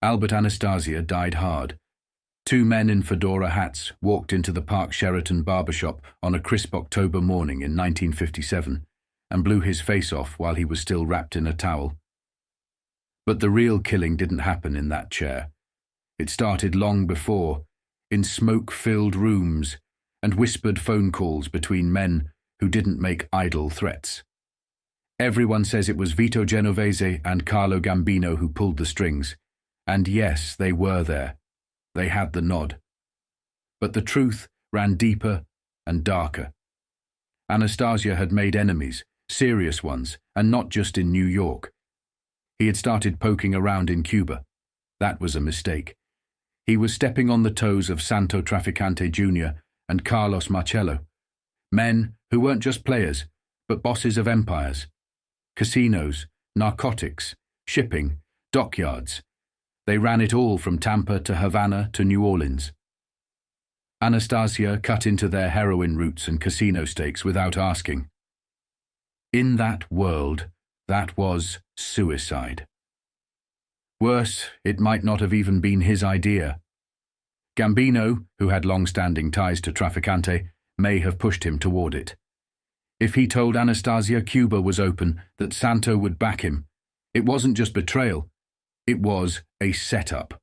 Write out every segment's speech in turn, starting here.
Albert Anastasia died hard. Two men in fedora hats walked into the Park Sheraton barbershop on a crisp October morning in 1957 and blew his face off while he was still wrapped in a towel. But the real killing didn't happen in that chair. It started long before, in smoke-filled rooms and whispered phone calls between men who didn't make idle threats. Everyone says it was Vito Genovese and Carlo Gambino who pulled the strings, and yes, they were there. They had the nod. But the truth ran deeper and darker. Anastasia had made enemies, serious ones, and not just in New York. He had started poking around in Cuba. That was a mistake. He was stepping on the toes of Santo Trafficante Jr. and Carlos Marcello, men who weren't just players, but bosses of empires. Casinos, narcotics, shipping, dockyards. They ran it all from Tampa to Havana to New Orleans. Anastasia cut into their heroin routes and casino stakes without asking. In that world, that was suicide. Worse, it might not have even been his idea. Gambino, who had long-standing ties to Trafficante, may have pushed him toward it. If he told Anastasia Cuba was open, that Santo would back him, it wasn't just betrayal. It was a setup.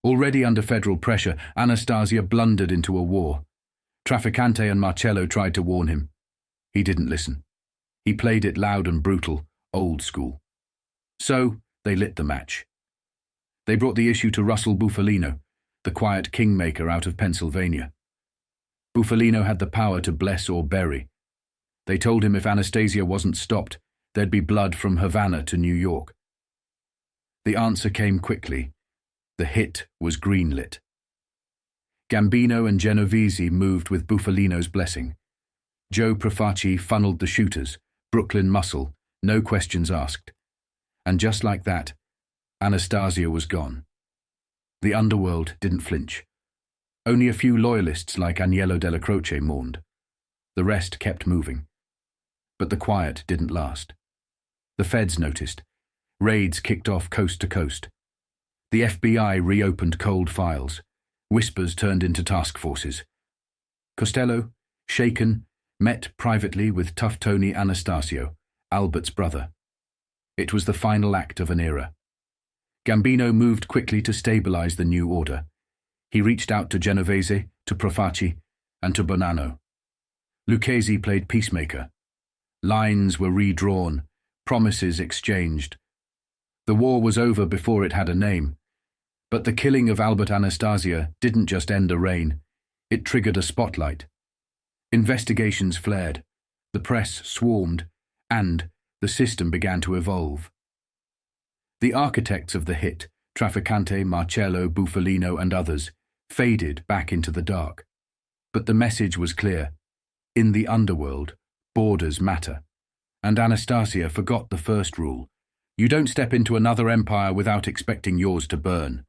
Already under federal pressure, Anastasia blundered into a war. Trafficante and Marcello tried to warn him. He didn't listen. He played it loud and brutal, old school. So, they lit the match. They brought the issue to Russell Bufalino, the quiet kingmaker out of Pennsylvania. Bufalino had the power to bless or bury. They told him if Anastasia wasn't stopped, there'd be blood from Havana to New York. The answer came quickly. The hit was greenlit. Gambino and Genovese moved with Bufalino's blessing. Joe Profaci funneled the shooters, Brooklyn muscle, no questions asked. And just like that, Anastasia was gone. The underworld didn't flinch. Only a few loyalists like Agnello Della Croce mourned. The rest kept moving. But the quiet didn't last. The feds noticed. Raids kicked off coast to coast. The FBI reopened cold files. Whispers turned into task forces. Costello, shaken, met privately with Tough Tony Anastasio, Albert's brother. It was the final act of an era. Gambino moved quickly to stabilize the new order. He reached out to Genovese, to Profaci, and to Bonanno. Lucchese played peacemaker. Lines were redrawn, promises exchanged. The war was over before it had a name. But the killing of Albert Anastasia didn't just end a reign. It triggered a spotlight. Investigations flared, the press swarmed, and the system began to evolve. The architects of the hit, Trafficante, Marcello, Bufalino, and others, faded back into the dark. But the message was clear. In the underworld, borders matter. And Anastasia forgot the first rule. You don't step into another empire without expecting yours to burn.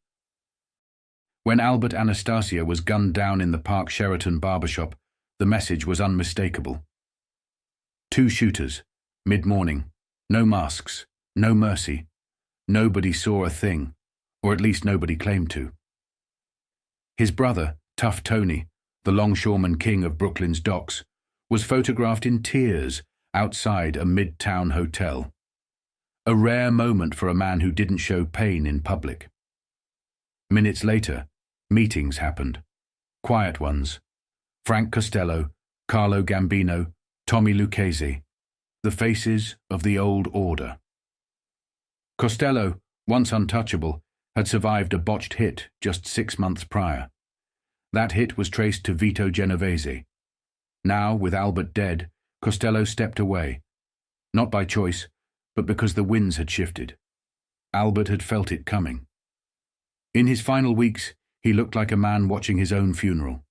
When Albert Anastasia was gunned down in the Park Sheraton barbershop, the message was unmistakable. Two shooters, mid-morning, no masks, no mercy. Nobody saw a thing, or at least nobody claimed to. His brother, Tough Tony, the longshoreman king of Brooklyn's docks, was photographed in tears outside a midtown hotel. A rare moment for a man who didn't show pain in public. Minutes later, meetings happened. Quiet ones. Frank Costello, Carlo Gambino, Tommy Lucchese, the faces of the old order. Costello, once untouchable, had survived a botched hit just 6 months prior. That hit was traced to Vito Genovese. Now, with Albert dead, Costello stepped away. Not by choice, but because the winds had shifted. Albert had felt it coming. In his final weeks, he looked like a man watching his own funeral.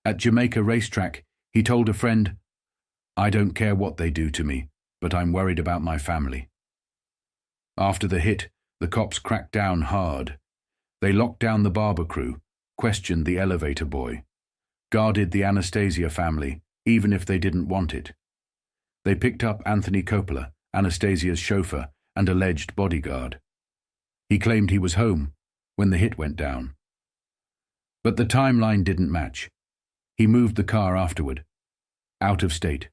At Jamaica racetrack, he told a friend, "I don't care what they do to me, but I'm worried about my family." After the hit, the cops cracked down hard. They locked down the barber crew, questioned the elevator boy, guarded the Anastasia family, even if they didn't want it. They picked up Anthony Coppola, Anastasia's chauffeur and alleged bodyguard. He claimed he was home when the hit went down. But the timeline didn't match. He moved the car afterward. Out of state.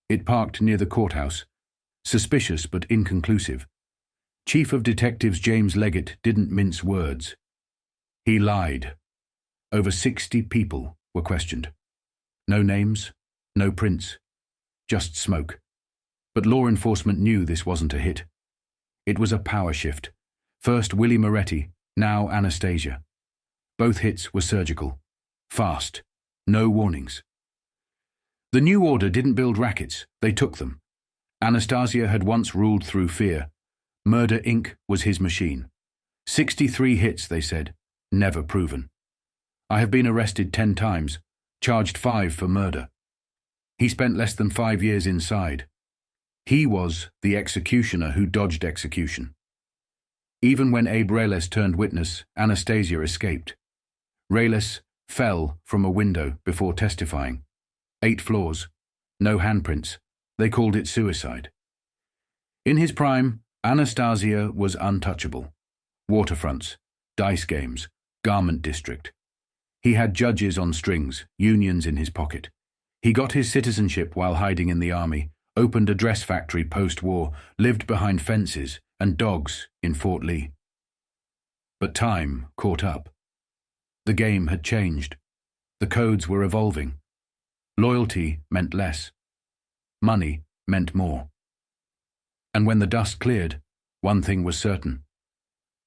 It parked near the courthouse. Suspicious but inconclusive. Chief of Detectives James Leggett didn't mince words. He lied. Over 60 people were questioned. No names, no prints, just smoke. But law enforcement knew this wasn't a hit. It was a power shift. First Willie Moretti, now Anastasia. Both hits were surgical. Fast. No warnings. The new order didn't build rackets, they took them. Anastasia had once ruled through fear. Murder Inc. was his machine. 63 hits, they said, never proven. I have been arrested 10 times, charged 5 for murder. He spent less than 5 years inside. He was the executioner who dodged execution. Even when Abe Reyes turned witness, Anastasia escaped. Reyes fell from a window before testifying. 8 floors, no handprints. They called it suicide. In his prime, Anastasia was untouchable. Waterfronts, dice games, garment district. He had judges on strings, unions in his pocket. He got his citizenship while hiding in the army, opened a dress factory post-war, lived behind fences and dogs in Fort Lee. But time caught up. The game had changed. The codes were evolving. Loyalty meant less. Money meant more. And when the dust cleared, one thing was certain.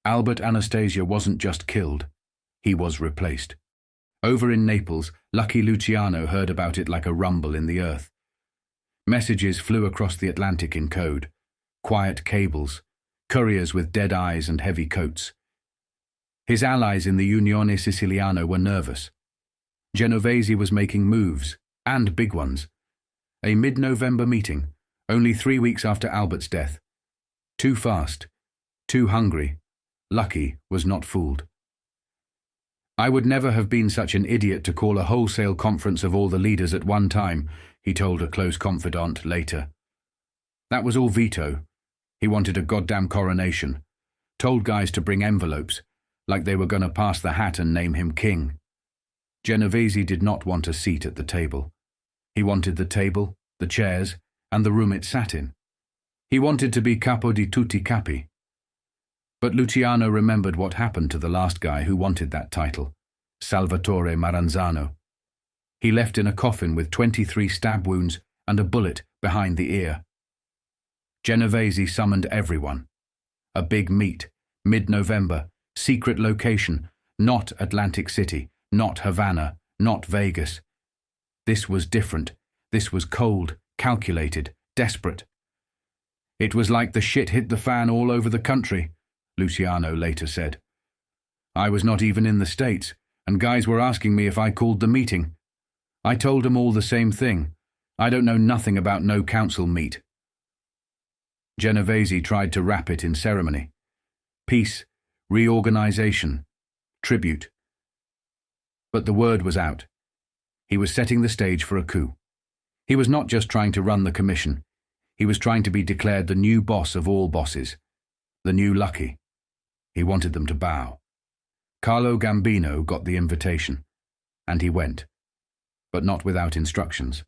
Albert Anastasia wasn't just killed, he was replaced. Over in Naples, Lucky Luciano heard about it like a rumble in the earth. Messages flew across the Atlantic in code. Quiet cables, couriers with dead eyes and heavy coats. His allies in the Unione Siciliano were nervous. Genovese was making moves, and big ones. A mid-November meeting, only 3 weeks after Albert's death. Too fast, too hungry. Lucky was not fooled. I would never have been such an idiot to call a wholesale conference of all the leaders at one time, he told a close confidant later. That was all Vito. He wanted a goddamn coronation. Told guys to bring envelopes, like they were going to pass the hat and name him king. Genovese did not want a seat at the table. He wanted the table, the chairs, and the room it sat in. He wanted to be capo di tutti capi. But Luciano remembered what happened to the last guy who wanted that title, Salvatore Maranzano. He left in a coffin with 23 stab wounds and a bullet behind the ear. Genovese summoned everyone. A big meet, mid-November, secret location, not Atlantic City, not Havana, not Vegas. This was different. This was cold, calculated, desperate. It was like the shit hit the fan all over the country, Luciano later said. I was not even in the States, and guys were asking me if I called the meeting. I told them all the same thing. I don't know nothing about no council meet. Genovese tried to wrap it in ceremony. Peace, reorganization, tribute. But the word was out. He was setting the stage for a coup. He was not just trying to run the commission. He was trying to be declared the new boss of all bosses, the new Lucky. He wanted them to bow. Carlo Gambino got the invitation, and he went, but not without instructions.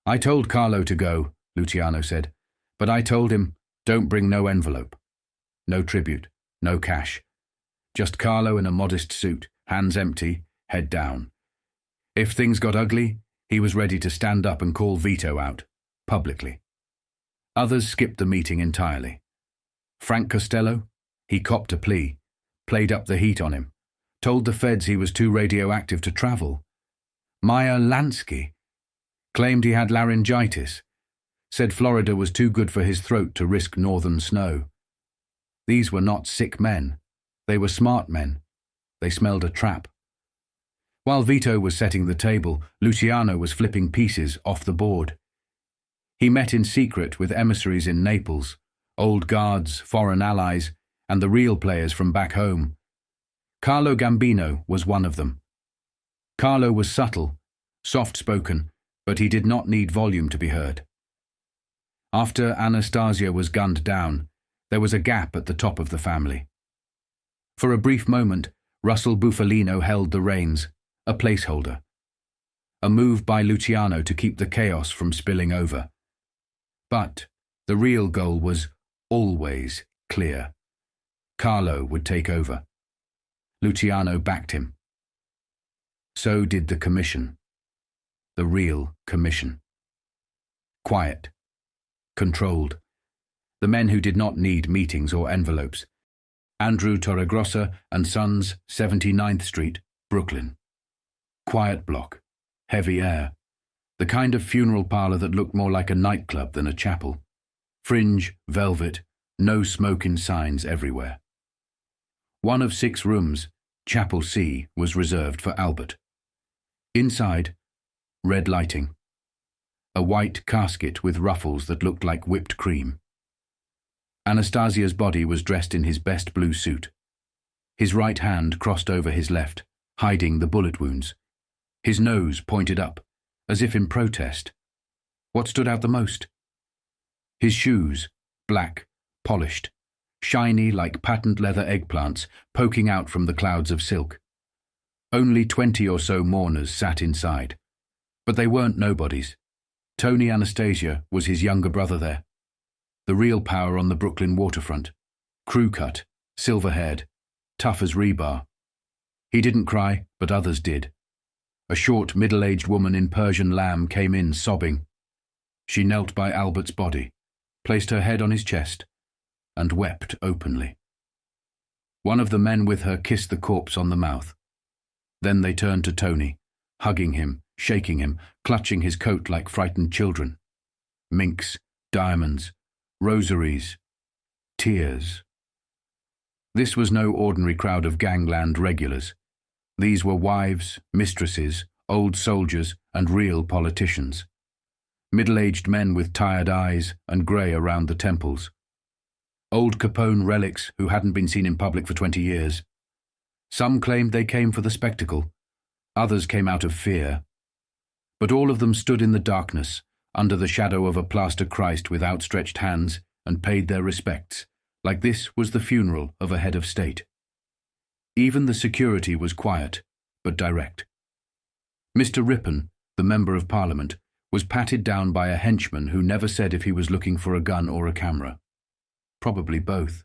I told Carlo to go, Luciano said, but I told him, don't bring no envelope. No tribute, no cash. Just Carlo in a modest suit, hands empty, head down. If things got ugly, he was ready to stand up and call Vito out, publicly. Others skipped the meeting entirely. Frank Costello, he copped a plea, played up the heat on him, told the feds he was too radioactive to travel. Meyer Lansky claimed he had laryngitis, said Florida was too good for his throat to risk northern snow. These were not sick men. They were smart men. They smelled a trap. While Vito was setting the table, Luciano was flipping pieces off the board. He met in secret with emissaries in Naples, old guards, foreign allies, and the real players from back home. Carlo Gambino was one of them. Carlo was subtle, soft-spoken, but he did not need volume to be heard. After Anastasia was gunned down, there was a gap at the top of the family. For a brief moment, Russell Bufalino held the reins, a placeholder. A move by Luciano to keep the chaos from spilling over. But the real goal was always clear. Carlo would take over. Luciano backed him. So did the commission. The real commission. Quiet. Controlled. The men who did not need meetings or envelopes. Andrew Torregrossa and Sons, 79th Street, Brooklyn. Quiet block. Heavy air. The kind of funeral parlor that looked more like a nightclub than a chapel. Fringe, velvet, no smoking signs everywhere. One of 6 rooms, Chapel C, was reserved for Albert. Inside, red lighting. A white casket with ruffles that looked like whipped cream. Anastasia's body was dressed in his best blue suit. His right hand crossed over his left, hiding the bullet wounds. His nose pointed up, as if in protest. What stood out the most? His shoes, black, polished, shiny like patent leather eggplants poking out from the clouds of silk. Only 20 or so mourners sat inside. But they weren't nobodies. Tony Anastasia was his younger brother there. The real power on the Brooklyn waterfront. Crew cut, silver-haired, tough as rebar. He didn't cry, but others did. A short, middle-aged woman in Persian lamb came in sobbing. She knelt by Albert's body, placed her head on his chest, and wept openly. One of the men with her kissed the corpse on the mouth. Then they turned to Tony, hugging him, shaking him, clutching his coat like frightened children. Minks, diamonds, rosaries, tears. This was no ordinary crowd of gangland regulars. These were wives, mistresses, old soldiers, and real politicians. Middle-aged men with tired eyes and grey around the temples. Old Capone relics who hadn't been seen in public for 20 years. Some claimed they came for the spectacle. Others came out of fear. But all of them stood in the darkness, under the shadow of a plaster Christ with outstretched hands, and paid their respects, like this was the funeral of a head of state. Even the security was quiet, but direct. Mr. Ripon, the Member of Parliament, was patted down by a henchman who never said if he was looking for a gun or a camera. Probably both.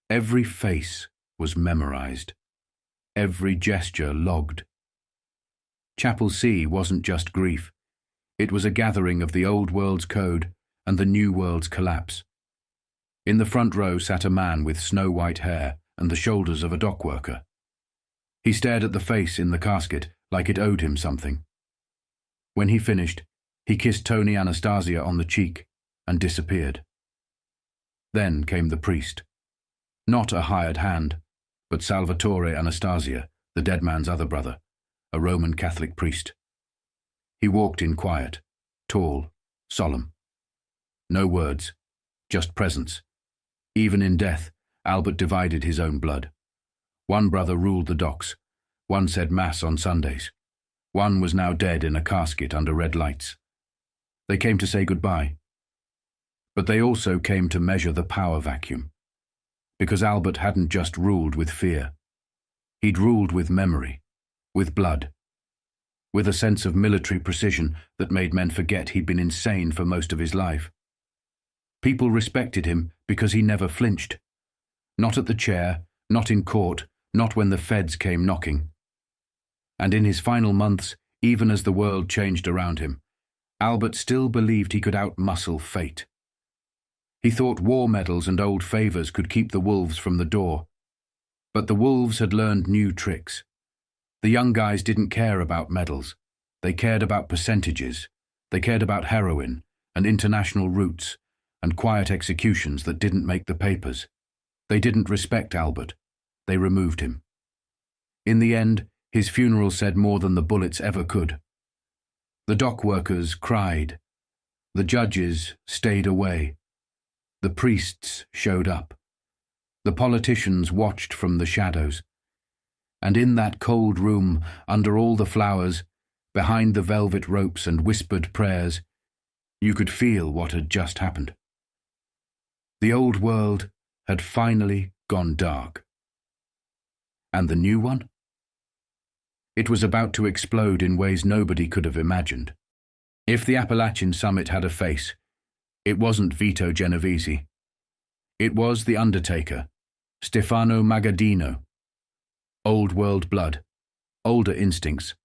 Every face was memorized. Every gesture logged. Chapel C wasn't just grief. It was a gathering of the old world's code and the new world's collapse. In the front row sat a man with snow-white hair and the shoulders of a dock worker. He stared at the face in the casket like it owed him something. When he finished, he kissed Tony Anastasia on the cheek and disappeared. Then came the priest. Not a hired hand, but Salvatore Anastasia, the dead man's other brother, a Roman Catholic priest. He walked in quiet, tall, solemn. No words, just presence. Even in death, Albert divided his own blood. One brother ruled the docks. One said Mass on Sundays. One was now dead in a casket under red lights. They came to say goodbye. But they also came to measure the power vacuum. Because Albert hadn't just ruled with fear. He'd ruled with memory, with blood, with a sense of military precision that made men forget he'd been insane for most of his life. People respected him because he never flinched. Not at the chair, not in court, not when the feds came knocking. And in his final months, even as the world changed around him, Albert still believed he could outmuscle fate. He thought war medals and old favors could keep the wolves from the door. But the wolves had learned new tricks. The young guys didn't care about medals. They cared about percentages. They cared about heroin and international routes and quiet executions that didn't make the papers. They didn't respect Albert. They removed him. In the end, his funeral said more than the bullets ever could. The dock workers cried. The judges stayed away. The priests showed up. The politicians watched from the shadows. And in that cold room, under all the flowers, behind the velvet ropes and whispered prayers, you could feel what had just happened. The old world had finally gone dark. And the new one? It was about to explode in ways nobody could have imagined. If the Appalachian summit had a face, it wasn't Vito Genovese. It was the Undertaker, Stefano Magaddino. Old world blood, older instincts,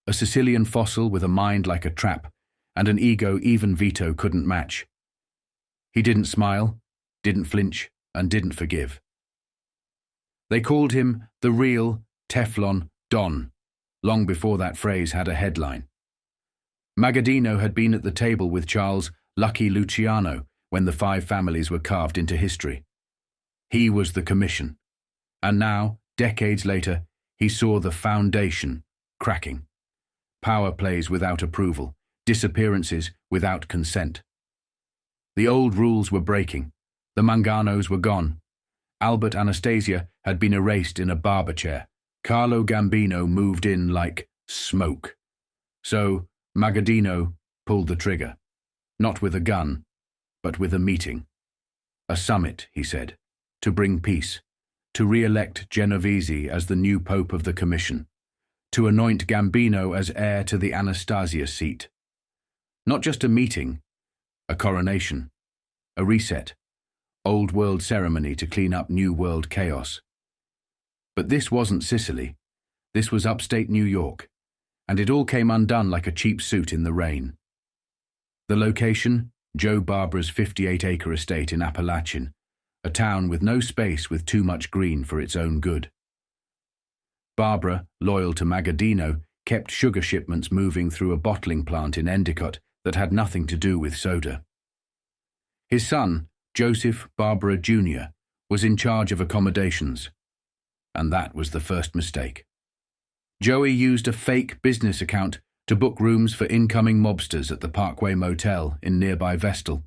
a Sicilian fossil with a mind like a trap, and an ego even Vito couldn't match. He didn't smile, didn't flinch, and didn't forgive. They called him the real Teflon Don, long before that phrase had a headline. Magaddino had been at the table with Charles Lucky Luciano when the 5 families were carved into history. He was the commission, and now, decades later, he saw the foundation cracking. Power plays without approval, disappearances without consent. The old rules were breaking. The Manganos were gone. Albert Anastasia had been erased in a barber chair. Carlo Gambino moved in like smoke. So Magaddino pulled the trigger, not with a gun, but with a meeting. A summit, he said, to bring peace, to re-elect Genovese as the new pope of the commission, to anoint Gambino as heir to the Anastasia seat. Not just a meeting, a coronation, a reset, old world ceremony to clean up new world chaos. But this wasn't Sicily. This was upstate New York, and it all came undone like a cheap suit in the rain. The location, Joe Barbara's 58-acre estate in Appalachian, a town with no space with too much green for its own good. Barbara, loyal to Magaddino, kept sugar shipments moving through a bottling plant in Endicott that had nothing to do with soda. His son, Joseph Barbara Jr., was in charge of accommodations, and that was the first mistake. Joey used a fake business account to book rooms for incoming mobsters at the Parkway Motel in nearby Vestal.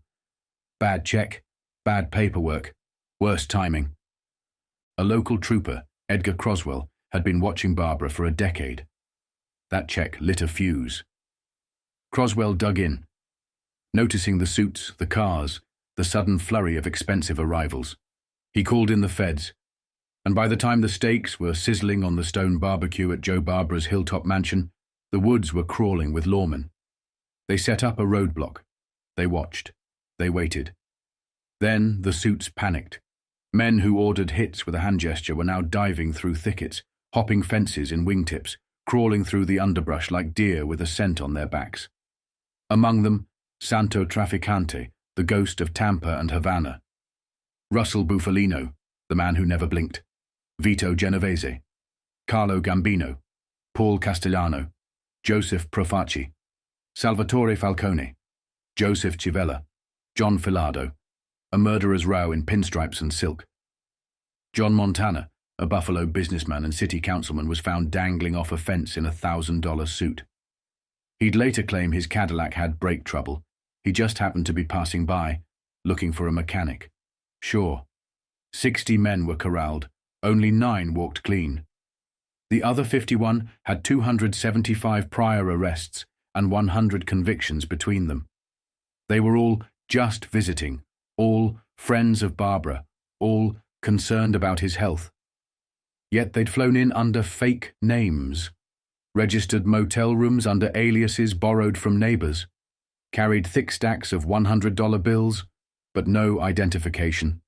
Bad check, bad paperwork, worse timing. A local trooper, Edgar Croswell, had been watching Barbara for a decade. That check lit a fuse. Croswell dug in, noticing the suits, the cars, the sudden flurry of expensive arrivals. He called in the feds, and by the time the steaks were sizzling on the stone barbecue at Joe Barbara's hilltop mansion, the woods were crawling with lawmen. They set up a roadblock. They watched. They waited. Then the suits panicked. Men who ordered hits with a hand gesture were now diving through thickets, hopping fences in wingtips, crawling through the underbrush like deer with a scent on their backs. Among them, Santo Trafficante, the ghost of Tampa and Havana. Russell Bufalino, the man who never blinked. Vito Genovese. Carlo Gambino. Paul Castellano. Joseph Profaci. Salvatore Falcone. Joseph Civella. John Filardo, a murderer's row in pinstripes and silk. John Montana, a Buffalo businessman and city councilman, was found dangling off a fence in a $1,000 suit. He'd later claim his Cadillac had brake trouble. He just happened to be passing by, looking for a mechanic. Sure. 60 men were corralled. Only 9 walked clean. The other 51 had 275 prior arrests and 100 convictions between them. They were all just visiting, all friends of Barbara, all concerned about his health. Yet they'd flown in under fake names, registered motel rooms under aliases borrowed from neighbors, carried thick stacks of $100 bills, but no identification.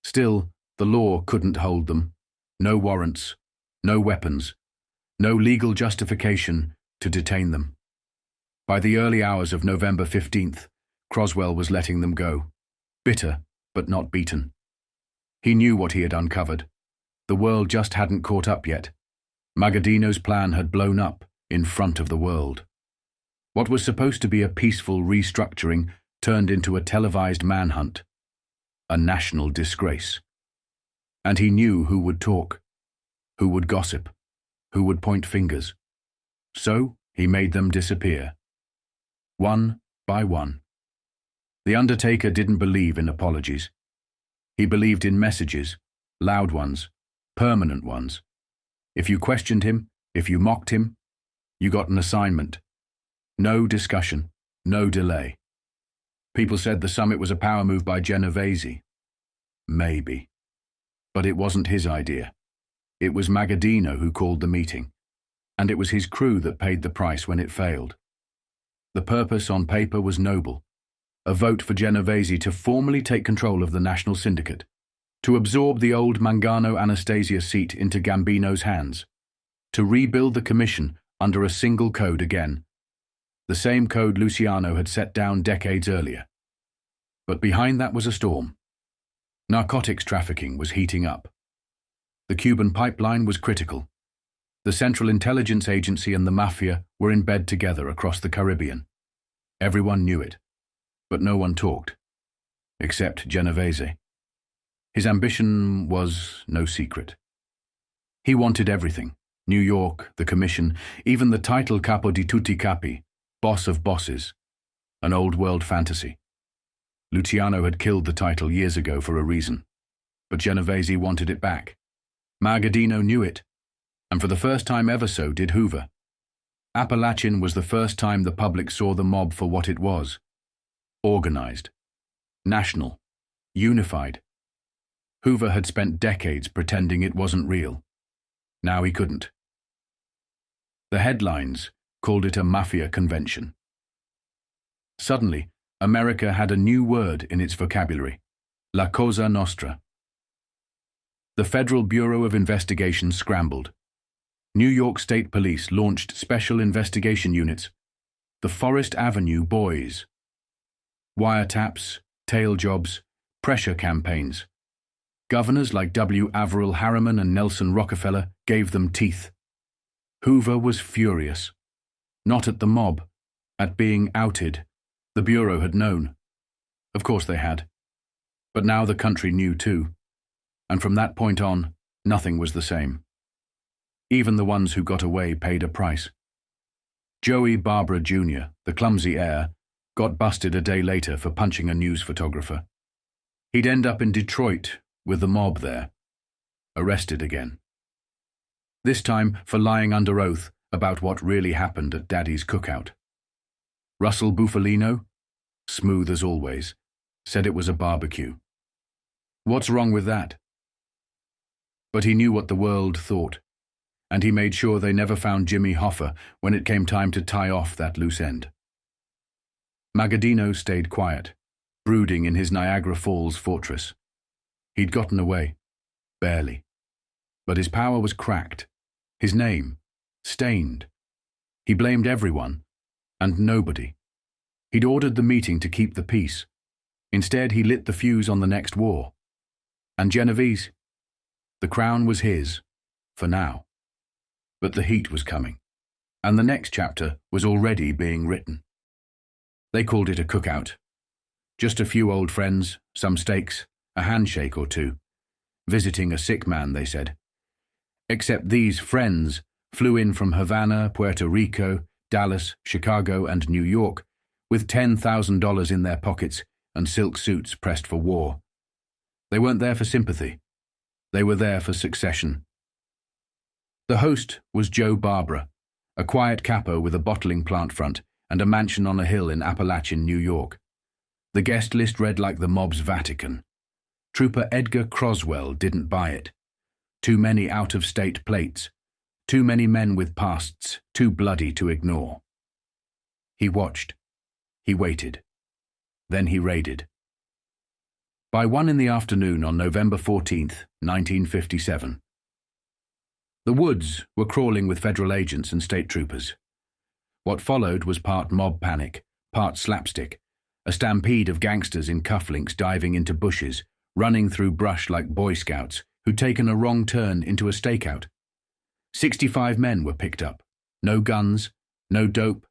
Still, the law couldn't hold them. No warrants, no weapons, no legal justification to detain them. By the early hours of November 15th, Croswell was letting them go, bitter but not beaten. He knew what he had uncovered. The world just hadn't caught up yet. Magaddino's plan had blown up in front of the world. What was supposed to be a peaceful restructuring turned into a televised manhunt, a national disgrace. And he knew who would talk, who would gossip, who would point fingers. So he made them disappear, one by one. The Undertaker didn't believe in apologies. He believed in messages, loud ones, permanent ones. If you questioned him, if you mocked him, you got an assignment. No discussion, no delay. People said the summit was a power move by Genovese. Maybe. But it wasn't his idea. It was Magaddino who called the meeting, and it was his crew that paid the price when it failed. The purpose on paper was noble: a vote for Genovese to formally take control of the National Syndicate, to absorb the old Mangano Anastasia seat into Gambino's hands, to rebuild the Commission under a single code again, the same code Luciano had set down decades earlier. But behind that was a storm. Narcotics trafficking was heating up. The Cuban pipeline was critical. The Central Intelligence Agency and the Mafia were in bed together across the Caribbean. Everyone knew it, but no one talked, except Genovese. His ambition was no secret. He wanted everything: New York, the Commission, even the title Capo di tutti capi, boss of bosses, an old-world fantasy. Luciano had killed the title years ago for a reason, but Genovese wanted it back. Magaddino knew it, and for the first time ever so did Hoover. Appalachian was the first time the public saw the mob for what it was: organized, national, unified. Hoover had spent decades pretending it wasn't real. Now he couldn't. The headlines called it a mafia convention. Suddenly, America had a new word in its vocabulary: La Cosa Nostra. The Federal Bureau of Investigation scrambled. New York State Police launched special investigation units, the Forest Avenue Boys. Wiretaps, tail jobs, pressure campaigns. Governors like W. Averill Harriman and Nelson Rockefeller gave them teeth. Hoover was furious. Not at the mob, at being outed. The Bureau had known. Of course they had. But now the country knew too. And from that point on, nothing was the same. Even the ones who got away paid a price. Joey Barbara Jr., the clumsy heir, got busted a day later for punching a news photographer. He'd end up in Detroit with the mob there, arrested again. This time for lying under oath about what really happened at Daddy's cookout. Russell Bufalino, smooth as always, said it was a barbecue. What's wrong with that? But he knew what the world thought, and he made sure they never found Jimmy Hoffa when it came time to tie off that loose end. Magaddino stayed quiet, brooding in his Niagara Falls fortress. He'd gotten away, barely. But his power was cracked, his name stained. He blamed everyone, and nobody. He'd ordered the meeting to keep the peace. Instead, he lit the fuse on the next war. And Genovese? The crown was his, for now. But the heat was coming, and the next chapter was already being written. They called it a cookout. Just a few old friends, some steaks, a handshake or two. Visiting a sick man, they said. Except these friends flew in from Havana, Puerto Rico, Dallas, Chicago, and New York, with $10,000 in their pockets and silk suits pressed for war. They weren't there for sympathy. They were there for succession. The host was Joe Barbara, a quiet capo with a bottling plant front and a mansion on a hill in Appalachian, New York. The guest list read like the mob's Vatican. Trooper Edgar Croswell didn't buy it. Too many out-of-state plates. Too many men with pasts, too bloody to ignore. He watched. He waited. Then he raided. By 1 in the afternoon on November 14th, 1957. The woods were crawling with federal agents and state troopers. What followed was part mob panic, part slapstick, a stampede of gangsters in cufflinks diving into bushes, running through brush like Boy Scouts who'd taken a wrong turn into a stakeout. 65 men were picked up. No guns, no dope,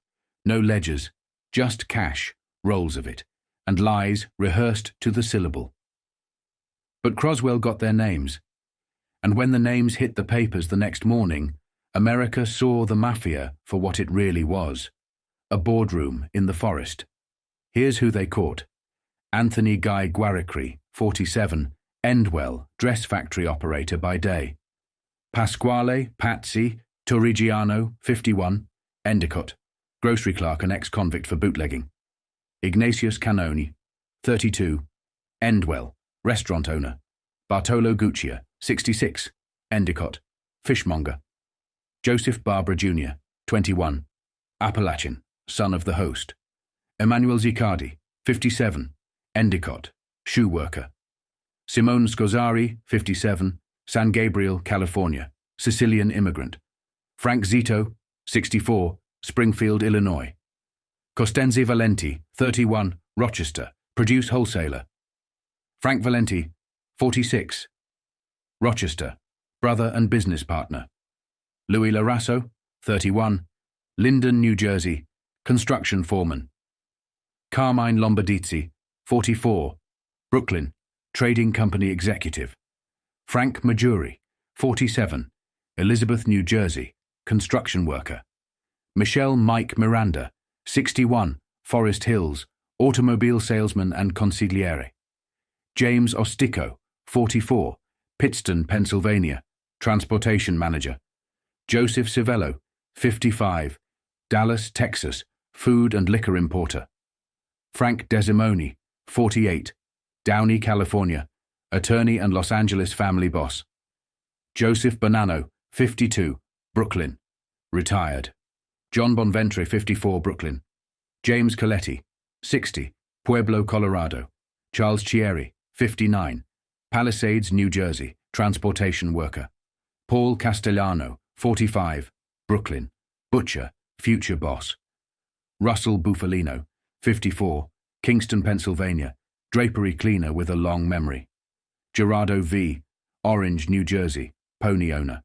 no ledgers, just cash, rolls of it, and lies rehearsed to the syllable. But Croswell got their names, and when the names hit the papers the next morning, America saw the Mafia for what it really was: a boardroom in the forest. Here's who they caught: Anthony Guy Guaricri, 47, Endwell, dress factory operator by day; Pasquale Patsy Torrigiano, 51, Endicott, grocery clerk and ex-convict for bootlegging; Ignatius Canoni, 32, Endwell, restaurant owner; Bartolo Guccia, 66, Endicott, fishmonger. Joseph Barbara Jr., 21, Appalachian, son of the host. Emmanuel Zicardi, 57, Endicott, shoe worker. Simone Scozzari, 57, San Gabriel, California, Sicilian immigrant. Frank Zito, 64, Springfield, Illinois. Costenzi Valenti, 31, Rochester, produce wholesaler. Frank Valenti, 46, Rochester, brother and business partner. Louis Larasso, 31, Linden, New Jersey, construction foreman. Carmine Lombardizzi, 44, Brooklyn, trading company executive. Frank Majuri, 47, Elizabeth, New Jersey, construction worker. Michelle Mike Miranda, 61, Forest Hills, automobile salesman and consigliere. James Ostico, 44, Pittston, Pennsylvania, transportation manager. Joseph Civello, 55, Dallas, Texas, food and liquor importer. Frank Desimoni, 48, Downey, California, attorney and Los Angeles family boss. Joseph Bonanno, 52, Brooklyn, retired. John Bonventre, 54, Brooklyn. James Coletti, 60, Pueblo, Colorado. Charles Chieri, 59, Palisades, New Jersey, transportation worker. Paul Castellano, 45, Brooklyn, butcher, future boss. Russell Bufalino, 54, Kingston, Pennsylvania, drapery cleaner with a long memory. Gerardo V., Orange, New Jersey, pony owner.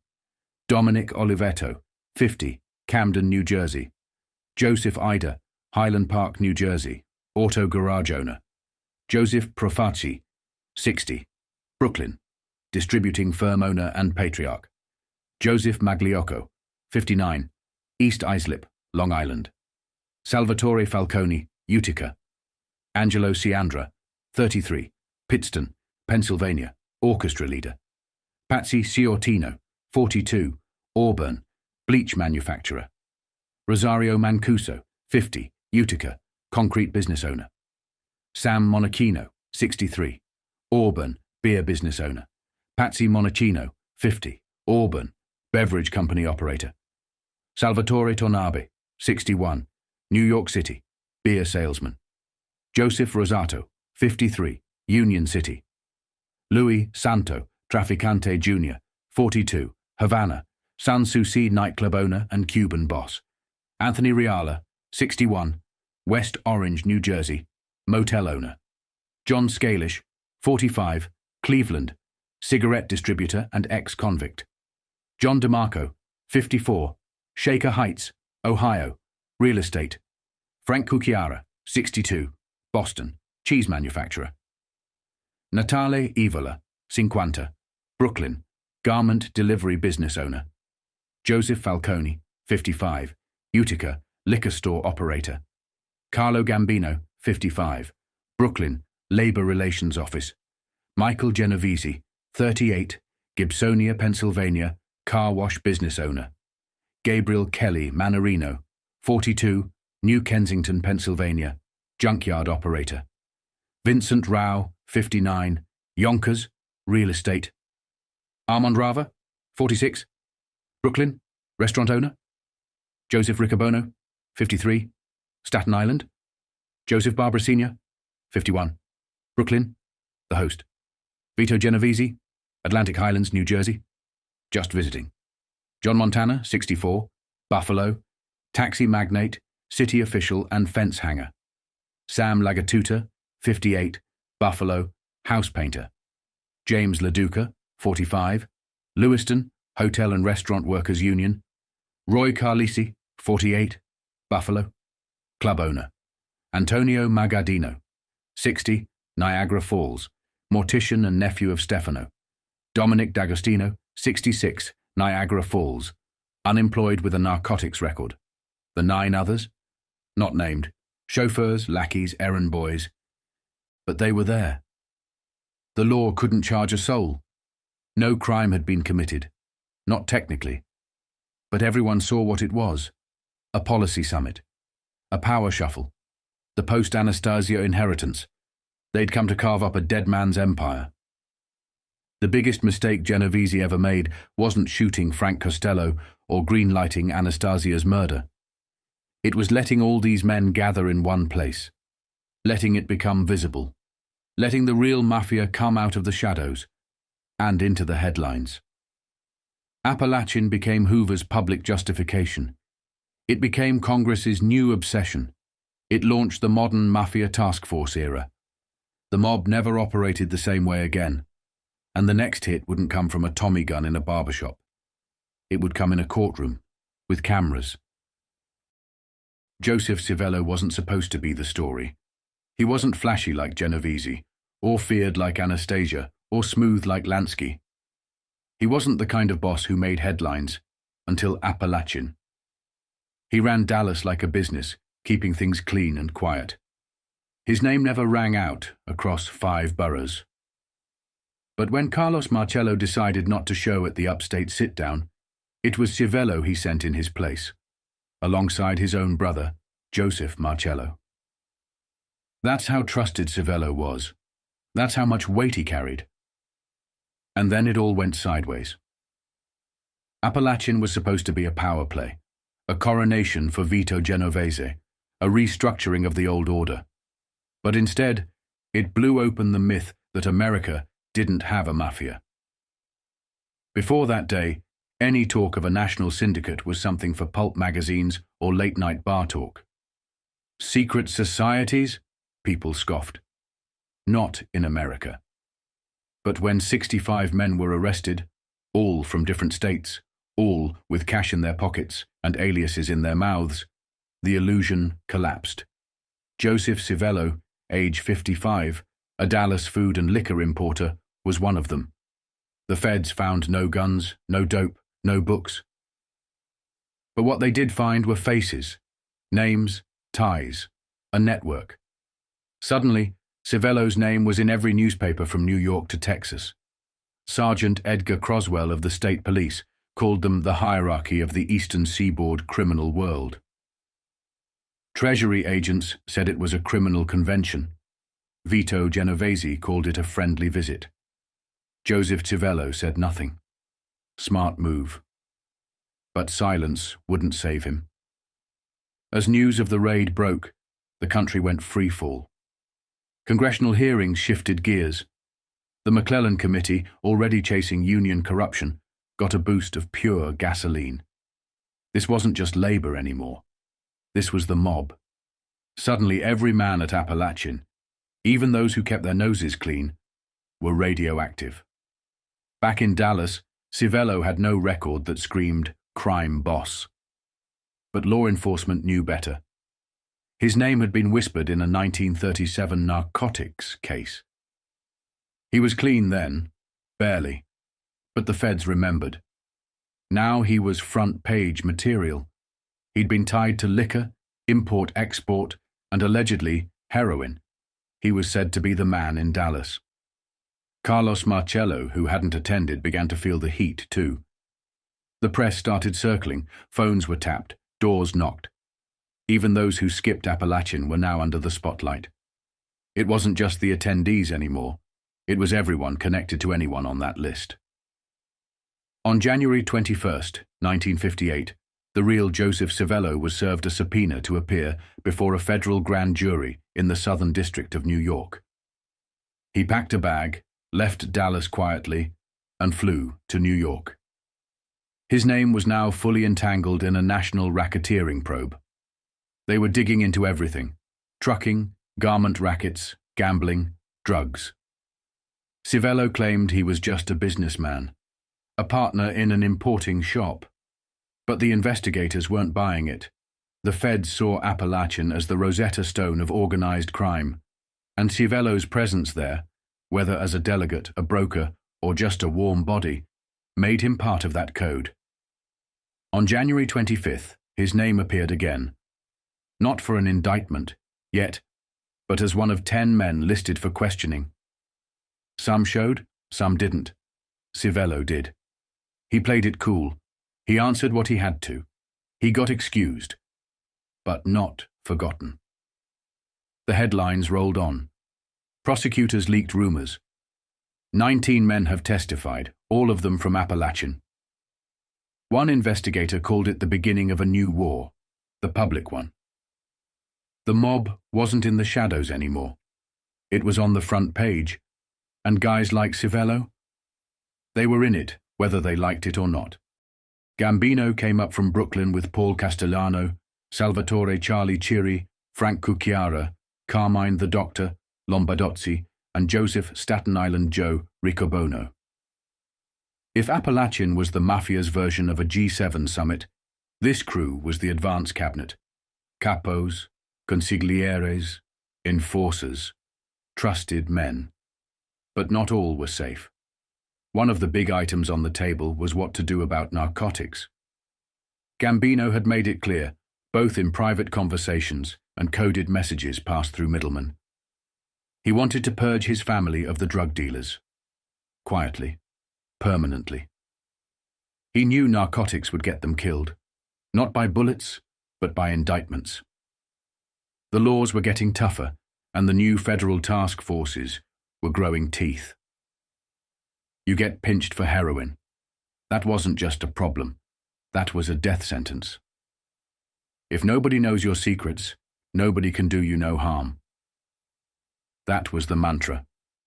Dominic Olivetto, 50, Camden, New Jersey. Joseph Ida, Highland Park, New Jersey, auto garage owner. Joseph Profaci, 60, Brooklyn, distributing firm owner and patriarch. Joseph Magliocco, 59, East Islip, Long Island. Salvatore Falcone, Utica. Angelo Ciandra, 33, Pittston, Pennsylvania, orchestra leader. Patsy Ciortino, 42, Auburn, bleach manufacturer. Rosario Mancuso, 50, Utica, concrete business owner. Sam Monachino, 63, Auburn, beer business owner. Patsy Monachino, 50, Auburn, beverage company operator. Salvatore Tornabe, 61, New York City, beer salesman. Joseph Rosato, 53, Union City. Louis Santo, Traficante Jr., 42, Havana, San Souci nightclub owner and Cuban boss. Anthony Reala, 61, West Orange, New Jersey, motel owner. John Scalish, 45, Cleveland, cigarette distributor and ex-convict. John DeMarco, 54, Shaker Heights, Ohio, real estate. Frank Cucchiara, 62, Boston, cheese manufacturer. Natale Evola, 50, Brooklyn, garment delivery business owner. Joseph Falcone, 55, Utica, liquor store operator. Carlo Gambino, 55, Brooklyn, labor relations office. Michael Genovese, 38, Gibsonia, Pennsylvania, car wash business owner. Gabriel Kelly Manorino, 42, New Kensington, Pennsylvania, junkyard operator. Vincent Rao, 59, Yonkers, real estate. Armand Rava, 46, Brooklyn, restaurant owner. Joseph Riccobono, 53, Staten Island. Joseph Barbara Sr., 51, Brooklyn, the host. Vito Genovese, Atlantic Highlands, New Jersey, just visiting. John Montana, 64, Buffalo, taxi magnate, city official and fence hanger. Sam Lagatuta, 58, Buffalo, house painter. James LaDuca, 45, Lewiston, Hotel and Restaurant Workers Union. Roy Carlisi, 48, Buffalo, club owner. Antonio Magadino, 60, Niagara Falls, mortician and nephew of Stefano. Dominic D'Agostino, 66, Niagara Falls, unemployed with a narcotics record. The 9 others? Not named. Chauffeurs, lackeys, errand boys. But they were there. The law couldn't charge a soul. No crime had been committed. Not technically. But everyone saw what it was. A policy summit. A power shuffle. The post-Anastasia inheritance. They'd come to carve up a dead man's empire. The biggest mistake Genovese ever made wasn't shooting Frank Costello or greenlighting Anastasia's murder. It was letting all these men gather in one place, letting it become visible, letting the real mafia come out of the shadows and into the headlines. Appalachian became Hoover's public justification. It became Congress's new obsession. It launched the modern mafia task force era. The mob never operated the same way again, and the next hit wouldn't come from a Tommy gun in a barbershop. It would come in a courtroom, with cameras. Joseph Civello wasn't supposed to be the story. He wasn't flashy like Genovese, or feared like Anastasia, or smooth like Lansky. He wasn't the kind of boss who made headlines until Appalachian. He ran Dallas like a business, keeping things clean and quiet. His name never rang out across 5 boroughs. But when Carlos Marcello decided not to show at the upstate sit-down, it was Civello he sent in his place, alongside his own brother, Joseph Marcello. That's how trusted Civello was. That's how much weight he carried. And then it all went sideways. Appalachian was supposed to be a power play, a coronation for Vito Genovese, a restructuring of the old order. But instead, it blew open the myth that America didn't have a mafia. Before that day, any talk of a national syndicate was something for pulp magazines or late-night bar talk. Secret societies? People scoffed. Not in America. But when 65 men were arrested, all from different states, all with cash in their pockets and aliases in their mouths, the illusion collapsed. Joseph Civello, age 55, a Dallas food and liquor importer, was one of them. The feds found no guns, no dope, no books. But what they did find were faces, names, ties, a network. Suddenly, Civello's name was in every newspaper from New York to Texas. Sergeant Edgar Croswell of the state police called them the hierarchy of the eastern seaboard criminal world. Treasury agents said it was a criminal convention. Vito Genovese called it a friendly visit. Joseph Civello said nothing. Smart move. But silence wouldn't save him. As news of the raid broke, the country went freefall. Congressional hearings shifted gears. The McClellan Committee, already chasing union corruption, got a boost of pure gasoline. This wasn't just labor anymore. This was the mob. Suddenly every man at Appalachian, even those who kept their noses clean, were radioactive. Back in Dallas, Civello had no record that screamed crime boss. But law enforcement knew better. His name had been whispered in a 1937 narcotics case. He was clean then, barely, but the feds remembered. Now he was front-page material. He'd been tied to liquor, import-export, and allegedly heroin. He was said to be the man in Dallas. Carlos Marcello, who hadn't attended, began to feel the heat too. The press started circling, phones were tapped, doors knocked. Even those who skipped Appalachian were now under the spotlight. It wasn't just the attendees anymore. It was everyone connected to anyone on that list. On January 21st, 1958, the real Joseph Civello was served a subpoena to appear before a federal grand jury in the Southern District of New York. He packed a bag, left Dallas quietly, and flew to New York. His name was now fully entangled in a national racketeering probe. They were digging into everything: trucking, garment rackets, gambling, drugs. Civello claimed he was just a businessman, a partner in an importing shop. But the investigators weren't buying it. The feds saw Appalachian as the Rosetta Stone of organized crime, and Civello's presence there, whether as a delegate, a broker, or just a warm body, made him part of that code. On January 25th, his name appeared again. Not for an indictment, yet, but as one of 10 men listed for questioning. Some showed, some didn't. Civello did. He played it cool. He answered what he had to. He got excused, but not forgotten. The headlines rolled on. Prosecutors leaked rumors. 19 men have testified, all of them from Appalachian. One investigator called it the beginning of a new war, the public one. The mob wasn't in the shadows anymore. It was on the front page, and guys like Civello, they were in it, whether they liked it or not. Gambino came up from Brooklyn with Paul Castellano, Salvatore Charlie Chiri, Frank Cucchiara, Carmine the Doctor, Lombardozzi, and Joseph Staten Island Joe Riccobono. If Appalachian was the mafia's version of a G7 summit, this crew was the advance cabinet. Capos, consiglieres, enforcers, trusted men. But not all were safe. One of the big items on the table was what to do about narcotics. Gambino had made it clear, both in private conversations and coded messages passed through middlemen. He wanted to purge his family of the drug dealers. Quietly. Permanently. He knew narcotics would get them killed, not by bullets, but by indictments. The laws were getting tougher, and the new federal task forces were growing teeth. You get pinched for heroin. That wasn't just a problem. That was a death sentence. If nobody knows your secrets, nobody can do you no harm. That was the mantra.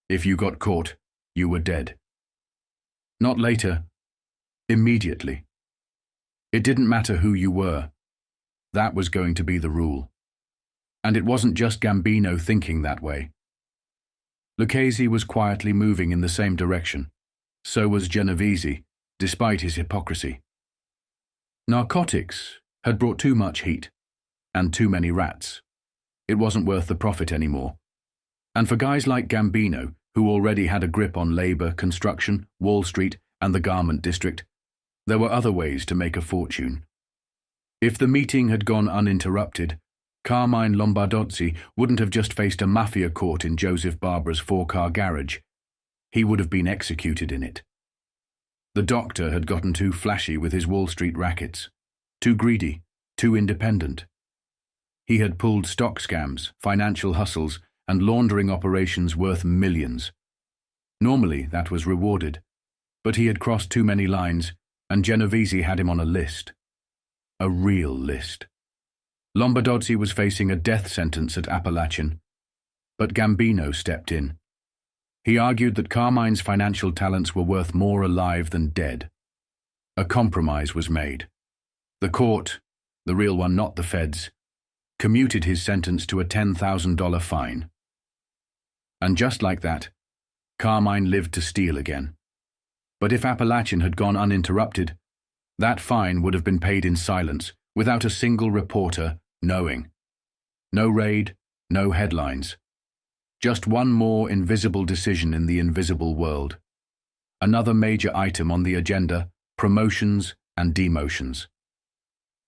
If you got caught, you were dead. Not later, immediately. It didn't matter who you were. That was going to be the rule. And it wasn't just Gambino thinking that way. Lucchese was quietly moving in the same direction. So was Genovese, despite his hypocrisy. Narcotics had brought too much heat, and too many rats. It wasn't worth the profit anymore. And for guys like Gambino, who already had a grip on labor, construction, Wall Street, and the garment district, there were other ways to make a fortune. If the meeting had gone uninterrupted, Carmine Lombardozzi wouldn't have just faced a mafia court in Joseph Barbara's 4-car garage. He would have been executed in it. The doctor had gotten too flashy with his Wall Street rackets, too greedy, too independent. He had pulled stock scams, financial hustles, and laundering operations worth millions. Normally, that was rewarded, but he had crossed too many lines, and Genovese had him on a list. A real list. Lombardozzi was facing a death sentence at Appalachian, but Gambino stepped in. He argued that Carmine's financial talents were worth more alive than dead. A compromise was made. The court, the real one, not the feds, commuted his sentence to a $10,000 fine. And just like that, Carmine lived to steal again. But if Appalachian had gone uninterrupted, that fine would have been paid in silence, without a single reporter knowing. No raid, no headlines. Just one more invisible decision in the invisible world. Another major item on the agenda, promotions and demotions.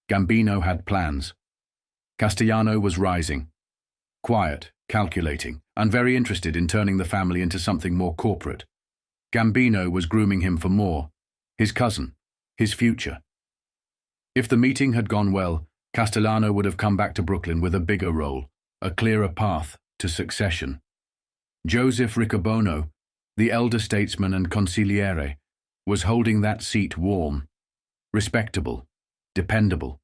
Gambino had plans. Castellano was rising. Quiet, calculating, and very interested in turning the family into something more corporate. Gambino was grooming him for more. His cousin. His future. If the meeting had gone well, Castellano would have come back to Brooklyn with a bigger role, a clearer path to succession. Joseph Riccobono, the elder statesman and consigliere, was holding that seat warm, respectable, dependable.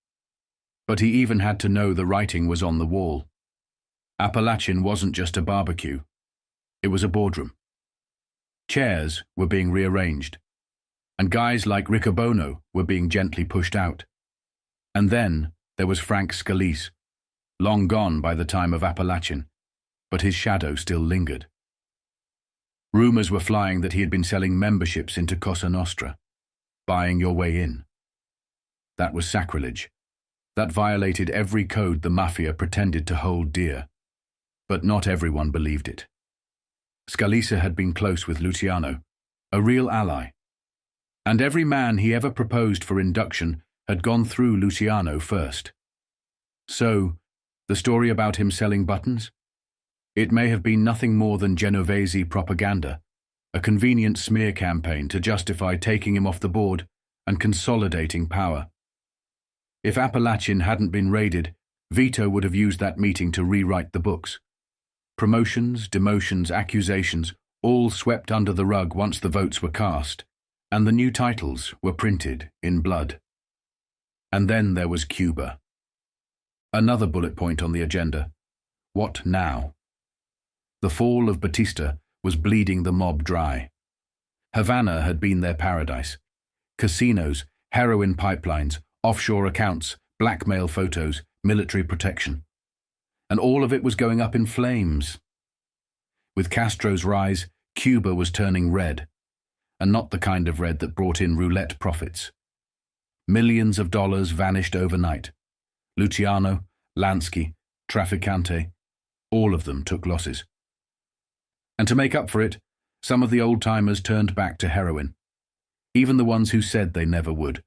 But he even had to know the writing was on the wall. Appalachian wasn't just a barbecue. It was a boardroom. Chairs were being rearranged, and guys like Riccobono were being gently pushed out. And then there was Frank Scalise, long gone by the time of Appalachian, but his shadow still lingered. Rumors were flying that he had been selling memberships into Cosa Nostra, buying your way in. That was sacrilege. That violated every code the mafia pretended to hold dear. But not everyone believed it. Scalise had been close with Luciano, a real ally. And every man he ever proposed for induction had gone through Luciano first. So, the story about him selling buttons? It may have been nothing more than Genovese propaganda, a convenient smear campaign to justify taking him off the board and consolidating power. If Appalachian hadn't been raided, Vito would have used that meeting to rewrite the books. Promotions, demotions, accusations, all swept under the rug once the votes were cast, and the new titles were printed in blood. And then there was Cuba. Another bullet point on the agenda. What now? The fall of Batista was bleeding the mob dry. Havana had been their paradise. Casinos, heroin pipelines, offshore accounts, blackmail photos, military protection. And all of it was going up in flames. With Castro's rise, Cuba was turning red, and not the kind of red that brought in roulette profits. Millions of dollars vanished overnight. Luciano, Lansky, Trafficante, all of them took losses. And to make up for it, some of the old-timers turned back to heroin, even the ones who said they never would,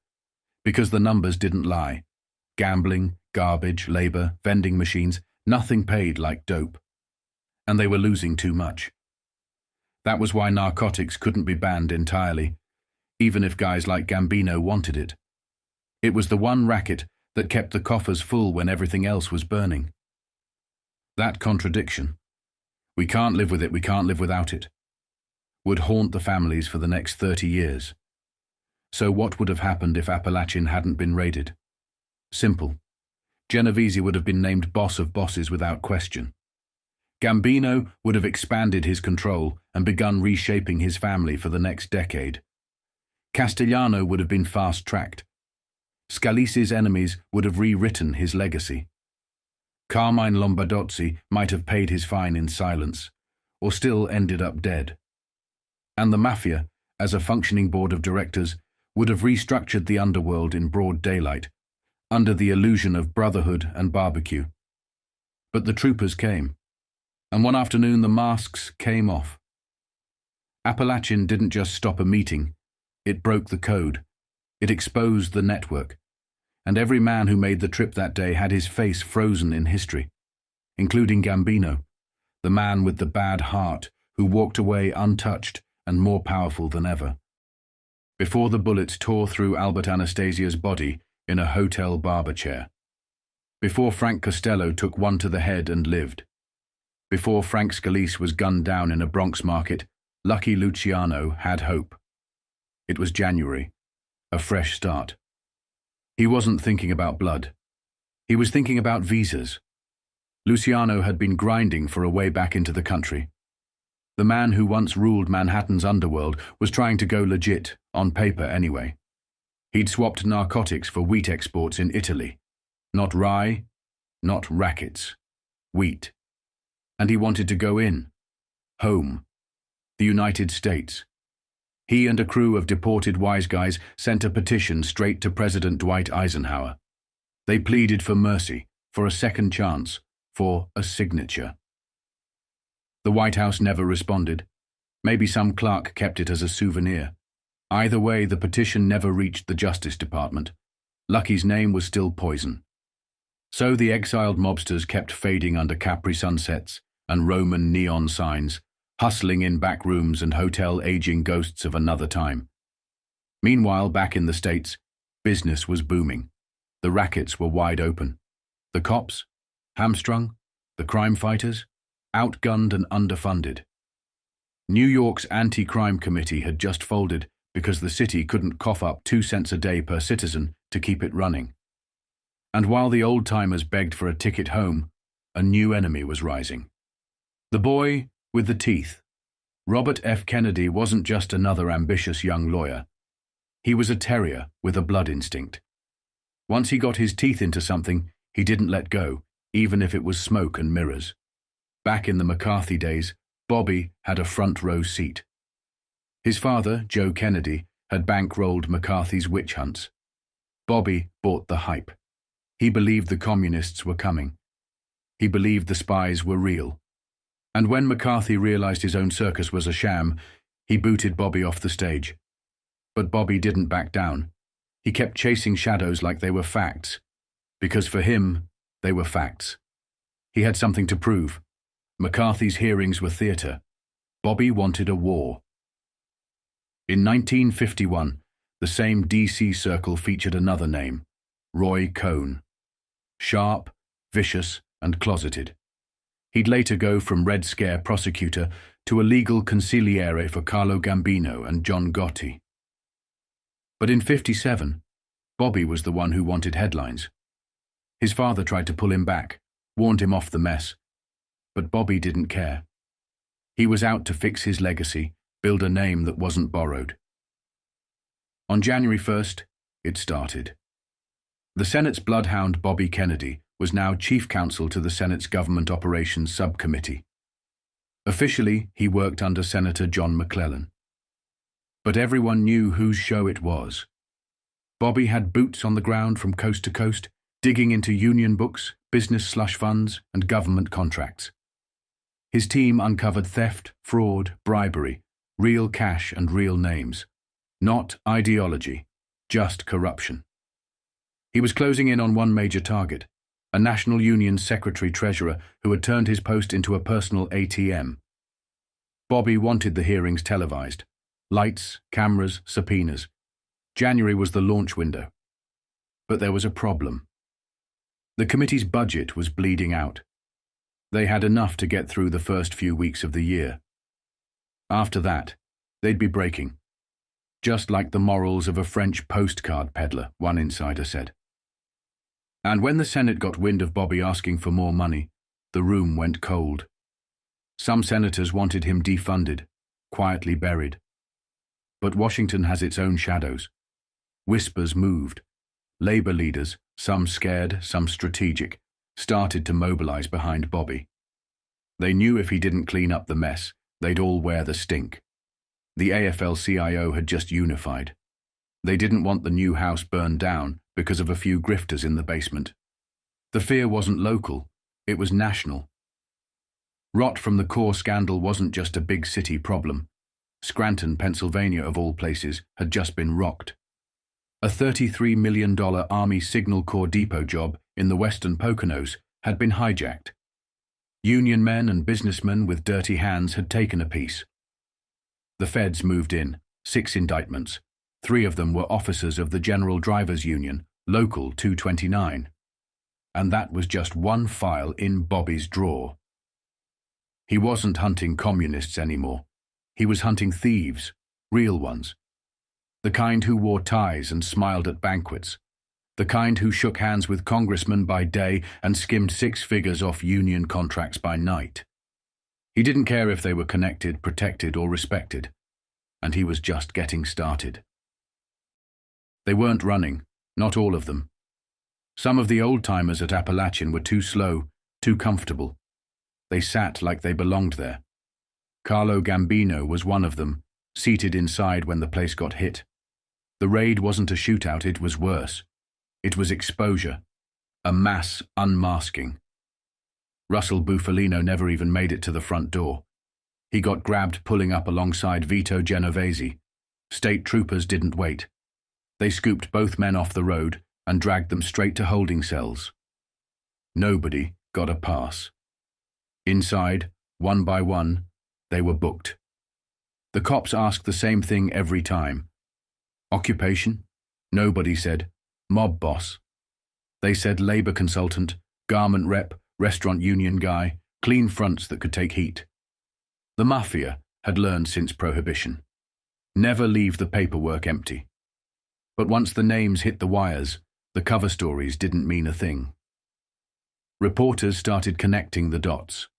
because the numbers didn't lie. Gambling, garbage, labor, vending machines, nothing paid like dope. And they were losing too much. That was why narcotics couldn't be banned entirely, even if guys like Gambino wanted it. It was the one racket that kept the coffers full when everything else was burning. That contradiction, we can't live with it, we can't live without it, would haunt the families for the next 30 years. So what would have happened if Appalachian hadn't been raided? Simple. Genovese would have been named boss of bosses without question. Gambino would have expanded his control and begun reshaping his family for the next decade. Castellano would have been fast-tracked. Scalise's enemies would have rewritten his legacy. Carmine Lombardozzi might have paid his fine in silence, or still ended up dead. And the Mafia, as a functioning board of directors, would have restructured the underworld in broad daylight, under the illusion of brotherhood and barbecue. But the troopers came, and one afternoon the masks came off. Appalachian didn't just stop a meeting, it broke the code. It exposed the network, and every man who made the trip that day had his face frozen in history, including Gambino, the man with the bad heart who walked away untouched and more powerful than ever. Before the bullets tore through Albert Anastasia's body in a hotel barber chair. Before Frank Costello took one to the head and lived. Before Frank Scalise was gunned down in a Bronx market, Lucky Luciano had hope. It was January. A fresh start. He wasn't thinking about blood. He was thinking about visas. Luciano had been grinding for a way back into the country. The man who once ruled Manhattan's underworld was trying to go legit, on paper anyway. He'd swapped narcotics for wheat exports in Italy. Not rye, not rackets. Wheat. And he wanted to go in. Home. The United States. He and a crew of deported wise guys sent a petition straight to President Dwight Eisenhower. They pleaded for mercy, for a second chance, for a signature. The White House never responded. Maybe some clerk kept it as a souvenir. Either way, the petition never reached the Justice Department. Lucky's name was still poison. So the exiled mobsters kept fading under Capri sunsets and Roman neon signs, hustling in back rooms and hotel aging ghosts of another time. Meanwhile, back in the States, business was booming. The rackets were wide open. The cops, hamstrung, the crime fighters, outgunned and underfunded. New York's anti-crime committee had just folded because the city couldn't cough up 2 cents a day per citizen to keep it running. And while the old-timers begged for a ticket home, a new enemy was rising. The boy with the teeth. Robert F. Kennedy wasn't just another ambitious young lawyer. He was a terrier with a blood instinct. Once he got his teeth into something, he didn't let go, even if it was smoke and mirrors. Back in the McCarthy days, Bobby had a front row seat. His father, Joe Kennedy, had bankrolled McCarthy's witch hunts. Bobby bought the hype. He believed the communists were coming. He believed the spies were real. And when McCarthy realized his own circus was a sham, he booted Bobby off the stage. But Bobby didn't back down. He kept chasing shadows like they were facts, because for him, they were facts. He had something to prove. McCarthy's hearings were theater. Bobby wanted a war. In 1951, the same DC circle featured another name, Roy Cohn. Sharp, vicious, and closeted. He'd later go from Red Scare prosecutor to a legal consigliere for Carlo Gambino and John Gotti. But in '57, Bobby was the one who wanted headlines. His father tried to pull him back, warned him off the mess, but Bobby didn't care. He was out to fix his legacy, build a name that wasn't borrowed. On January 1st, it started. The Senate's bloodhound Bobby Kennedy was now chief counsel to the Senate's Government Operations Subcommittee. Officially, he worked under Senator John McClellan. But everyone knew whose show it was. Bobby had boots on the ground from coast to coast, digging into union books, business slush funds, and government contracts. His team uncovered theft, fraud, bribery, real cash and real names. Not ideology, just corruption. He was closing in on one major target, a National Union secretary-treasurer who had turned his post into a personal ATM. Bobby wanted the hearings televised. Lights, cameras, subpoenas. January was the launch window. But there was a problem. The committee's budget was bleeding out. They had enough to get through the first few weeks of the year. After that, they'd be breaking. Just like the morals of a French postcard peddler, one insider said. And when the Senate got wind of Bobby asking for more money, the room went cold. Some senators wanted him defunded, quietly buried. But Washington has its own shadows. Whispers moved. Labor leaders, some scared, some strategic, started to mobilize behind Bobby. They knew if he didn't clean up the mess, they'd all wear the stink. The AFL-CIO had just unified. They didn't want the new house burned down because of a few grifters in the basement. The fear wasn't local, it was national. Rot from the core scandal wasn't just a big city problem. Scranton, Pennsylvania, of all places, had just been rocked. A $33 million Army Signal Corps depot job in the Western Poconos had been hijacked. Union men and businessmen with dirty hands had taken a piece. The feds moved in, 6 indictments. 3 of them were officers of the General Drivers Union, Local 229. And that was just one file in Bobby's drawer. He wasn't hunting communists anymore. He was hunting thieves, real ones. The kind who wore ties and smiled at banquets. The kind who shook hands with congressmen by day and skimmed 6 figures off union contracts by night. He didn't care if they were connected, protected, or respected. And he was just getting started. They weren't running, not all of them. Some of the old-timers at Appalachian were too slow, too comfortable. They sat like they belonged there. Carlo Gambino was one of them, seated inside when the place got hit. The raid wasn't a shootout, it was worse. It was exposure, a mass unmasking. Russell Bufalino never even made it to the front door. He got grabbed pulling up alongside Vito Genovese. State troopers didn't wait. They scooped both men off the road and dragged them straight to holding cells. Nobody got a pass. Inside, one by one, they were booked. The cops asked the same thing every time. Occupation? Nobody said. Mob boss. They said labor consultant, garment rep, restaurant union guy, clean fronts that could take heat. The mafia had learned since Prohibition. Never leave the paperwork empty. But once the names hit the wires, the cover stories didn't mean a thing. Reporters started connecting the dots.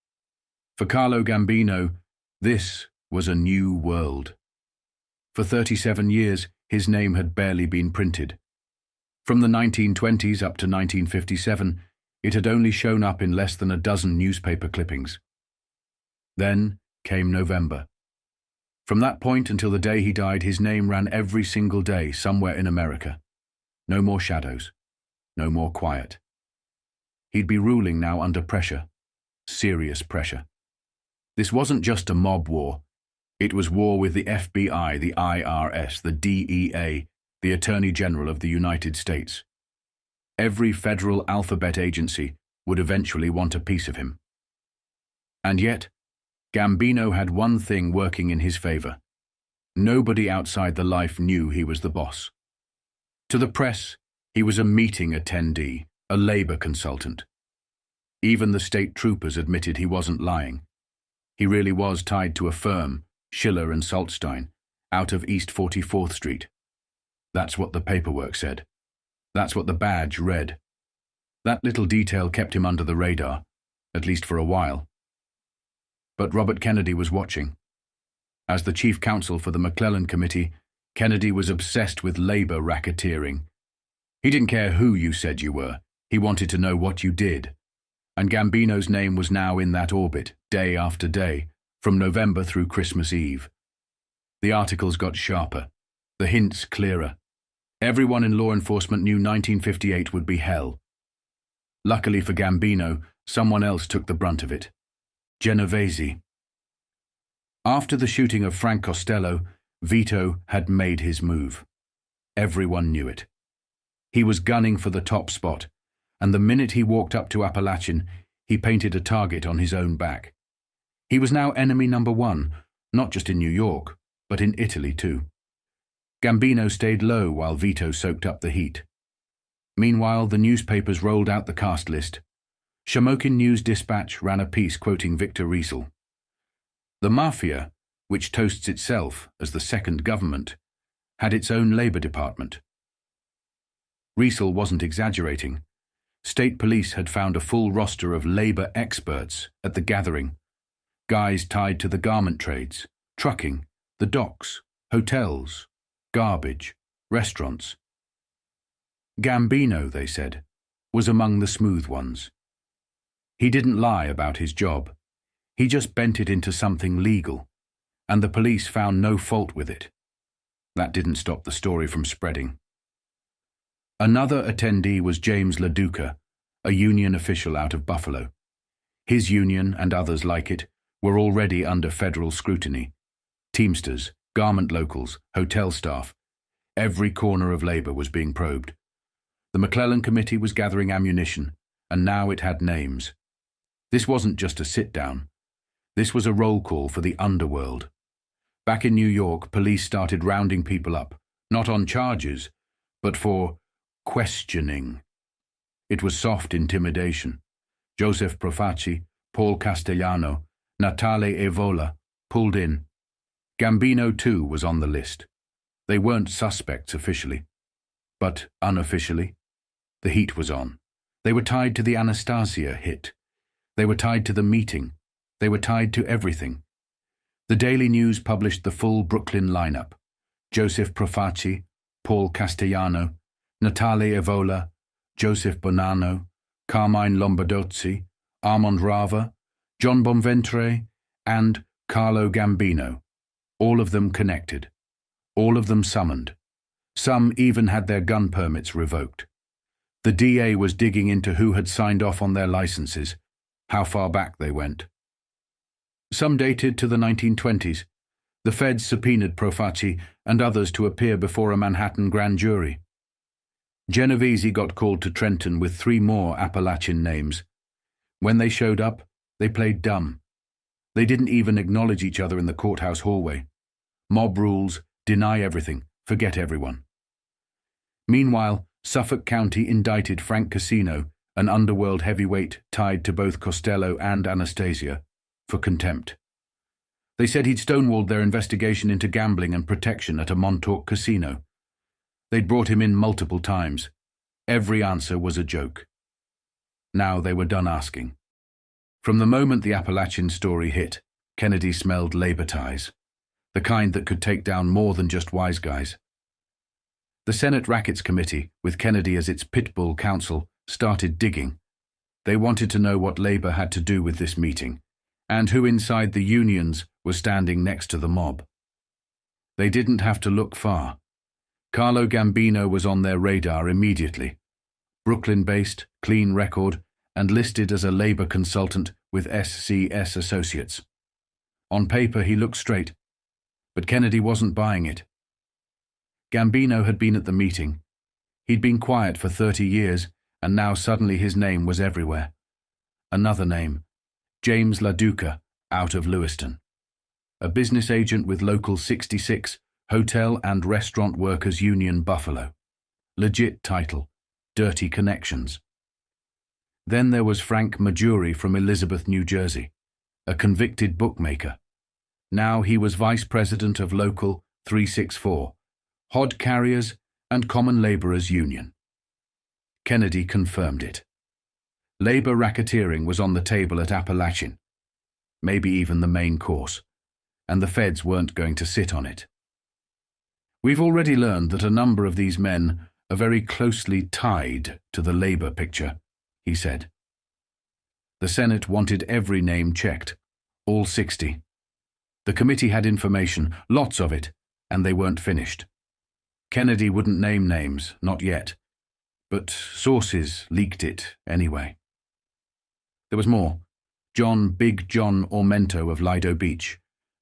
For Carlo Gambino, this was a new world. For 37 years, his name had barely been printed. From the 1920s up to 1957, it had only shown up in less than a dozen newspaper clippings. Then came November. From that point until the day he died, his name ran every single day somewhere in America. No more shadows. No more quiet. He'd be ruling now under pressure. Serious pressure. This wasn't just a mob war. It was war with the FBI, the IRS, the DEA, the Attorney General of the United States. Every federal alphabet agency would eventually want a piece of him. And yet, Gambino had one thing working in his favor. Nobody outside the life knew he was the boss. To the press, he was a meeting attendee, a labor consultant. Even the state troopers admitted he wasn't lying. He really was tied to a firm, Schiller and Saltstein, out of East 44th Street. That's what the paperwork said. That's what the badge read. That little detail kept him under the radar, at least for a while. But Robert Kennedy was watching. As the chief counsel for the McClellan Committee, Kennedy was obsessed with labor racketeering. He didn't care who you said you were. He wanted to know what you did. And Gambino's name was now in that orbit, day after day, from November through Christmas Eve. The articles got sharper, the hints clearer. Everyone in law enforcement knew 1958 would be hell. Luckily for Gambino, someone else took the brunt of it. Genovese. After the shooting of Frank Costello, Vito had made his move. Everyone knew it. He was gunning for the top spot, and the minute he walked up to Appalachian, he painted a target on his own back. He was now enemy number one, not just in New York, but in Italy too. Gambino stayed low while Vito soaked up the heat. Meanwhile, the newspapers rolled out the cast list. Shamokin News Dispatch ran a piece quoting Victor Riesel. The Mafia, which toasts itself as the second government, had its own labor department. Riesel wasn't exaggerating. State police had found a full roster of labor experts at the gathering. Guys tied to the garment trades, trucking, the docks, hotels, garbage, restaurants. Gambino, they said, was among the smooth ones. He didn't lie about his job. He just bent it into something legal, and the police found no fault with it. That didn't stop the story from spreading. Another attendee was James LaDuca, a union official out of Buffalo. His union, and others like it, were already under federal scrutiny. Teamsters, garment locals, hotel staff, every corner of labor was being probed. The McClellan Committee was gathering ammunition, and now it had names. This wasn't just a sit-down. This was a roll call for the underworld. Back in New York, police started rounding people up, not on charges, but for questioning. It was soft intimidation. Joseph Profaci, Paul Castellano, Natale Evola pulled in. Gambino, too, was on the list. They weren't suspects officially, but unofficially. The heat was on. They were tied to the Anastasia hit. They were tied to the meeting. They were tied to everything. The Daily News published the full Brooklyn lineup. Joseph Profaci, Paul Castellano, Natale Evola, Joseph Bonanno, Carmine Lombardozzi, Armand Rava, John Bonventre, and Carlo Gambino. All of them connected. All of them summoned. Some even had their gun permits revoked. The DA was digging into who had signed off on their licenses, how far back they went. Some dated to the 1920s. The feds subpoenaed Profaci and others to appear before a Manhattan grand jury. Genovese got called to Trenton with 3 more Appalachian names. When they showed up, they played dumb. They didn't even acknowledge each other in the courthouse hallway. Mob rules, deny everything, forget everyone. Meanwhile, Suffolk County indicted Frank Casino, an underworld heavyweight tied to both Costello and Anastasia, for contempt. They said he'd stonewalled their investigation into gambling and protection at a Montauk casino. They'd brought him in multiple times. Every answer was a joke. Now they were done asking. From the moment the Appalachian story hit, Kennedy smelled labor ties, the kind that could take down more than just wise guys. The Senate Rackets Committee, with Kennedy as its pitbull counsel, started digging. They wanted to know what labor had to do with this meeting, and who inside the unions was standing next to the mob. They didn't have to look far. Carlo Gambino was on their radar immediately. Brooklyn-based, clean record, and listed as a labor consultant with SCS Associates. On paper, he looked straight, but Kennedy wasn't buying it. Gambino had been at the meeting. He'd been quiet for 30 years, and now suddenly his name was everywhere. Another name, James LaDuca, out of Lewiston. A business agent with Local 66, Hotel and Restaurant Workers Union Buffalo. Legit title, dirty connections. Then there was Frank Majuri from Elizabeth, New Jersey, a convicted bookmaker. Now he was vice president of Local 364, Hod Carriers and Common Laborers Union. Kennedy confirmed it. Labor racketeering was on the table at Appalachian, maybe even the main course, and the feds weren't going to sit on it. We've already learned that a number of these men are very closely tied to the labor picture, he said. The Senate wanted every name checked, all 60. The committee had information, lots of it, and they weren't finished. Kennedy wouldn't name names, not yet, but sources leaked it anyway. There was more. Big John Ormento of Lido Beach,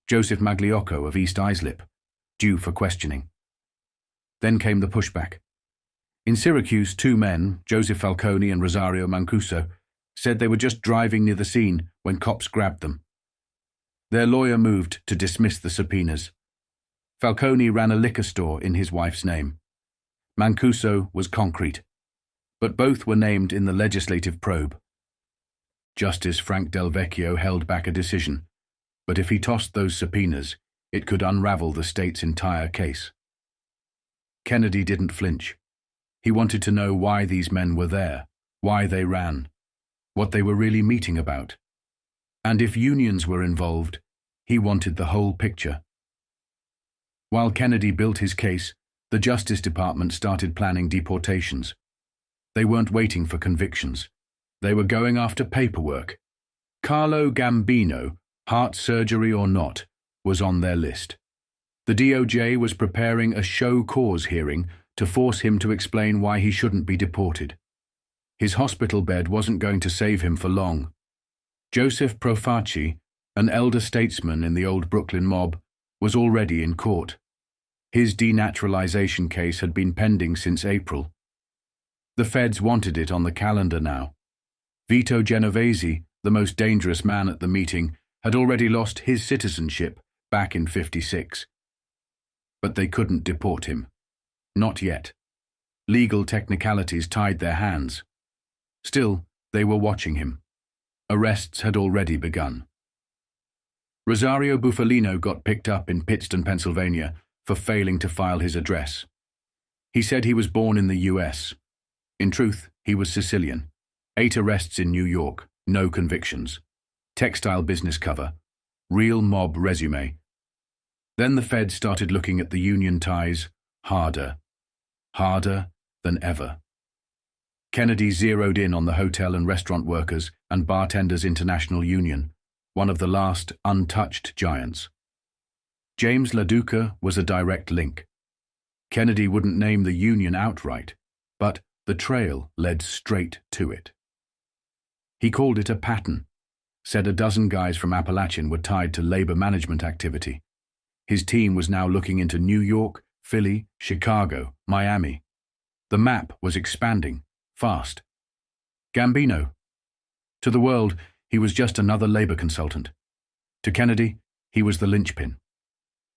Joseph Magliocco of East Islip, due for questioning. Then came the pushback. In Syracuse, 2 men, Joseph Falcone and Rosario Mancuso, said they were just driving near the scene when cops grabbed them. Their lawyer moved to dismiss the subpoenas. Falcone ran a liquor store in his wife's name. Mancuso was concrete, but both were named in the legislative probe. Justice Frank Del Vecchio held back a decision, but if he tossed those subpoenas, it could unravel the state's entire case. Kennedy didn't flinch. He wanted to know why these men were there, why they ran, what they were really meeting about. And if unions were involved, he wanted the whole picture. While Kennedy built his case, the Justice Department started planning deportations. They weren't waiting for convictions. They were going after paperwork. Carlo Gambino, heart surgery or not, was on their list. The DOJ was preparing a show cause hearing to force him to explain why he shouldn't be deported. His hospital bed wasn't going to save him for long. Joseph Profaci, an elder statesman in the old Brooklyn mob, was already in court. His denaturalization case had been pending since April. The feds wanted it on the calendar now. Vito Genovese, the most dangerous man at the meeting, had already lost his citizenship back in '56. But they couldn't deport him. Not yet. Legal technicalities tied their hands. Still, they were watching him. Arrests had already begun. Rosario Bufalino got picked up in Pittston, Pennsylvania, for failing to file his address. He said he was born in the US. In truth, he was Sicilian. 8 arrests in New York, no convictions. Textile business cover. Real mob resume. Then the feds started looking at the union ties harder than ever. Kennedy zeroed in on the Hotel and Restaurant Workers and Bartenders International Union, one of the last untouched giants. James LaDuca was a direct link. Kennedy wouldn't name the union outright, but the trail led straight to it. He called it a pattern, said a dozen guys from Appalachian were tied to labor management activity. His team was now looking into New York, Philly, Chicago, Miami. The map was expanding, fast. Gambino. To the world, he was just another labor consultant. To Kennedy, he was the linchpin.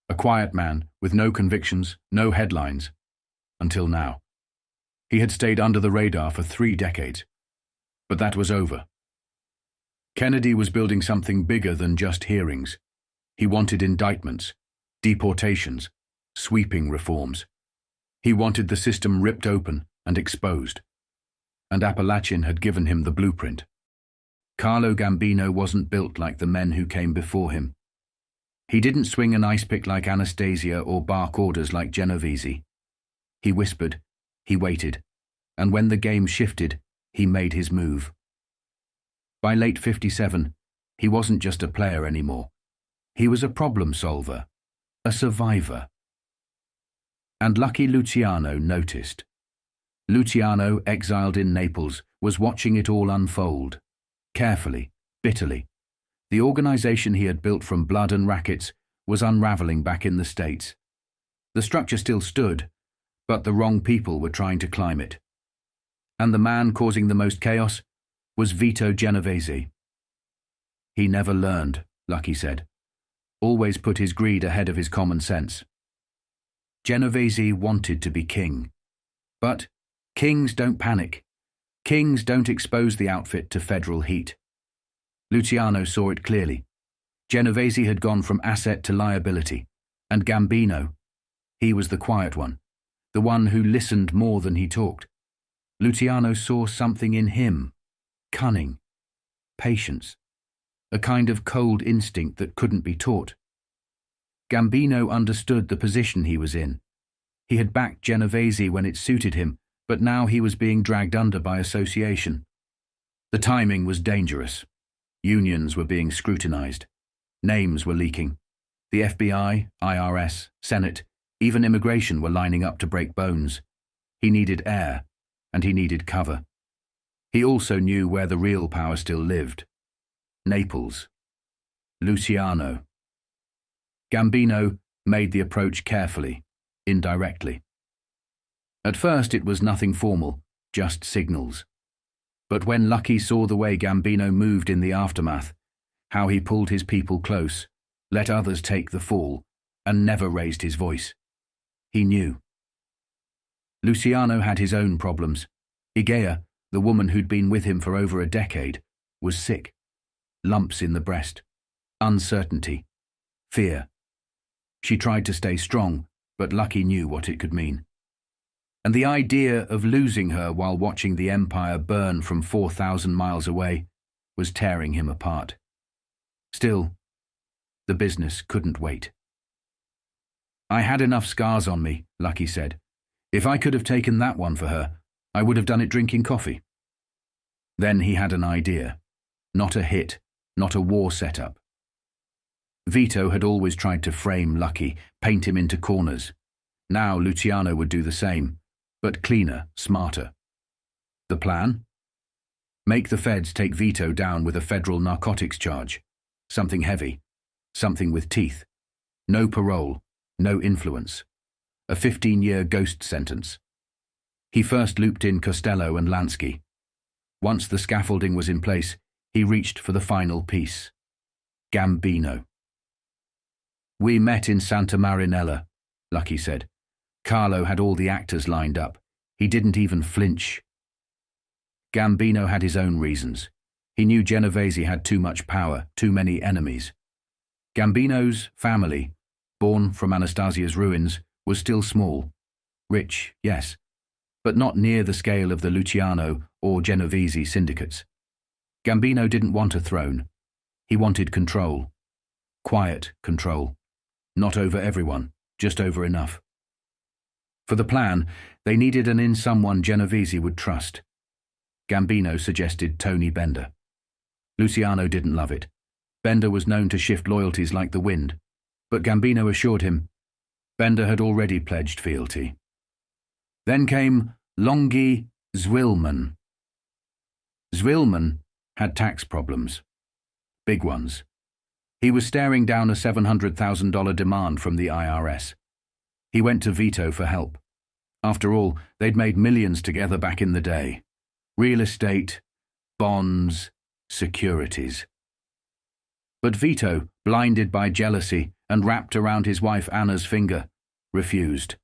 A quiet man with no convictions, no headlines. Until now. He had stayed under the radar for 3 decades. But that was over. Kennedy was building something bigger than just hearings. He wanted indictments, deportations, sweeping reforms. He wanted the system ripped open and exposed. And Appalachian had given him the blueprint. Carlo Gambino wasn't built like the men who came before him. He didn't swing an ice pick like Anastasia or bark orders like Genovese. He whispered, he waited, and when the game shifted, he made his move. By late '57, he wasn't just a player anymore. He was a problem solver, a survivor. And Lucky Luciano noticed. Luciano, exiled in Naples, was watching it all unfold. Carefully, bitterly. The organization he had built from blood and rackets was unraveling back in the States. The structure still stood, but the wrong people were trying to climb it. And the man causing the most chaos was Vito Genovese. He never learned, Lucky said. Always put his greed ahead of his common sense. Genovese wanted to be king. But kings don't panic. Kings don't expose the outfit to federal heat. Luciano saw it clearly. Genovese had gone from asset to liability, and Gambino, he was the quiet one, the one who listened more than he talked. Luciano saw something in him, cunning, patience, a kind of cold instinct that couldn't be taught. Gambino understood the position he was in. He had backed Genovese when it suited him, but now he was being dragged under by association. The timing was dangerous. Unions were being scrutinized. Names were leaking. The FBI, IRS, Senate, even immigration were lining up to break bones. He needed air, and he needed cover. He also knew where the real power still lived. Naples. Luciano. Gambino made the approach carefully, indirectly. At first it was nothing formal, just signals. But when Lucky saw the way Gambino moved in the aftermath, how he pulled his people close, let others take the fall, and never raised his voice, he knew. Luciano had his own problems. Igea, the woman who'd been with him for over a decade, was sick. Lumps in the breast, uncertainty, fear. She tried to stay strong, but Lucky knew what it could mean. And the idea of losing her while watching the empire burn from 4,000 miles away was tearing him apart. Still, the business couldn't wait. I had enough scars on me, Lucky said. If I could have taken that one for her, I would have done it drinking coffee. Then he had an idea. Not a hit, not a war setup. Vito had always tried to frame Lucky, paint him into corners. Now Luciano would do the same, but cleaner, smarter. The plan? Make the feds take Vito down with a federal narcotics charge. Something heavy, something with teeth. No parole, no influence. A 15-year ghost sentence. He first looped in Costello and Lansky. Once the scaffolding was in place, he reached for the final piece. Gambino. We met in Santa Marinella, Lucky said. Carlo had all the actors lined up. He didn't even flinch. Gambino had his own reasons. He knew Genovese had too much power, too many enemies. Gambino's family, born from Anastasia's ruins, was still small. Rich, yes, but not near the scale of the Luciano or Genovese syndicates. Gambino didn't want a throne. He wanted control. Quiet control. Not over everyone, just over enough. For the plan, they needed an in someone Genovese would trust. Gambino suggested Tony Bender. Luciano didn't love it. Bender was known to shift loyalties like the wind, but Gambino assured him Bender had already pledged fealty. Then came Longi Zwilman. Zwilman had tax problems. Big ones. He was staring down a $700,000 demand from the IRS. He went to Vito for help. After all, they'd made millions together back in the day. Real estate, bonds, securities. But Vito, blinded by jealousy and wrapped around his wife Anna's finger, refused.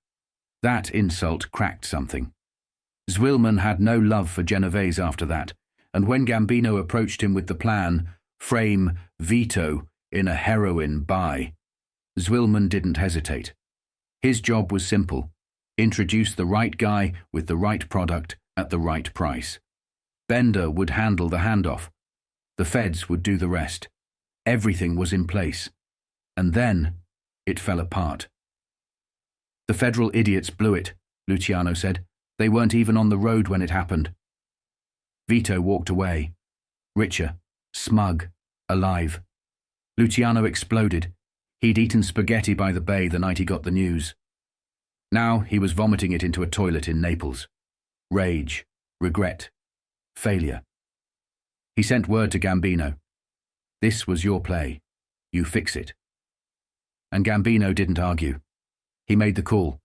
That insult cracked something. Zwilman had no love for Genovese after that, and when Gambino approached him with the plan, frame Vito in a heroin buy, Zwilman didn't hesitate. His job was simple: introduce the right guy with the right product at the right price. Bender would handle the handoff. The feds would do the rest. Everything was in place. And then it fell apart. The federal idiots blew it, Luciano said. They weren't even on the road when it happened. Vito walked away. Richer, smug, alive. Luciano exploded. He'd eaten spaghetti by the bay the night he got the news. Now he was vomiting it into a toilet in Naples. Rage, regret, failure. He sent word to Gambino. This was your play. You fix it. And Gambino didn't argue. He made the call.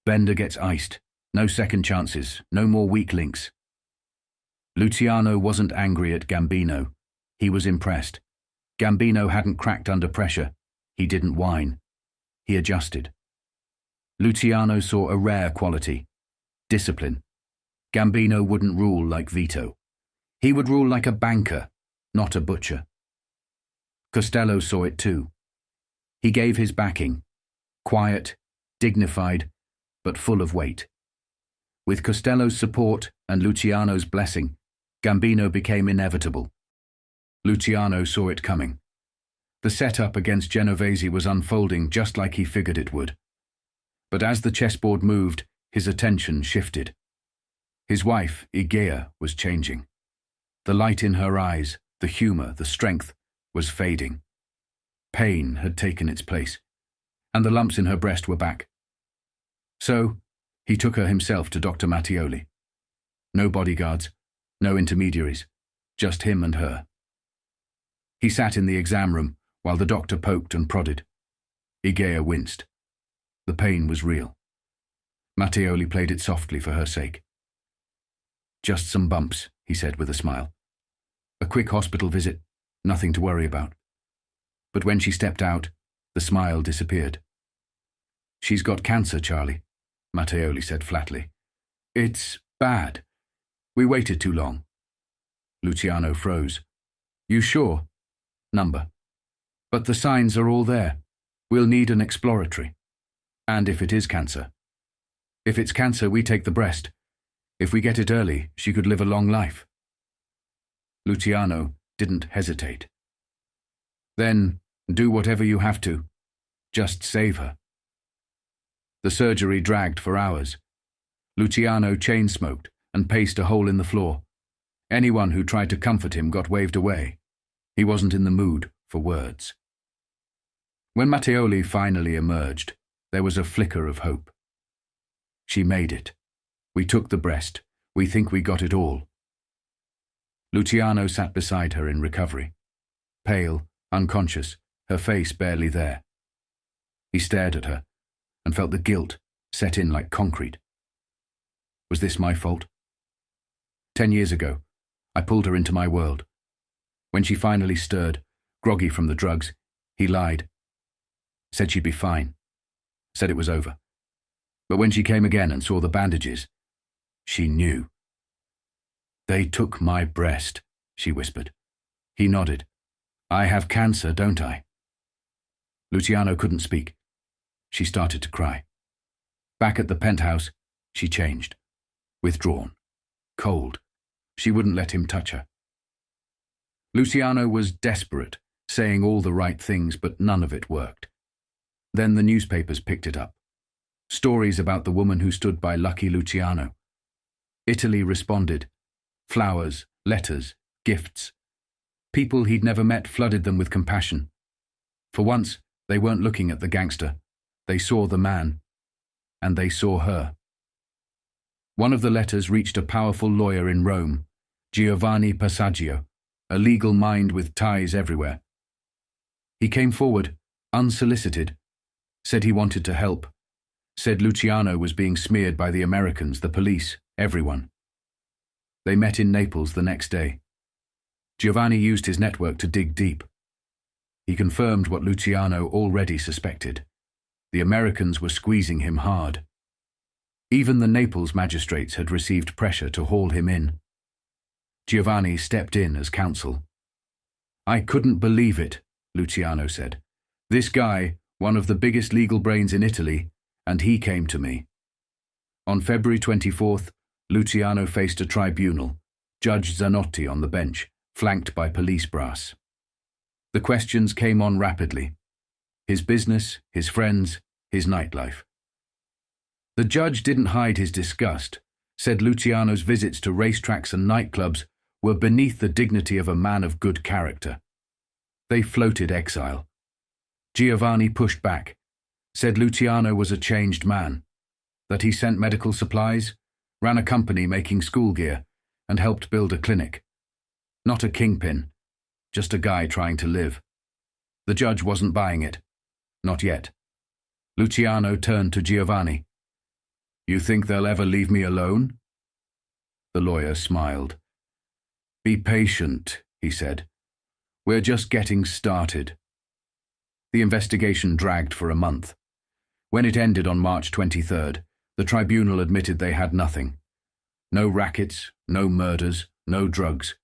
Bender gets iced. No second chances. No more weak links. Luciano wasn't angry at Gambino. He was impressed. Gambino hadn't cracked under pressure. He didn't whine. He adjusted. Luciano saw a rare quality: discipline. Gambino wouldn't rule like Vito. He would rule like a banker, not a butcher. Costello saw it too. He gave his backing, quiet, dignified, but full of weight. With Costello's support and Luciano's blessing, Gambino became inevitable. Luciano saw it coming. The setup against Genovese was unfolding just like he figured it would. But as the chessboard moved, his attention shifted. His wife, Igea, was changing. The light in her eyes, the humor, the strength, was fading. Pain had taken its place, and the lumps in her breast were back. So, he took her himself to Dr. Mattioli. No bodyguards, no intermediaries, just him and her. He sat in the exam room while the doctor poked and prodded. Igea winced. The pain was real. Mattioli played it softly for her sake. "Just some bumps," he said with a smile. "A quick hospital visit, nothing to worry about." But when she stepped out, the smile disappeared. "She's got cancer, Charlie," Mattioli said flatly. "It's bad. We waited too long." Luciano froze. "You sure?" "Number. But the signs are all there. We'll need an exploratory. And if it is cancer. If it's cancer, we take the breast. If we get it early, she could live a long life." Luciano didn't hesitate. "Then do whatever you have to. Just save her." The surgery dragged for hours. Luciano chain-smoked and paced a hole in the floor. Anyone who tried to comfort him got waved away. He wasn't in the mood for words. When Mattioli finally emerged, there was a flicker of hope. "She made it. We took the breast. We think we got it all." Luciano sat beside her in recovery. Pale, unconscious, her face barely there. He stared at her and felt the guilt set in like concrete. Was this my fault? 10 years ago, I pulled her into my world. When she finally stirred, groggy from the drugs, he lied. Said she'd be fine. Said it was over. But when she came again and saw the bandages, she knew. "They took my breast," she whispered. He nodded. "I have cancer, don't I?" Luciano couldn't speak. She started to cry. Back at the penthouse, she changed. Withdrawn. Cold. She wouldn't let him touch her. Luciano was desperate, saying all the right things, but none of it worked. Then the newspapers picked it up. Stories about the woman who stood by Lucky Luciano. Italy responded. Flowers, letters, gifts. People he'd never met flooded them with compassion. For once, they weren't looking at the gangster. They saw the man. And they saw her. One of the letters reached a powerful lawyer in Rome, Giovanni Passaggio, a legal mind with ties everywhere. He came forward, unsolicited, said he wanted to help, said Luciano was being smeared by the Americans, the police, everyone. They met in Naples the next day. Giovanni used his network to dig deep. He confirmed what Luciano already suspected. The Americans were squeezing him hard. Even the Naples magistrates had received pressure to haul him in. Giovanni stepped in as counsel. "I couldn't believe it," Luciano said. "This guy, one of the biggest legal brains in Italy, and he came to me." On February 24th, Luciano faced a tribunal, Judge Zanotti on the bench, flanked by police brass. The questions came on rapidly. His business, his friends, his nightlife. The judge didn't hide his disgust, said Luciano's visits to racetracks and nightclubs were beneath the dignity of a man of good character. They floated exile. Giovanni pushed back, said Luciano was a changed man, that he sent medical supplies, ran a company making school gear, and helped build a clinic. Not a kingpin, just a guy trying to live. The judge wasn't buying it. Not yet. Luciano turned to Giovanni. "You think they'll ever leave me alone?" The lawyer smiled. "Be patient," he said. "We're just getting started." The investigation dragged for a month. When it ended on March 23rd, the tribunal admitted they had nothing. No rackets, no murders, no drugs.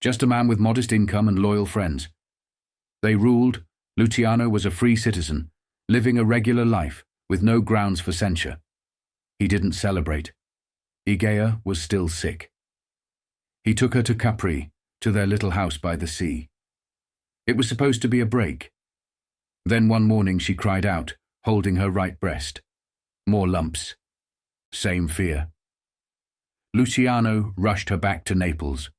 Just a man with modest income and loyal friends. They ruled. Luciano was a free citizen, living a regular life with no grounds for censure. He didn't celebrate. Igea was still sick. He took her to Capri, to their little house by the sea. It was supposed to be a break. Then one morning she cried out, holding her right breast. More lumps. Same fear. Luciano rushed her back to Naples.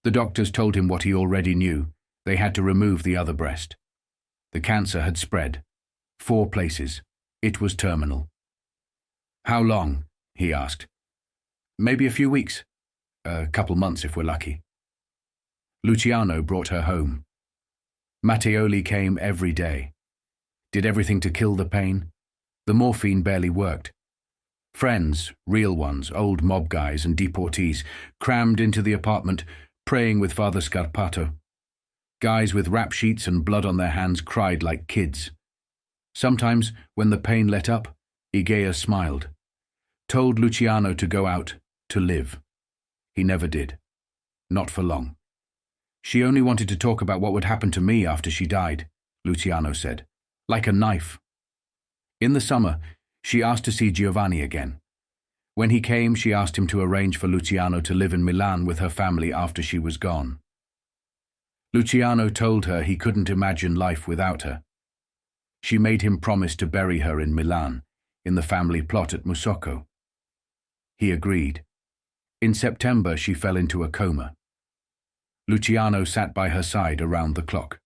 The doctors told him what he already knew. They had to remove the other breast. The cancer had spread. 4 places. It was terminal. How long? He asked. Maybe a few weeks. A couple months if we're lucky. Luciano brought her home. Matteoli came every day. Did everything to kill the pain. The morphine barely worked. Friends, real ones, old mob guys and deportees, crammed into the apartment, praying with Father Scarpato. Guys with rap sheets and blood on their hands cried like kids. Sometimes, when the pain let up, Igea smiled, told Luciano to go out, to live. He never did. Not for long. She only wanted to talk about what would happen to me after she died, Luciano said, like a knife. In the summer, she asked to see Giovanni again. When he came, she asked him to arrange for Luciano to live in Milan with her family after she was gone. Luciano told her he couldn't imagine life without her. She made him promise to bury her in Milan, in the family plot at Musocco. He agreed. In September, she fell into a coma. Luciano sat by her side around the clock.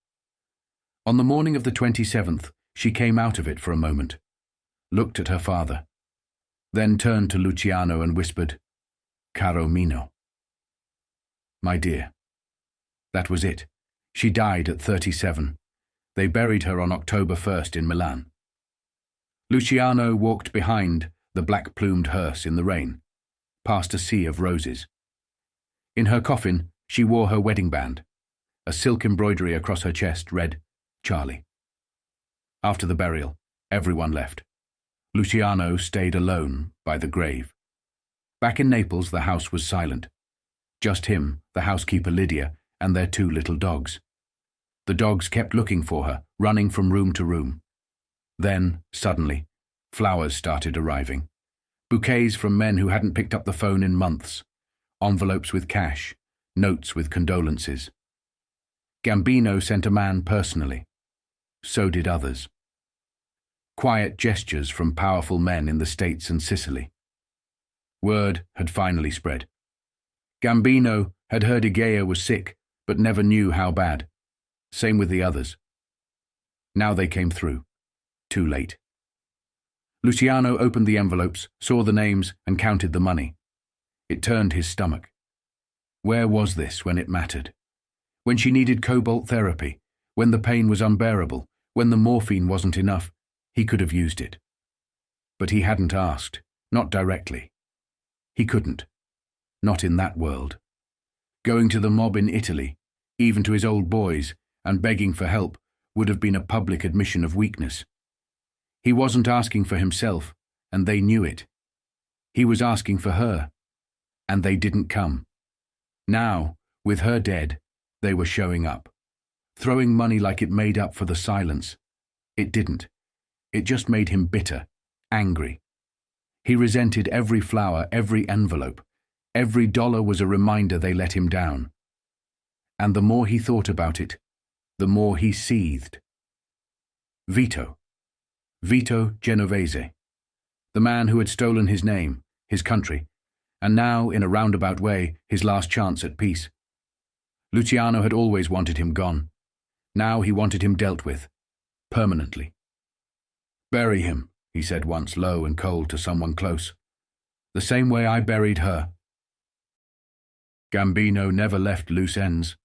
On the morning of the 27th, she came out of it for a moment, looked at her father, then turned to Luciano and whispered, "Caro mio." My dear. That was it. She died at 37. They buried her on October 1st in Milan. Luciano walked behind the black-plumed hearse in the rain, past a sea of roses. In her coffin, she wore her wedding band. A silk embroidery across her chest read, "Charlie." After the burial, everyone left. Luciano stayed alone by the grave. Back in Naples, the house was silent. Just him, the housekeeper Lydia, and their 2 little dogs. The dogs kept looking for her, running from room to room. Then, suddenly, flowers started arriving. Bouquets from men who hadn't picked up the phone in months. Envelopes with cash, notes with condolences. Gambino sent a man personally. So did others. Quiet gestures from powerful men in the States and Sicily. Word had finally spread. Gambino had heard Igea was sick, but never knew how bad. Same with the others. Now they came through. Too late. Luciano opened the envelopes, saw the names, and counted the money. It turned his stomach. Where was this when it mattered? When she needed cobalt therapy, when the pain was unbearable, when the morphine wasn't enough, he could have used it. But he hadn't asked, not directly. He couldn't. Not in that world. Going to the mob in Italy, even to his old boys, and begging for help would have been a public admission of weakness. He wasn't asking for himself, and they knew it. He was asking for her, and they didn't come. Now, with her dead, they were showing up, throwing money like it made up for the silence. It didn't. It just made him bitter, angry. He resented every flower, every envelope. Every dollar was a reminder they let him down. And the more he thought about it, the more he seethed. Vito Genovese, the man who had stolen his name, his country, and now, in a roundabout way, his last chance at peace. Luciano had always wanted him gone. Now he wanted him dealt with, permanently. "Bury him," he said once, low and cold to someone close. "The same way I buried her." Gambino never left loose ends.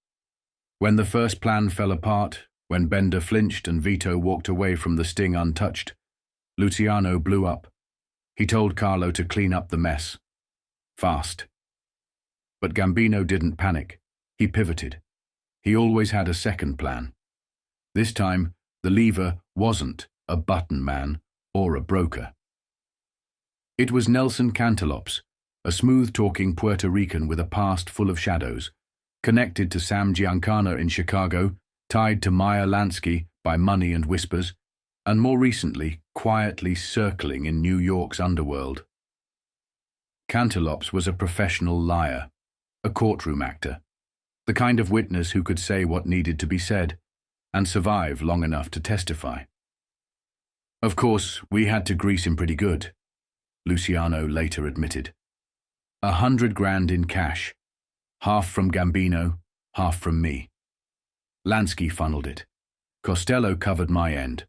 When the first plan fell apart, when Bender flinched and Vito walked away from the sting untouched, Luciano blew up. He told Carlo to clean up the mess. Fast. But Gambino didn't panic. He pivoted. He always had a second plan. This time, the lever wasn't a button man or a broker. It was Nelson Cantelop's, a smooth-talking Puerto Rican with a past full of shadows, connected to Sam Giancana in Chicago, tied to Meyer Lansky by money and whispers, and more recently, quietly circling in New York's underworld. Cantalopes was a professional liar, a courtroom actor, the kind of witness who could say what needed to be said and survive long enough to testify. Of course, we had to grease him pretty good, Luciano later admitted. 100 grand in cash, half from Gambino, half from me. Lansky funneled it. Costello covered my end.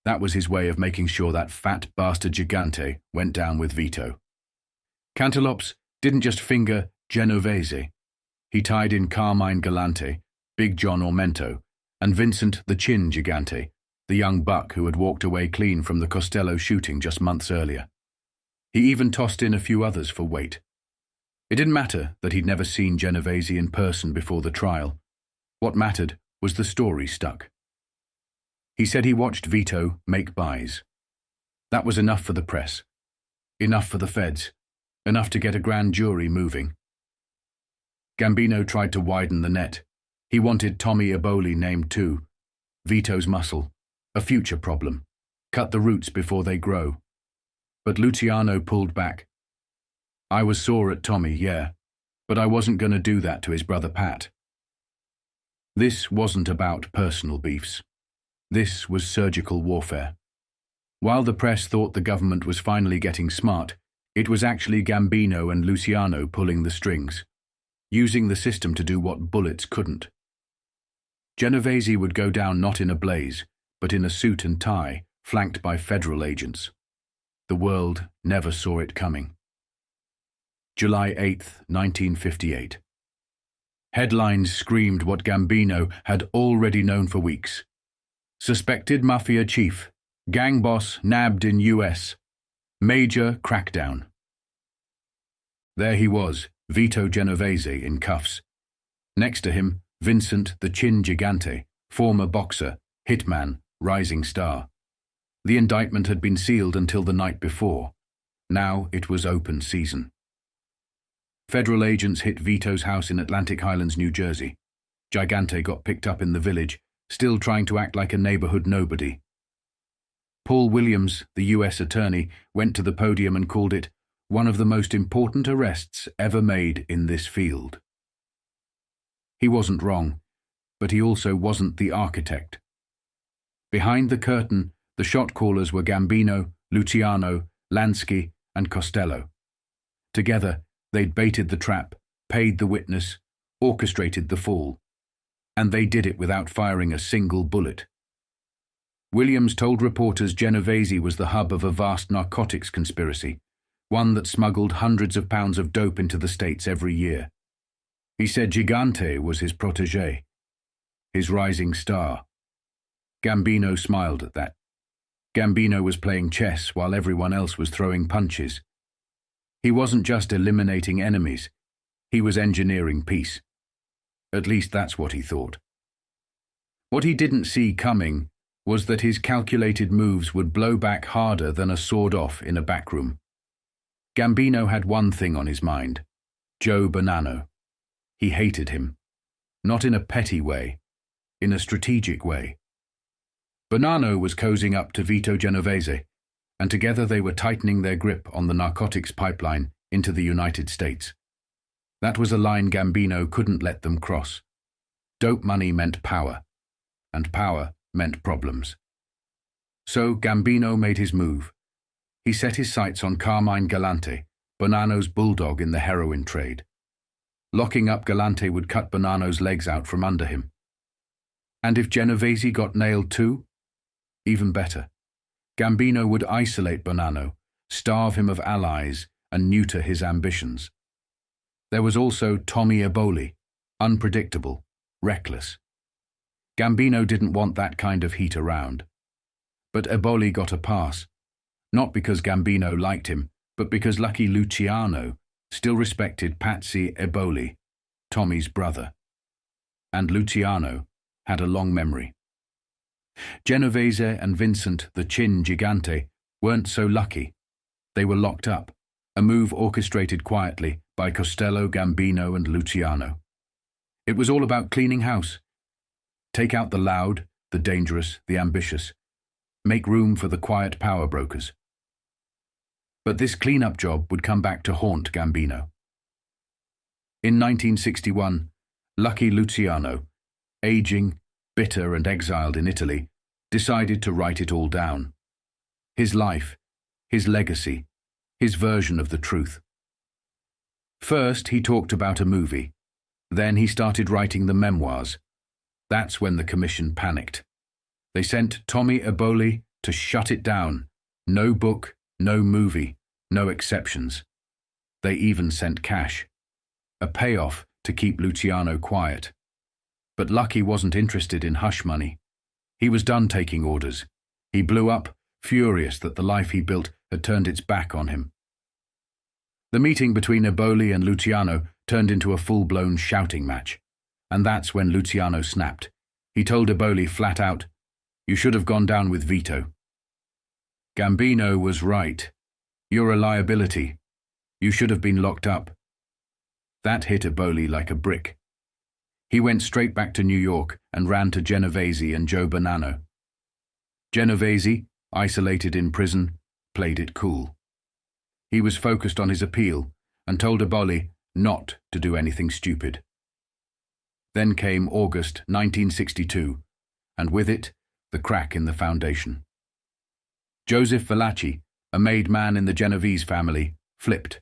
That was his way of making sure that fat bastard Gigante went down with Vito. Cantalopes didn't just finger Genovese. He tied in Carmine Galante, Big John Ormento, and Vincent the Chin Gigante, the young buck who had walked away clean from the Costello shooting just months earlier. He even tossed in a few others for weight. It didn't matter that he'd never seen Genovese in person before the trial. What mattered was the story stuck. He said he watched Vito make buys. That was enough for the press, enough for the feds, enough to get a grand jury moving. Gambino tried to widen the net. He wanted Tommy Eboli named too. Vito's muscle, a future problem. Cut the roots before they grow. But Luciano pulled back. I was sore at Tommy, yeah, but I wasn't going to do that to his brother Pat. This wasn't about personal beefs. This was surgical warfare. While the press thought the government was finally getting smart, it was actually Gambino and Luciano pulling the strings, using the system to do what bullets couldn't. Genovese would go down not in a blaze, but in a suit and tie, flanked by federal agents. The world never saw it coming. July 8th, 1958. Headlines screamed what Gambino had already known for weeks. Suspected mafia chief, gang boss nabbed in US, major crackdown. There he was, Vito Genovese in cuffs. Next to him, Vincent the Chin Gigante, former boxer, hitman, rising star. The indictment had been sealed until the night before. Now it was open season. Federal agents hit Vito's house in Atlantic Highlands, New Jersey. Gigante got picked up in the village, still trying to act like a neighborhood nobody. Paul Williams, the U.S. attorney, went to the podium and called it one of the most important arrests ever made in this field. He wasn't wrong, but he also wasn't the architect. Behind the curtain, the shot callers were Gambino, Luciano, Lansky, and Costello. Together, they'd baited the trap, paid the witness, orchestrated the fall. And they did it without firing a single bullet. Williams told reporters Genovese was the hub of a vast narcotics conspiracy, one that smuggled hundreds of pounds of dope into the States every year. He said Gigante was his protégé, his rising star. Gambino smiled at that. Gambino was playing chess while everyone else was throwing punches. He wasn't just eliminating enemies, he was engineering peace. At least that's what he thought. What he didn't see coming was that his calculated moves would blow back harder than a sword-off in a backroom. Gambino had one thing on his mind: Joe Bonanno. He hated him. Not in a petty way, in a strategic way. Bonanno was cozying up to Vito Genovese, and together they were tightening their grip on the narcotics pipeline into the United States. That was a line Gambino couldn't let them cross. Dope money meant power, and power meant problems. So Gambino made his move. He set his sights on Carmine Galante, Bonanno's bulldog in the heroin trade. Locking up Galante would cut Bonanno's legs out from under him. And if Genovese got nailed too? Even better. Gambino would isolate Bonanno, starve him of allies, and neuter his ambitions. There was also Tommy Eboli, unpredictable, reckless. Gambino didn't want that kind of heat around. But Eboli got a pass, not because Gambino liked him, but because lucky Luciano still respected Patsy Eboli, Tommy's brother. And Luciano had a long memory. Genovese and Vincent the Chin Gigante weren't so lucky. They were locked up, a move orchestrated quietly by Costello, Gambino, and Luciano. It was all about cleaning house. Take out the loud, the dangerous, the ambitious. Make room for the quiet power brokers. But this clean-up job would come back to haunt Gambino. In 1961, lucky Luciano, aging, bitter and exiled in Italy, decided to write it all down. His life, his legacy, his version of the truth. First, he talked about a movie. Then he started writing the memoirs. That's when the commission panicked. They sent Tommy Eboli to shut it down. No book, no movie, no exceptions. They even sent cash. A payoff to keep Luciano quiet. But Lucky wasn't interested in hush money. He was done taking orders. He blew up, furious that the life he built had turned its back on him. The meeting between Eboli and Luciano turned into a full-blown shouting match. And that's when Luciano snapped. He told Eboli flat out, "You should have gone down with Vito." Gambino was right. "You're a liability. You should have been locked up." That hit Eboli like a brick. He went straight back to New York and ran to Genovese and Joe Bonanno. Genovese, isolated in prison, played it cool. He was focused on his appeal and told Eboli not to do anything stupid. Then came August 1962, and with it, the crack in the foundation. Joseph Valachi, a made man in the Genovese family, flipped.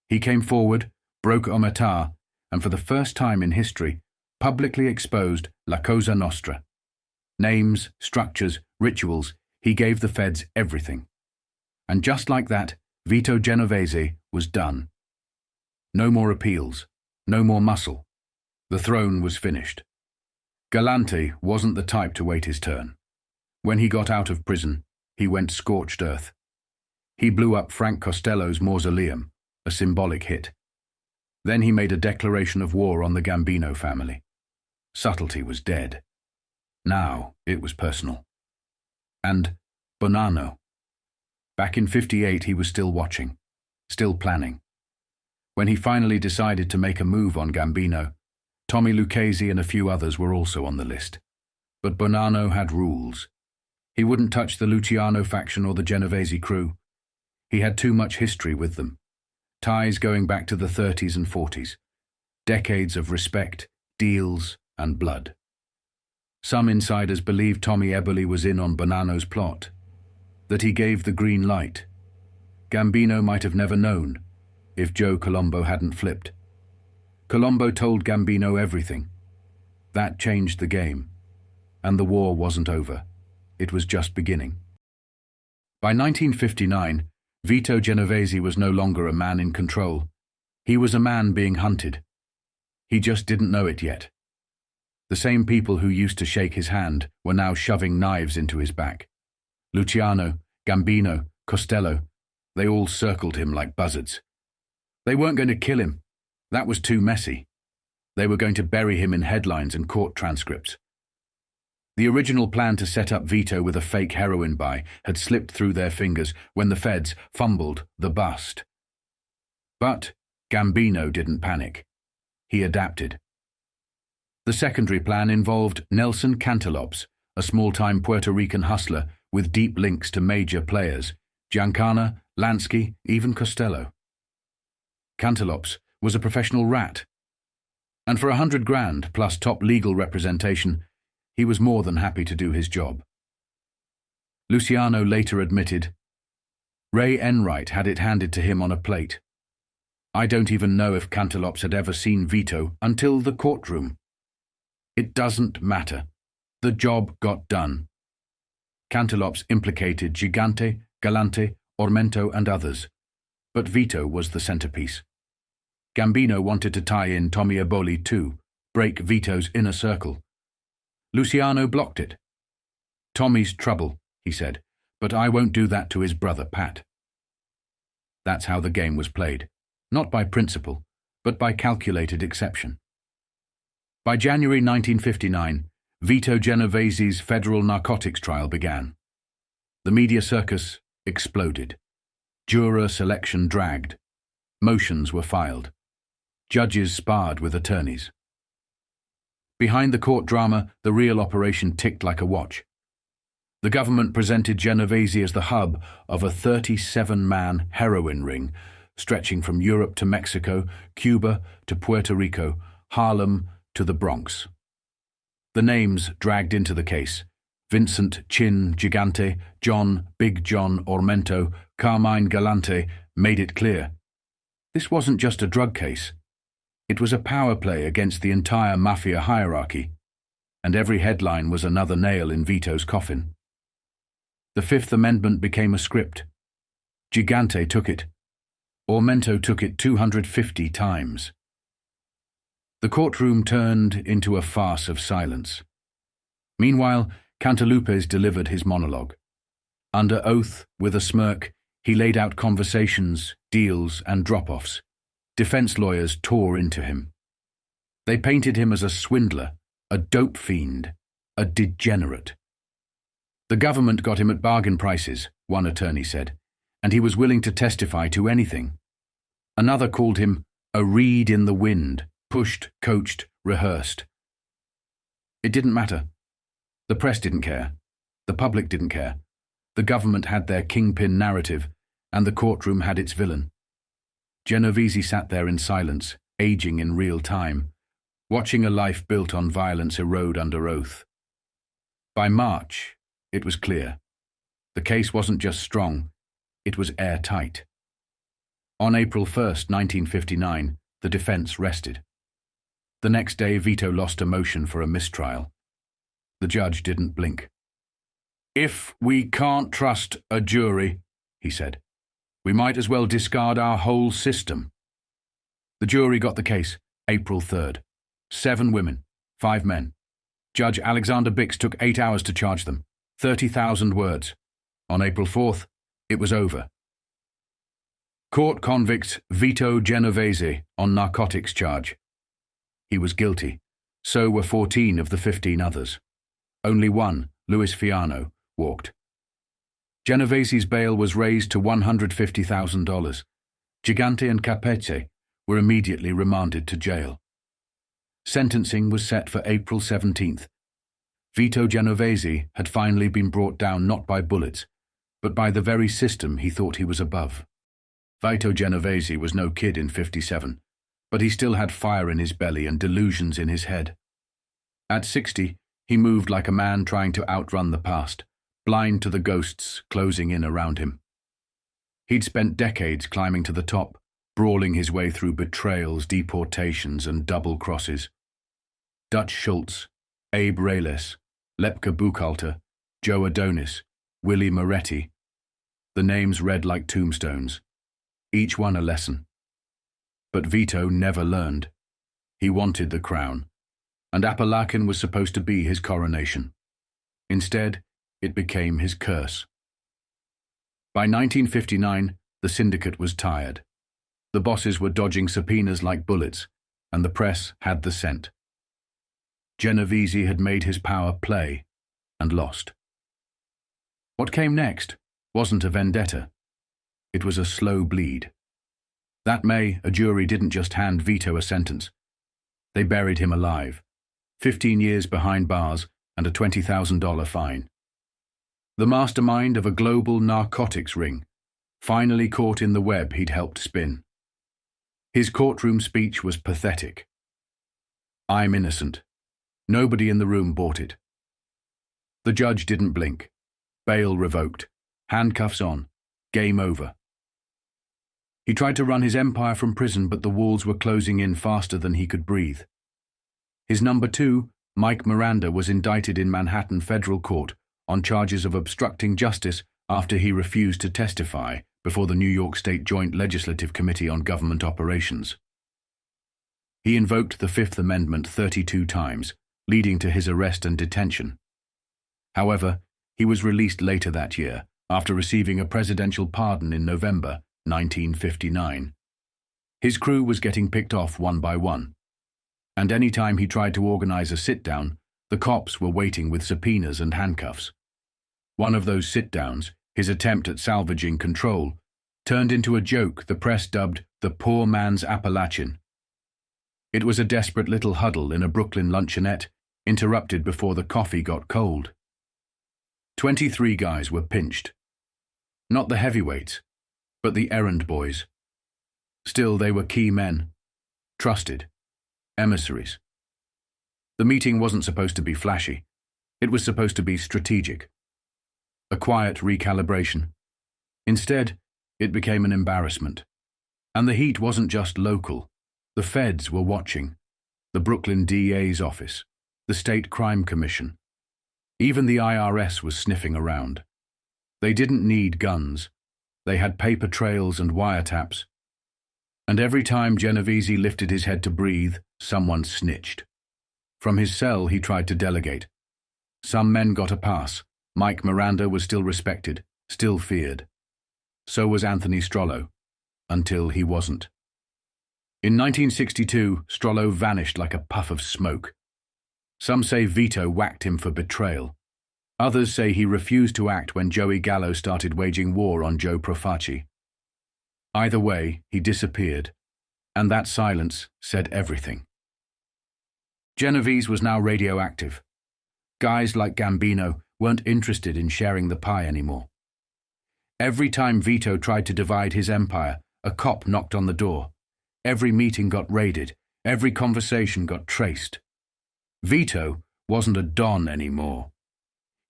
He came forward, broke omertà, and for the first time in history, publicly exposed La Cosa Nostra. Names, structures, rituals, he gave the feds everything. And just like that, Vito Genovese was done. No more appeals, no more muscle. The throne was finished. Galante wasn't the type to wait his turn. When he got out of prison, he went scorched earth. He blew up Frank Costello's mausoleum, a symbolic hit. Then he made a declaration of war on the Gambino family. Subtlety was dead. Now it was personal. And Bonanno. Back in '58 he was still watching, still planning. When he finally decided to make a move on Gambino, Tommy Lucchese and a few others were also on the list. But Bonanno had rules. He wouldn't touch the Luciano faction or the Genovese crew. He had too much history with them. Ties going back to the 30s and 40s. Decades of respect, deals, and blood. Some insiders believed Tommy Eboli was in on Bonanno's plot, that he gave the green light. Gambino might have never known if Joe Colombo hadn't flipped. Colombo told Gambino everything. That changed the game. And the war wasn't over. It was just beginning. By 1959, Vito Genovese was no longer a man in control. He was a man being hunted. He just didn't know it yet. The same people who used to shake his hand were now shoving knives into his back. Luciano, Gambino, Costello, they all circled him like buzzards. They weren't going to kill him. That was too messy. They were going to bury him in headlines and court transcripts. The original plan to set up Vito with a fake heroin buy had slipped through their fingers when the feds fumbled the bust. But Gambino didn't panic. He adapted. The secondary plan involved Nelson Cantalopes, a small-time Puerto Rican hustler with deep links to major players, Giancana, Lansky, even Costello. Cantalopes was a professional rat. And for $100,000 plus top legal representation, he was more than happy to do his job. Luciano later admitted, "Ray Enright had it handed to him on a plate. I don't even know if Cantalopes had ever seen Vito until the courtroom. It doesn't matter. The job got done." Cantalopes implicated Gigante, Galante, Ormento and others, but Vito was the centerpiece. Gambino wanted to tie in Tommy Eboli too, break Vito's inner circle. Luciano blocked it. "Tommy's trouble," he said, "but I won't do that to his brother Pat." That's how the game was played, not by principle, but by calculated exception. By January 1959, Vito Genovese's federal narcotics trial began. The media circus exploded. Juror selection dragged. Motions were filed. Judges sparred with attorneys. Behind the court drama, the real operation ticked like a watch. The government presented Genovese as the hub of a 37-man heroin ring stretching from Europe to Mexico, Cuba to Puerto Rico, Harlem to the Bronx. The names dragged into the case: Vincent Chin Gigante, John Big John Ormento, Carmine Galante, made it clear. This wasn't just a drug case. It was a power play against the entire mafia hierarchy, and every headline was another nail in Vito's coffin. The Fifth Amendment became a script. Gigante took it. Ormento took it 250 times. The courtroom turned into a farce of silence. Meanwhile, Cantalupes delivered his monologue. Under oath, with a smirk, he laid out conversations, deals, and drop-offs. Defense lawyers tore into him. They painted him as a swindler, a dope fiend, a degenerate. The government got him at bargain prices, one attorney said, and he was willing to testify to anything. Another called him a reed in the wind, pushed, coached, rehearsed. It didn't matter. The press didn't care. The public didn't care. The government had their kingpin narrative, and the courtroom had its villain. Genovese sat there in silence, aging in real time, watching a life built on violence erode under oath. By March, it was clear. The case wasn't just strong, it was airtight. On April 1st, 1959, the defense rested. The next day, Vito lost a motion for a mistrial. The judge didn't blink. "If we can't trust a jury," he said, "we might as well discard our whole system." The jury got the case, April 3rd. 7 women, 5 men. Judge Alexander Bix took 8 hours to charge them, 30,000 words. On April 4th, it was over. Court convict Vito Genovese on narcotics charge. He was guilty. So were 14 of the 15 others. Only one, Luis Fiano, walked. Genovese's bail was raised to $150,000. Gigante and Capece were immediately remanded to jail. Sentencing was set for April 17th. Vito Genovese had finally been brought down not by bullets, but by the very system he thought he was above. Vito Genovese was no kid in 57, but he still had fire in his belly and delusions in his head. At 60, he moved like a man trying to outrun the past, blind to the ghosts closing in around him. He'd spent decades climbing to the top, brawling his way through betrayals, deportations, and double crosses. Dutch Schultz, Abe Reyles, Lepke Buchalter, Joe Adonis, Willie Moretti. The names read like tombstones, each one a lesson. But Vito never learned. He wanted the crown, and Apalachen was supposed to be his coronation. Instead, it became his curse. By 1959, the syndicate was tired. The bosses were dodging subpoenas like bullets, and the press had the scent. Genovese had made his power play, and lost. What came next wasn't a vendetta. It was a slow bleed. That May, a jury didn't just hand Vito a sentence. They buried him alive, 15 years behind bars and a $20,000 fine. The mastermind of a global narcotics ring, finally caught in the web he'd helped spin. His courtroom speech was pathetic. "I'm innocent. Nobody in the room bought it." The judge didn't blink. Bail revoked. Handcuffs on. Game over. He tried to run his empire from prison, but the walls were closing in faster than he could breathe. His number 2, Mike Miranda, was indicted in Manhattan federal court on charges of obstructing justice after he refused to testify before the New York State Joint Legislative Committee on Government Operations. He invoked the Fifth Amendment 32 times, leading to his arrest and detention. However, he was released later that year, after receiving a presidential pardon in November 1959. His crew was getting picked off one by one, and any time he tried to organize a sit-down, the cops were waiting with subpoenas and handcuffs. One of those sit-downs, his attempt at salvaging control, turned into a joke the press dubbed the poor man's Appalachian. It was a desperate little huddle in a Brooklyn luncheonette, interrupted before the coffee got cold. 23 guys were pinched. Not the heavyweights, but the errand boys. Still, they were key men, trusted, emissaries. The meeting wasn't supposed to be flashy. It was supposed to be strategic. A quiet recalibration. Instead, it became an embarrassment. And the heat wasn't just local. The feds were watching. The Brooklyn DA's office, the State Crime Commission. Even the IRS was sniffing around. They didn't need guns. They had paper trails and wiretaps. And every time Genovese lifted his head to breathe, someone snitched. From his cell, he tried to delegate. Some men got a pass. Mike Miranda was still respected, still feared. So was Anthony Strollo, until he wasn't. In 1962, Strollo vanished like a puff of smoke. Some say Vito whacked him for betrayal. Others say he refused to act when Joey Gallo started waging war on Joe Profaci. Either way, he disappeared, and that silence said everything. Genovese was now radioactive. Guys like Gambino weren't interested in sharing the pie anymore. Every time Vito tried to divide his empire, a cop knocked on the door. Every meeting got raided. Every conversation got traced. Vito wasn't a don anymore.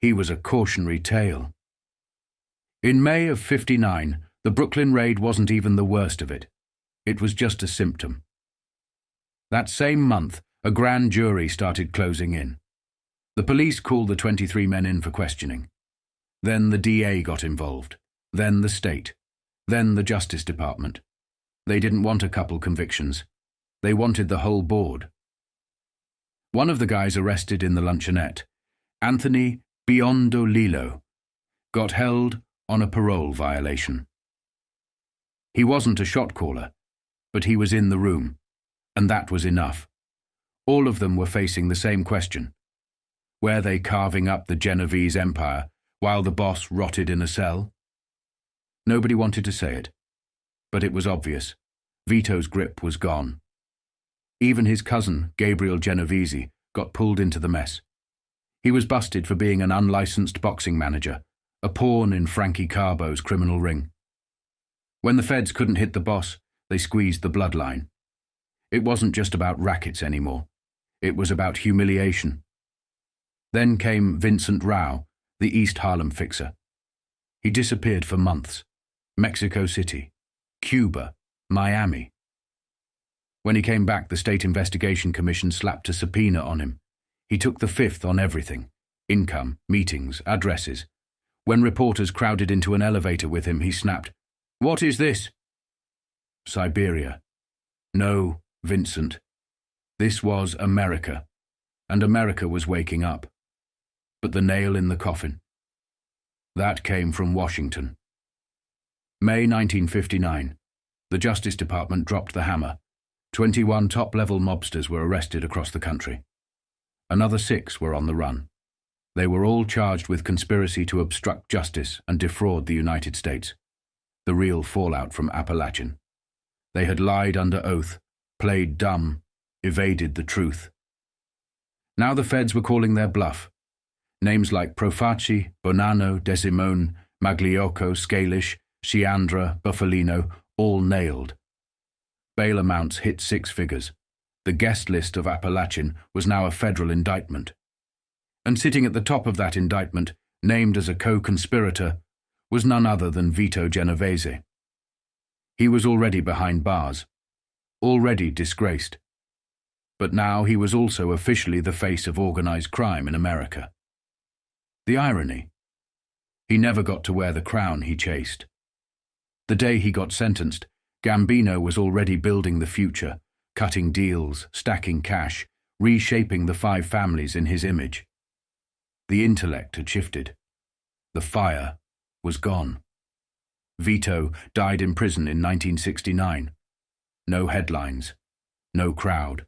He was a cautionary tale. In May of '59, the Brooklyn raid wasn't even the worst of it. It was just a symptom. That same month, a grand jury started closing in. The police called the 23 men in for questioning. Then the DA got involved. Then the state. Then the Justice Department. They didn't want a couple convictions. They wanted the whole board. One of the guys arrested in the luncheonette, Anthony Biondolillo, got held on a parole violation. He wasn't a shot caller, but he was in the room, and that was enough. All of them were facing the same question. Were they carving up the Genovese empire while the boss rotted in a cell? Nobody wanted to say it, but it was obvious. Vito's grip was gone. Even his cousin, Gabriel Genovese, got pulled into the mess. He was busted for being an unlicensed boxing manager, a pawn in Frankie Carbo's criminal ring. When the feds couldn't hit the boss, they squeezed the bloodline. It wasn't just about rackets anymore. It was about humiliation. Then came Vincent Rao, the East Harlem fixer. He disappeared for months. Mexico City, Cuba, Miami. When he came back, the State Investigation Commission slapped a subpoena on him. He took the fifth on everything: income, meetings, addresses. When reporters crowded into an elevator with him, he snapped, "What is this?" Siberia. No, Vincent. This was America, and America was waking up. But the nail in the coffin, that came from Washington. May 1959. The Justice Department dropped the hammer. 21 top-level mobsters were arrested across the country. Another 6 were on the run. They were all charged with conspiracy to obstruct justice and defraud the United States. The real fallout from Appalachian. They had lied under oath, played dumb, evaded the truth. Now the feds were calling their bluff. Names like Profaci, Bonanno, Desimone, Magliocco, Scalish, Sciandra, Buffalino, all nailed. Bail amounts hit 6 figures. The guest list of Appalachian was now a federal indictment. And sitting at the top of that indictment, named as a co-conspirator, was none other than Vito Genovese. He was already behind bars, already disgraced. But now he was also officially the face of organized crime in America. The irony. He never got to wear the crown he chased. The day he got sentenced, Gambino was already building the future, cutting deals, stacking cash, reshaping the 5 families in his image. The intellect had shifted. The fire was gone. Vito died in prison in 1969. No headlines, no crowd.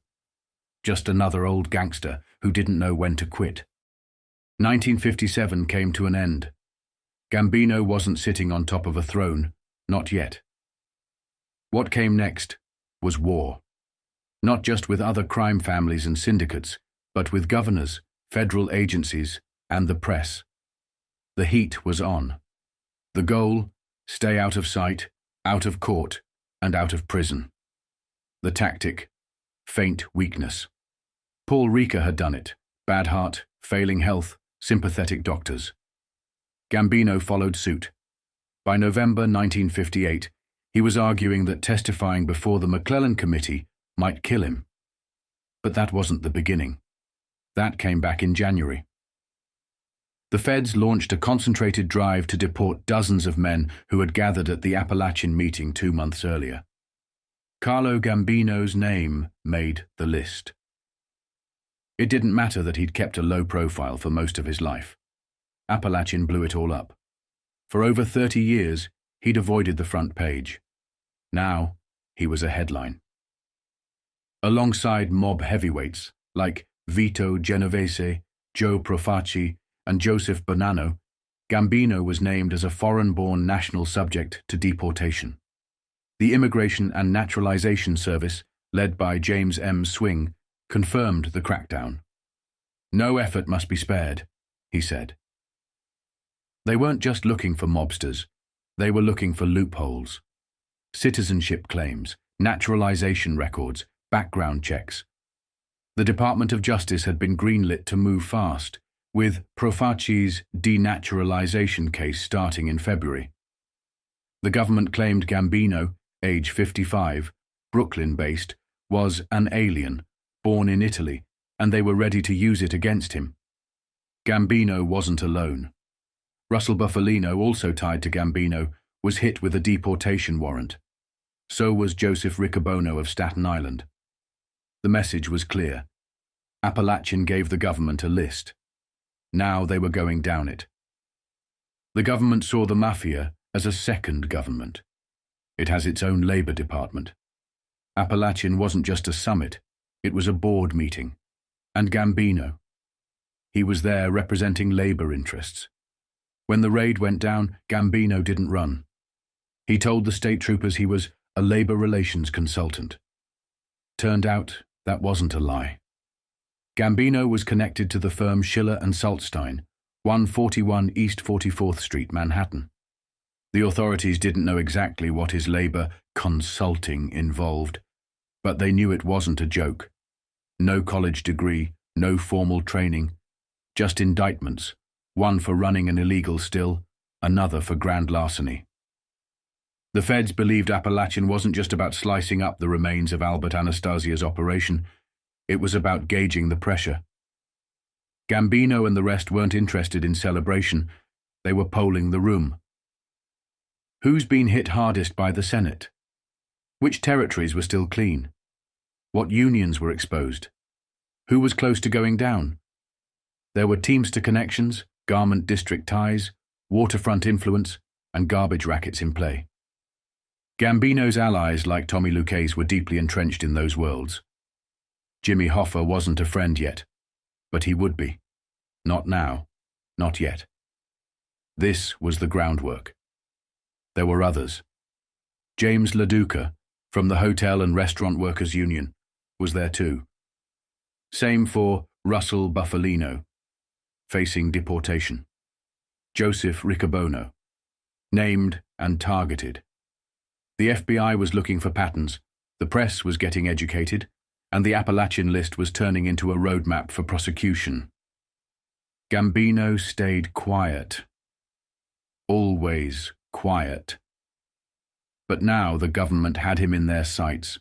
Just another old gangster who didn't know when to quit. 1957 came to an end. Gambino wasn't sitting on top of a throne, not yet. What came next was war. Not just with other crime families and syndicates, but with governors, federal agencies, and the press. The heat was on. The goal: stay out of sight, out of court, and out of prison. The tactic: feign weakness. Paul Ricca had done it. Bad heart, failing health, sympathetic doctors. Gambino followed suit. By November 1958, he was arguing that testifying before the McClellan Committee might kill him. But that wasn't the beginning. That came back in January. The feds launched a concentrated drive to deport dozens of men who had gathered at the Appalachian meeting 2 months earlier. Carlo Gambino's name made the list. It didn't matter that he'd kept a low profile for most of his life. Appalachian blew it all up. For over 30 years, he'd avoided the front page. Now, he was a headline. Alongside mob heavyweights like Vito Genovese, Joe Profaci, and Joseph Bonanno, Gambino was named as a foreign-born national subject to deportation. The Immigration and Naturalization Service, led by James M. Swing, confirmed the crackdown. No effort must be spared, he said. They weren't just looking for mobsters, they were looking for loopholes. Citizenship claims, naturalization records, background checks. The Department of Justice had been greenlit to move fast, with Profaci's denaturalization case starting in February. The government claimed Gambino, age 55, Brooklyn-based, was an alien, born in Italy, and they were ready to use it against him. Gambino wasn't alone. Russell Bufalino, also tied to Gambino, was hit with a deportation warrant. So was Joseph Riccobono of Staten Island. The message was clear. Appalachian gave the government a list. Now they were going down it. The government saw the mafia as a second government. It has its own labor department. Appalachian wasn't just a summit, it was a board meeting. And Gambino. He was there representing labor interests. When the raid went down, Gambino didn't run. He told the state troopers he was a labor relations consultant. Turned out that wasn't a lie. Gambino was connected to the firm Schiller and Saltstein, 141 East 44th Street, Manhattan. The authorities didn't know exactly what his labor consulting involved, but they knew it wasn't a joke. No college degree, no formal training, just indictments, one for running an illegal still, another for grand larceny. The feds believed Appalachian wasn't just about slicing up the remains of Albert Anastasia's operation, it was about gauging the pressure. Gambino and the rest weren't interested in celebration, they were polling the room. Who's been hit hardest by the Senate? Which territories were still clean? What unions were exposed? Who was close to going down? There were Teamster connections, garment district ties, waterfront influence, and garbage rackets in play. Gambino's allies, like Tommy Lucchese, were deeply entrenched in those worlds. Jimmy Hoffa wasn't a friend yet, but he would be. Not now, not yet. This was the groundwork. There were others. James LaDuca, from the Hotel and Restaurant Workers Union, was there too. Same for Russell Bufalino, facing deportation. Joseph Riccobono, named and targeted. The FBI was looking for patterns, the press was getting educated, and the Appalachian list was turning into a roadmap for prosecution. Gambino stayed quiet. Always quiet. But now the government had him in their sights.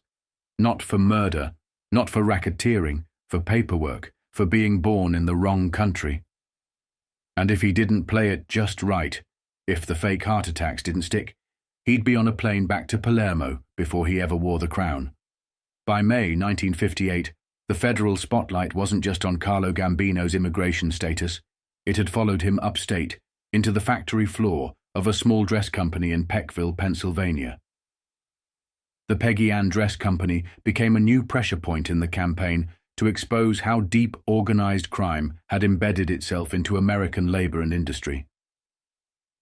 Not for murder, not for racketeering, for paperwork, for being born in the wrong country. And if he didn't play it just right, if the fake heart attacks didn't stick, he'd be on a plane back to Palermo before he ever wore the crown. By May 1958, the federal spotlight wasn't just on Carlo Gambino's immigration status, it had followed him upstate, into the factory floor of a small dress company in Peckville, Pennsylvania. The Peggy Ann Dress Company became a new pressure point in the campaign to expose how deep organized crime had embedded itself into American labor and industry.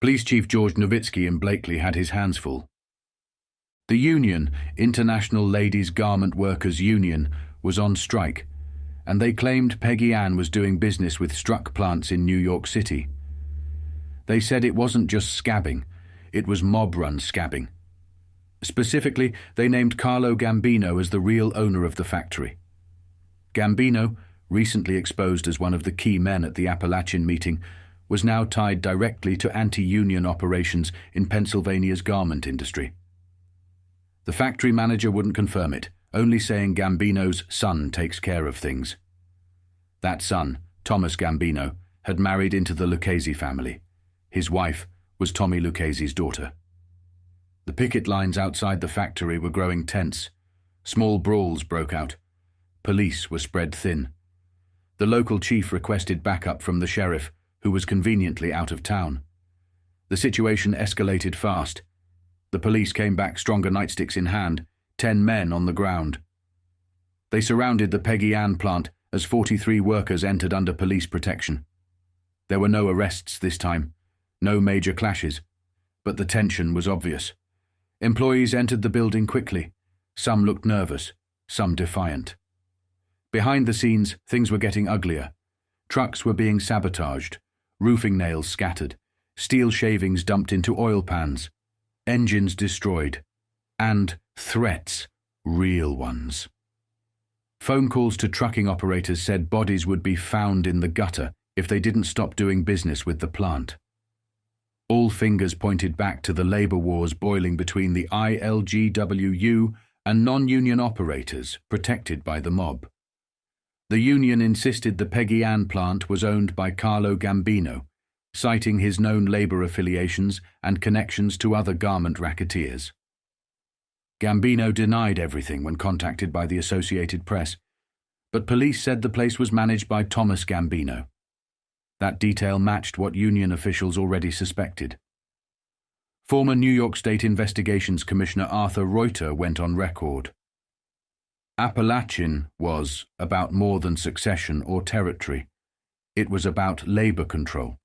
Police Chief George Nowitzki in Blakely had his hands full. The union, International Ladies Garment Workers Union, was on strike, and they claimed Peggy Ann was doing business with Struck plants in New York City. They said it wasn't just scabbing, it was mob-run scabbing. Specifically, they named Carlo Gambino as the real owner of the factory. Gambino, recently exposed as one of the key men at the Appalachian meeting, was now tied directly to anti-union operations in Pennsylvania's garment industry. The factory manager wouldn't confirm it, only saying Gambino's son takes care of things. That son, Thomas Gambino, had married into the Lucchese family. His wife was Tommy Lucchese's daughter. The picket lines outside the factory were growing tense. Small brawls broke out. Police were spread thin. The local chief requested backup from the sheriff, who was conveniently out of town. The situation escalated fast. The police came back stronger nightsticks in hand, 10 men on the ground. They surrounded the Peggy Ann plant as 43 workers entered under police protection. There were no arrests this time, no major clashes, but the tension was obvious. Employees entered the building quickly. Some looked nervous, some defiant. Behind the scenes, things were getting uglier. Trucks were being sabotaged, roofing nails scattered, steel shavings dumped into oil pans, engines destroyed, and threats, real ones. Phone calls to trucking operators said bodies would be found in the gutter if they didn't stop doing business with the plant. All fingers pointed back to the labor wars boiling between the ILGWU and non-union operators protected by the mob. The union insisted the Peggy Ann plant was owned by Carlo Gambino, citing his known labor affiliations and connections to other garment racketeers. Gambino denied everything when contacted by the Associated Press, but police said the place was managed by Thomas Gambino. That detail matched what union officials already suspected. Former New York State Investigations Commissioner Arthur Reuter went on record. Appalachian was about more than succession or territory. It was about labor control.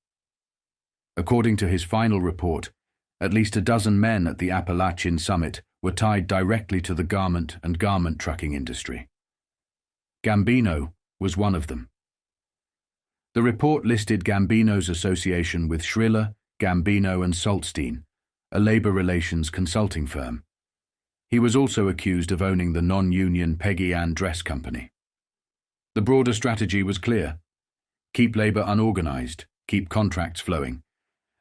According to his final report, at least a dozen men at the Appalachian Summit were tied directly to the garment and garment trucking industry. Gambino was one of them. The report listed Gambino's association with Schriller, Gambino and Saltstein, a labor relations consulting firm. He was also accused of owning the non-union Peggy Ann Dress Company. The broader strategy was clear: keep labor unorganized, keep contracts flowing,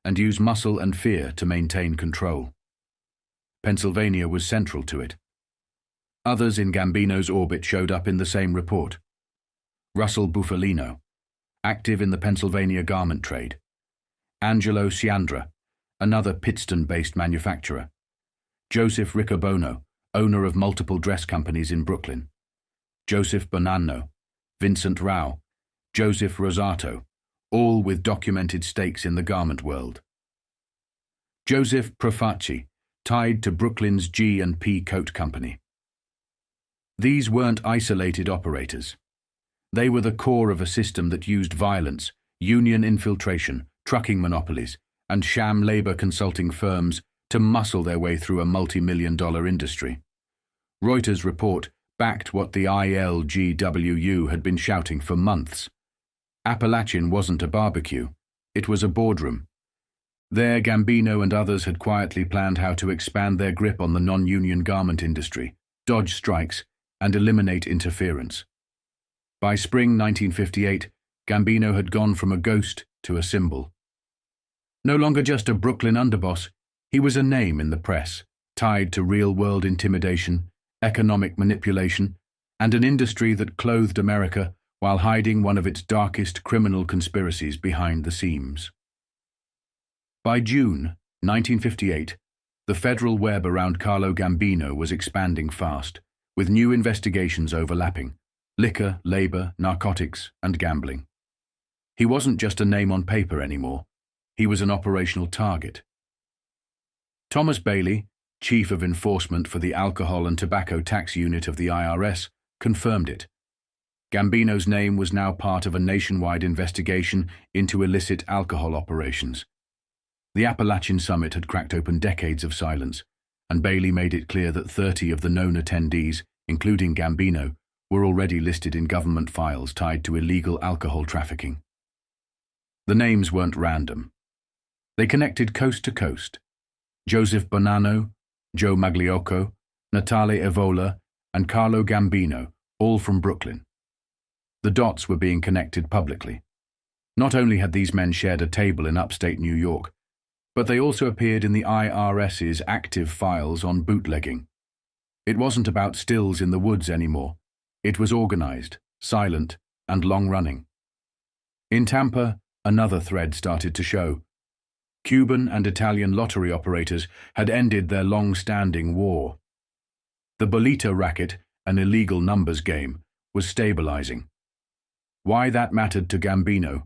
and use muscle and fear to maintain control. Pennsylvania was central to it. Others in Gambino's orbit showed up in the same report. Russell Bufalino, active in the Pennsylvania garment trade. Angelo Ciandra, another Pittston-based manufacturer. Joseph Riccobono, owner of multiple dress companies in Brooklyn. Joseph Bonanno, Vincent Rao, Joseph Rosato, all with documented stakes in the garment world. Joseph Profaci, tied to Brooklyn's G&P Coat Company. These weren't isolated operators. They were the core of a system that used violence, union infiltration, trucking monopolies, and sham labor consulting firms to muscle their way through a multi-million-dollar industry. Reuters' report backed what the ILGWU had been shouting for months. Appalachian wasn't a barbecue, it was a boardroom. There, Gambino and others had quietly planned how to expand their grip on the non-union garment industry, dodge strikes, and eliminate interference. By spring 1958, Gambino had gone from a ghost to a symbol. No longer just a Brooklyn underboss, he was a name in the press, tied to real-world intimidation, economic manipulation, and an industry that clothed America while hiding one of its darkest criminal conspiracies behind the seams. By June 1958, the federal web around Carlo Gambino was expanding fast, with new investigations overlapping: liquor, labor, narcotics, and gambling. He wasn't just a name on paper anymore. He was an operational target. Thomas Bailey, Chief of Enforcement for the Alcohol and Tobacco Tax Unit of the IRS, confirmed it. Gambino's name was now part of a nationwide investigation into illicit alcohol operations. The Appalachian Summit had cracked open decades of silence, and Bailey made it clear that 30 of the known attendees, including Gambino, were already listed in government files tied to illegal alcohol trafficking. The names weren't random. They connected coast to coast. Joseph Bonanno, Joe Magliocco, Natale Evola, and Carlo Gambino, all from Brooklyn. The dots were being connected publicly. Not only had these men shared a table in upstate New York, but they also appeared in the IRS's active files on bootlegging. It wasn't about stills in the woods anymore. It was organized, silent, and long-running. In Tampa, another thread started to show. Cuban and Italian lottery operators had ended their long-standing war. The bolita racket, an illegal numbers game, was stabilizing. Why that mattered to Gambino?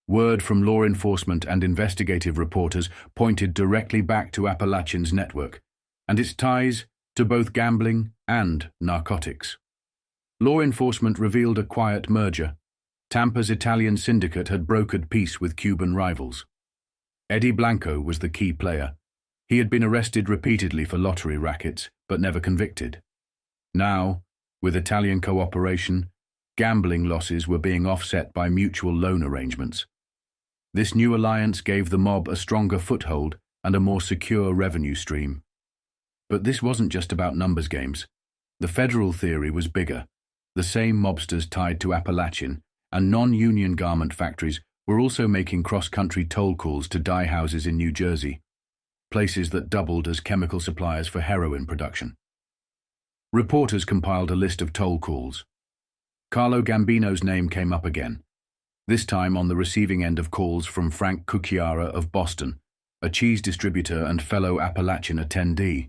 Word from law enforcement and investigative reporters pointed directly back to Appalachian's network, and its ties to both gambling and narcotics. Law enforcement revealed a quiet merger. Tampa's Italian syndicate had brokered peace with Cuban rivals. Eddie Blanco was the key player. He had been arrested repeatedly for lottery rackets, but never convicted. Now, with Italian cooperation, gambling losses were being offset by mutual loan arrangements. This new alliance gave the mob a stronger foothold and a more secure revenue stream. But this wasn't just about numbers games. The federal theory was bigger. The same mobsters tied to Appalachian and non-union garment factories were also making cross-country toll calls to dye houses in New Jersey, places that doubled as chemical suppliers for heroin production. Reporters compiled a list of toll calls. Carlo Gambino's name came up again, this time on the receiving end of calls from Frank Cucchiara of Boston, a cheese distributor and fellow Appalachian attendee.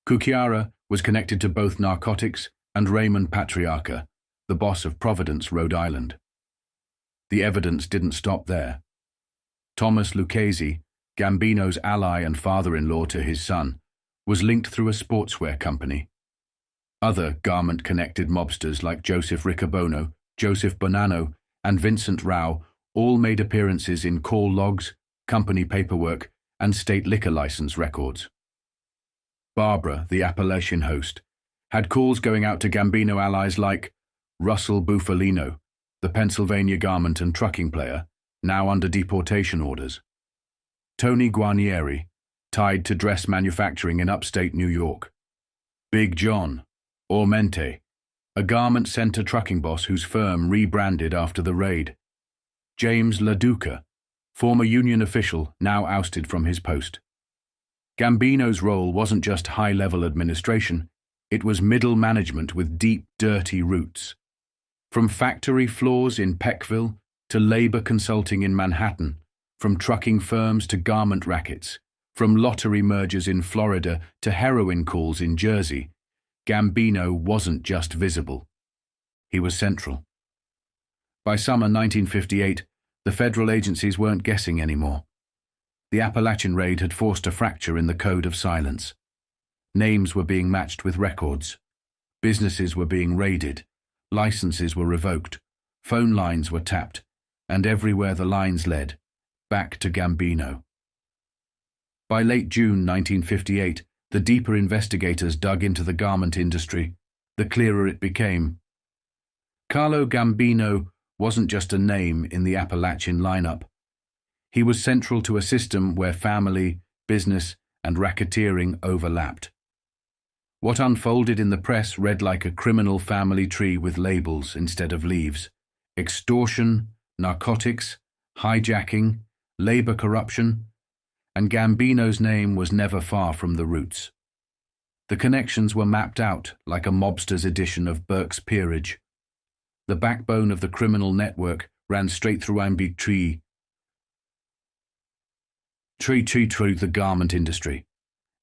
Cucchiara was connected to both narcotics and Raymond Patriarca, the boss of Providence, Rhode Island. The evidence didn't stop there. Thomas Lucchese, Gambino's ally and father-in-law to his son, was linked through a sportswear company. Other garment-connected mobsters like Joseph Riccobono, Joseph Bonanno, and Vincent Rao all made appearances in call logs, company paperwork, and state liquor license records. Barbara, the Appalachian host, had calls going out to Gambino allies like Russell Bufalino, the Pennsylvania garment and trucking player, now under deportation orders. Tony Guarnieri, tied to dress manufacturing in upstate New York. Big John, Ormente, a garment center trucking boss whose firm rebranded after the raid. James LaDuca, former union official now ousted from his post. Gambino's role wasn't just high-level administration, it was middle management with deep, dirty roots. From factory floors in Peckville to labor consulting in Manhattan, from trucking firms to garment rackets, from lottery mergers in Florida to heroin calls in Jersey, Gambino wasn't just visible. He was central. By summer 1958, the federal agencies weren't guessing anymore. The Appalachian raid had forced a fracture in the code of silence. Names were being matched with records. Businesses were being raided. Licenses were revoked. Phone lines were tapped. And everywhere the lines led, back to Gambino. By late June 1958, the deeper investigators dug into the garment industry, the clearer it became. Carlo Gambino wasn't just a name in the Appalachian lineup. He was central to a system where family, business, and racketeering overlapped. What unfolded in the press read like a criminal family tree with labels instead of leaves. Extortion, narcotics, hijacking, labor corruption, and Gambino's name was never far from the roots. The connections were mapped out like a mobster's edition of Burke's Peerage. The backbone of the criminal network ran straight through through the garment industry,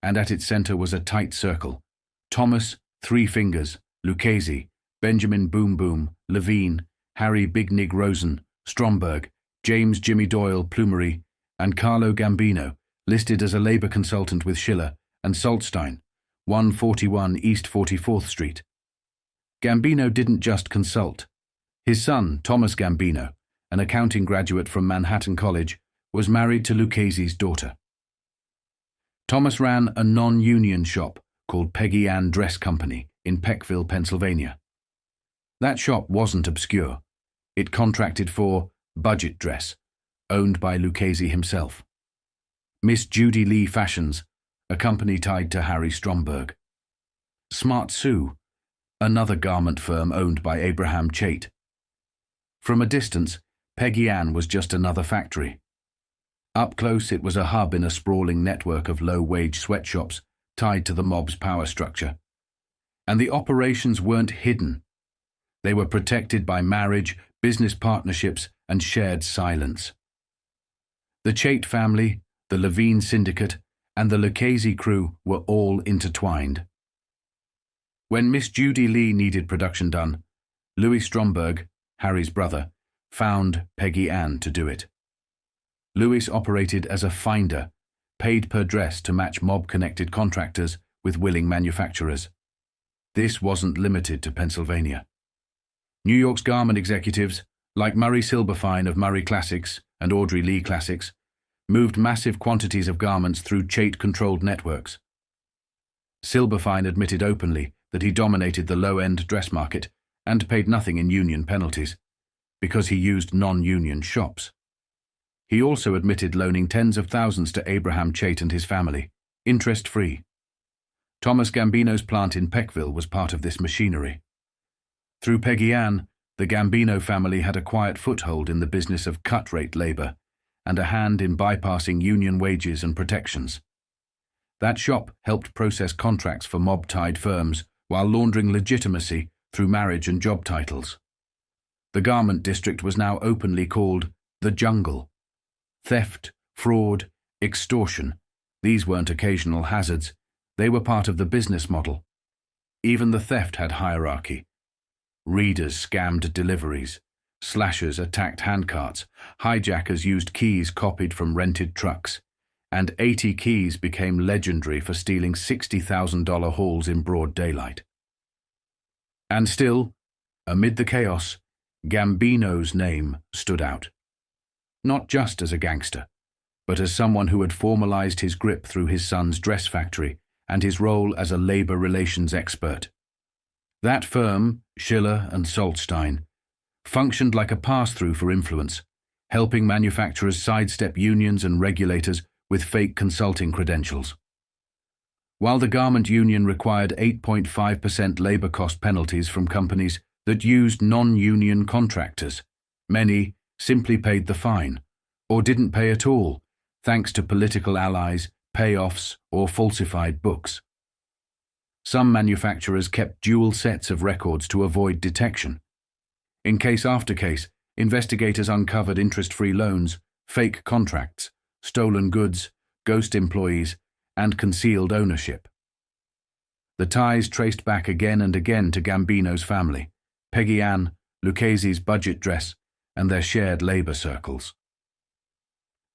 and at its center was a tight circle. Thomas, Three Fingers, Lucchese, Benjamin Boom Boom, Levine, Harry Big Nig Rosen, Stromberg, James Jimmy Doyle Plumery, and Carlo Gambino, listed as a labor consultant with Schiller and Saltstein, 141 East 44th Street. Gambino didn't just consult. His son, Thomas Gambino, an accounting graduate from Manhattan College, was married to Lucchese's daughter. Thomas ran a non-union shop called Peggy Ann Dress Company in Peckville, Pennsylvania. That shop wasn't obscure. It contracted for budget dress, owned by Lucchese himself. Miss Judy Lee Fashions, a company tied to Harry Stromberg. Smart Sue, another garment firm owned by Abraham Chait. From a distance, Peggy Ann was just another factory. Up close, it was a hub in a sprawling network of low-wage sweatshops tied to the mob's power structure. And the operations weren't hidden. They were protected by marriage, business partnerships, and shared silence. The Chait family, the Levine syndicate, and the Lucchese crew were all intertwined. When Miss Judy Lee needed production done, Louis Stromberg, Harry's brother, found Peggy Ann to do it. Louis operated as a finder, paid per dress to match mob-connected contractors with willing manufacturers. This wasn't limited to Pennsylvania. New York's garment executives, like Murray Silberfein of Murray Classics and Audrey Lee Classics, moved massive quantities of garments through Chait-controlled networks. Silberfein admitted openly that he dominated the low-end dress market and paid nothing in union penalties, because he used non-union shops. He also admitted loaning tens of thousands to Abraham Chait and his family, interest-free. Thomas Gambino's plant in Peckville was part of this machinery. Through Peggy Ann, the Gambino family had a quiet foothold in the business of cut-rate labor and a hand in bypassing union wages and protections. That shop helped process contracts for mob-tied firms while laundering legitimacy through marriage and job titles. The garment district was now openly called the Jungle. Theft, fraud, extortion, these weren't occasional hazards. They were part of the business model. Even the theft had hierarchy. Readers scammed deliveries. Slashers attacked handcarts. Hijackers used keys copied from rented trucks. And 80 keys became legendary for stealing $60,000 hauls in broad daylight. And still, amid the chaos, Gambino's name stood out. Not just as a gangster, but as someone who had formalized his grip through his son's dress factory and his role as a labor relations expert. That firm, Schiller and Saltstein, functioned like a pass-through for influence, helping manufacturers sidestep unions and regulators with fake consulting credentials. While the garment union required 8.5% labor cost penalties from companies that used non-union contractors, many simply paid the fine, or didn't pay at all, thanks to political allies, payoffs, or falsified books. Some manufacturers kept dual sets of records to avoid detection. In case after case, investigators uncovered interest-free loans, fake contracts, stolen goods, ghost employees, and concealed ownership. The ties traced back again and again to Gambino's family, Peggy Ann, Lucchese's budget dress, and their shared labor circles.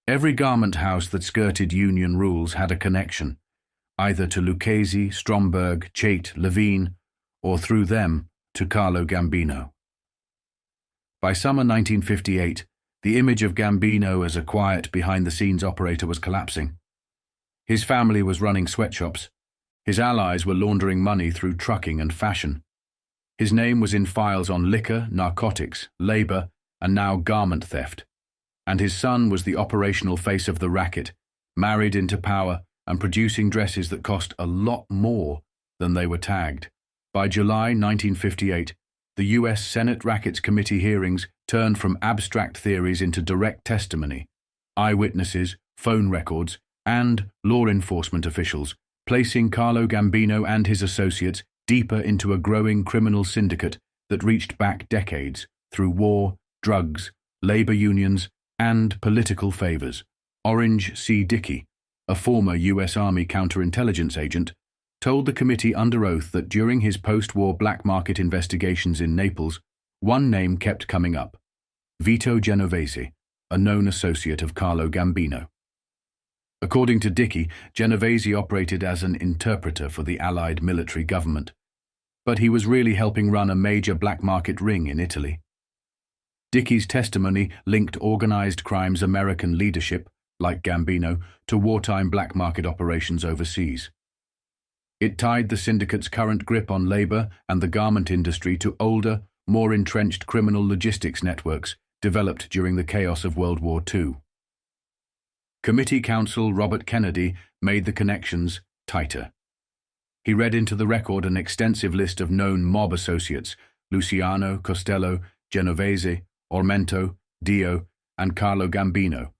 Every garment house that skirted union rules had a connection, either to Lucchese, Stromberg, Chait, Levine, or through them to Carlo Gambino. By summer 1958, the image of Gambino as a quiet, behind-the-scenes operator was collapsing. His family was running sweatshops. His allies were laundering money through trucking and fashion. His name was in files on liquor, narcotics, labor, and now garment theft. And his son was the operational face of the racket, married into power and producing dresses that cost a lot more than they were tagged. By July 1958, the U.S. Senate Rackets Committee hearings turned from abstract theories into direct testimony. Eyewitnesses, phone records, and law enforcement officials, placing Carlo Gambino and his associates deeper into a growing criminal syndicate that reached back decades through war, drugs, labor unions, and political favors. Orange C. Dickey, a former U.S. Army counterintelligence agent, told the committee under oath that during his post-war black market investigations in Naples, one name kept coming up: Vito Genovese, a known associate of Carlo Gambino. According to Dickey, Genovese operated as an interpreter for the Allied military government, but he was really helping run a major black market ring in Italy. Dickey's testimony linked organized crime's American leadership like Gambino, to wartime black market operations overseas. It tied the syndicate's current grip on labor and the garment industry to older, more entrenched criminal logistics networks developed during the chaos of World War II. Committee counsel Robert Kennedy made the connections tighter. He read into the record an extensive list of known mob associates: Luciano, Costello, Genovese, Ormento, Dio, and Carlo Gambino,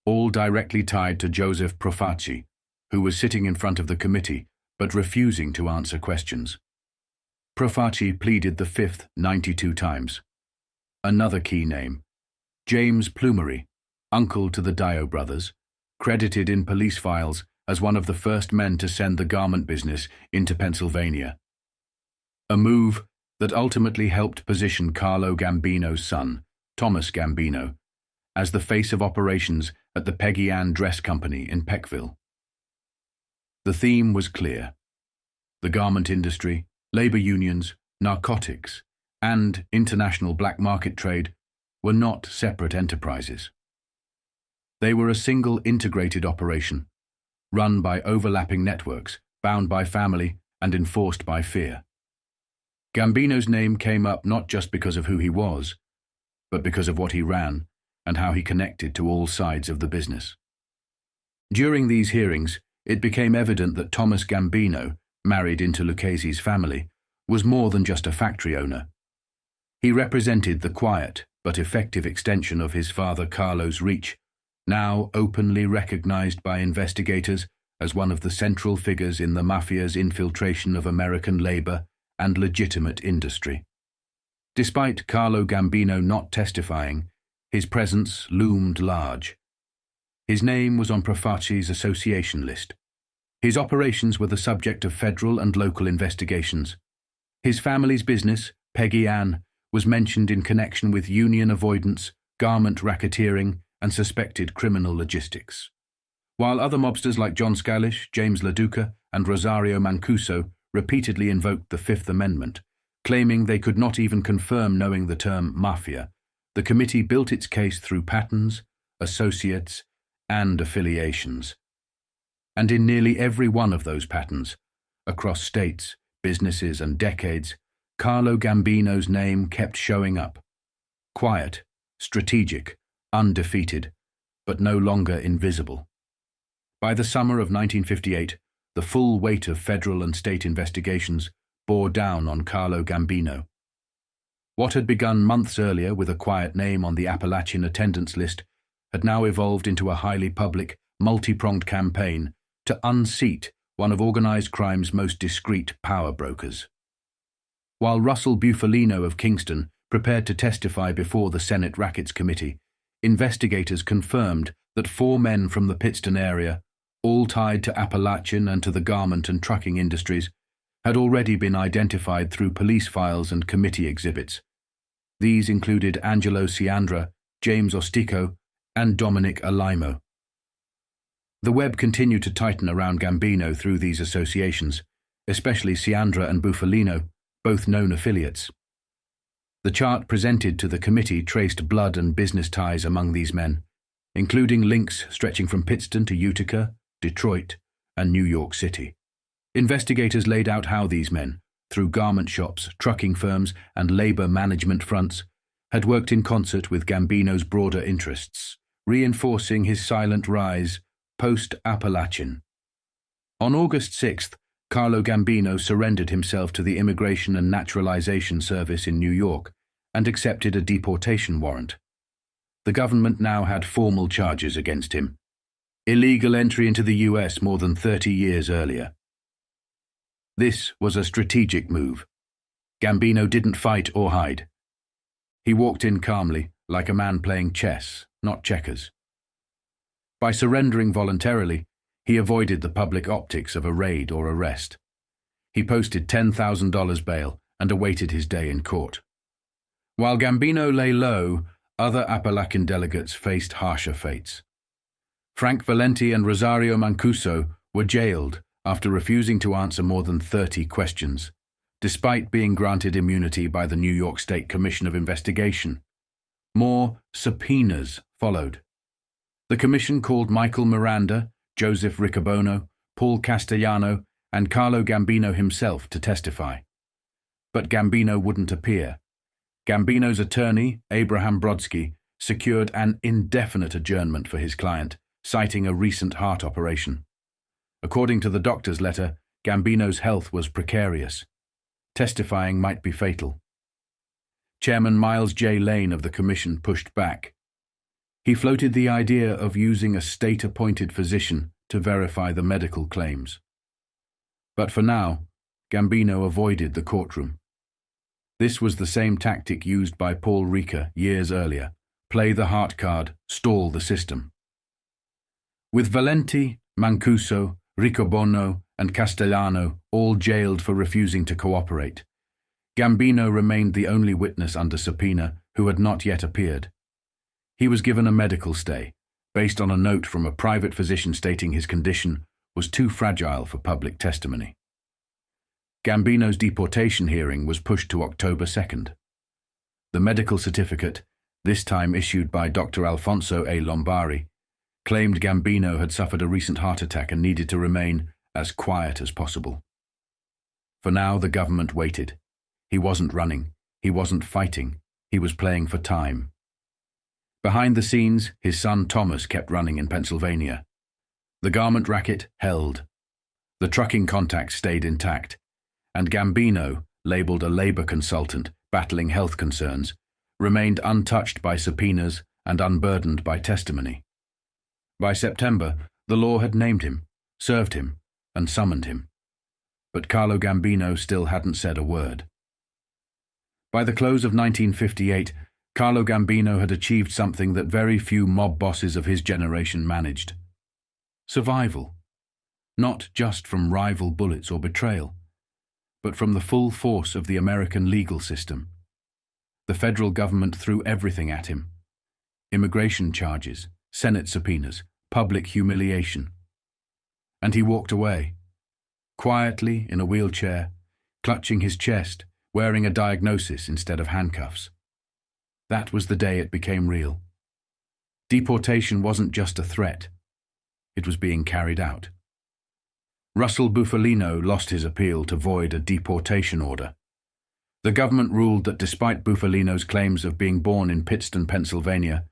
all directly tied to Joseph Profaci, who was sitting in front of the committee but refusing to answer questions. Profaci pleaded the fifth 92 times. Another key name, James Plumery, uncle to the Dio brothers, credited in police files as one of the first men to send the garment business into Pennsylvania. A move that ultimately helped position Carlo Gambino's son, Thomas Gambino, as the face of operations at the Peggy Ann Dress Company in Peckville. The theme was clear. The garment industry, labor unions, narcotics, and international black market trade were not separate enterprises. They were a single integrated operation, run by overlapping networks, bound by family and enforced by fear. Gambino's name came up not just because of who he was, but because of what he ran and how he connected to all sides of the business. During these hearings, it became evident that Thomas Gambino, married into Lucchese's family, was more than just a factory owner. He represented the quiet but effective extension of his father Carlo's reach, now openly recognized by investigators as one of the central figures in the mafia's infiltration of American labor and legitimate industry. Despite Carlo Gambino not testifying, his presence loomed large. His name was on Profaci's association list. His operations were the subject of federal and local investigations. His family's business, Peggy Ann, was mentioned in connection with union avoidance, garment racketeering, and suspected criminal logistics. While other mobsters like John Scalish, James LaDuca, and Rosario Mancuso repeatedly invoked the Fifth Amendment, claiming they could not even confirm knowing the term mafia, the committee built its case through patterns, associates, and affiliations. And in nearly every one of those patterns, across states, businesses, and decades, Carlo Gambino's name kept showing up. Quiet, strategic, undefeated, but no longer invisible. By the summer of 1958, the full weight of federal and state investigations bore down on Carlo Gambino. What had begun months earlier with a quiet name on the Appalachian attendance list had now evolved into a highly public, multi-pronged campaign to unseat one of organized crime's most discreet power brokers. While Russell Bufalino of Kingston prepared to testify before the Senate Rackets Committee, investigators confirmed that 4 men from the Pittston area, all tied to Appalachian and to the garment and trucking industries, had already been identified through police files and committee exhibits. These included Angelo Ciandra, James Ostico, and Dominic Alaimo. The web continued to tighten around Gambino through these associations, especially Ciandra and Bufalino, both known affiliates. The chart presented to the committee traced blood and business ties among these men, including links stretching from Pittston to Utica, Detroit, and New York City. Investigators laid out how these men, through garment shops, trucking firms, and labor management fronts, had worked in concert with Gambino's broader interests, reinforcing his silent rise post-Appalachian. On August 6th, Carlo Gambino surrendered himself to the Immigration and Naturalization Service in New York and accepted a deportation warrant. The government now had formal charges against him: illegal entry into the US more than 30 years earlier. This was a strategic move. Gambino didn't fight or hide. He walked in calmly, like a man playing chess, not checkers. By surrendering voluntarily, he avoided the public optics of a raid or arrest. He posted $10,000 bail and awaited his day in court. While Gambino lay low, other Appalachian delegates faced harsher fates. Frank Valenti and Rosario Mancuso were jailed after refusing to answer more than 30 questions, despite being granted immunity by the New York State Commission of Investigation. More subpoenas followed. The commission called Michael Miranda, Joseph Riccobono, Paul Castellano, and Carlo Gambino himself to testify. But Gambino wouldn't appear. Gambino's attorney, Abraham Brodsky, secured an indefinite adjournment for his client, citing a recent heart operation. According to the doctor's letter, Gambino's health was precarious. Testifying might be fatal. Chairman Miles J. Lane of the commission pushed back. He floated the idea of using a state-appointed physician to verify the medical claims. But for now, Gambino avoided the courtroom. This was the same tactic used by Paul Ricca years earlier: play the heart card, stall the system. With Valenti, Mancuso, Riccobono, and Castellano all jailed for refusing to cooperate, Gambino remained the only witness under subpoena who had not yet appeared. He was given a medical stay, based on a note from a private physician stating his condition was too fragile for public testimony. Gambino's deportation hearing was pushed to October 2nd. The medical certificate, this time issued by Dr. Alfonso A. Lombari, claimed Gambino had suffered a recent heart attack and needed to remain as quiet as possible. For now, the government waited. He wasn't running, he wasn't fighting, he was playing for time. Behind the scenes, his son Thomas kept running in Pennsylvania. The garment racket held. The trucking contacts stayed intact. And Gambino, labeled a labor consultant battling health concerns, remained untouched by subpoenas and unburdened by testimony. By September, the law had named him, served him, and summoned him. But Carlo Gambino still hadn't said a word. By the close of 1958, Carlo Gambino had achieved something that very few mob bosses of his generation managed: survival. Not just from rival bullets or betrayal, but from the full force of the American legal system. The federal government threw everything at him: immigration charges, Senate subpoenas, public humiliation. And he walked away, quietly in a wheelchair, clutching his chest, wearing a diagnosis instead of handcuffs. That was the day it became real. Deportation wasn't just a threat. It was being carried out. Russell Bufalino lost his appeal to void a deportation order. The government ruled that despite Bufalino's claims of being born in Pittston, Pennsylvania,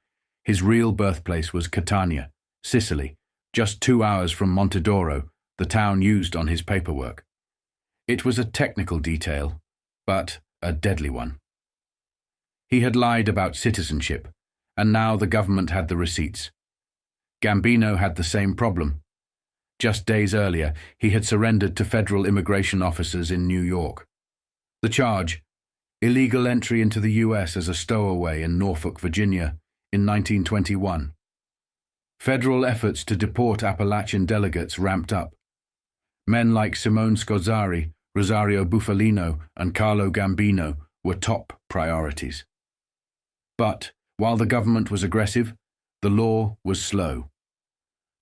his real birthplace was Catania, Sicily, just 2 hours from Montedoro, the town used on his paperwork. It was a technical detail, but a deadly one. He had lied about citizenship, and now the government had the receipts. Gambino had the same problem. Just days earlier, he had surrendered to federal immigration officers in New York. The charge: illegal entry into the U.S. as a stowaway in Norfolk, Virginia, in 1921. Federal efforts to deport Appalachian delegates ramped up. Men like Simone Scozzari, Rosario Bufalino, and Carlo Gambino were top priorities. But while the government was aggressive, the law was slow.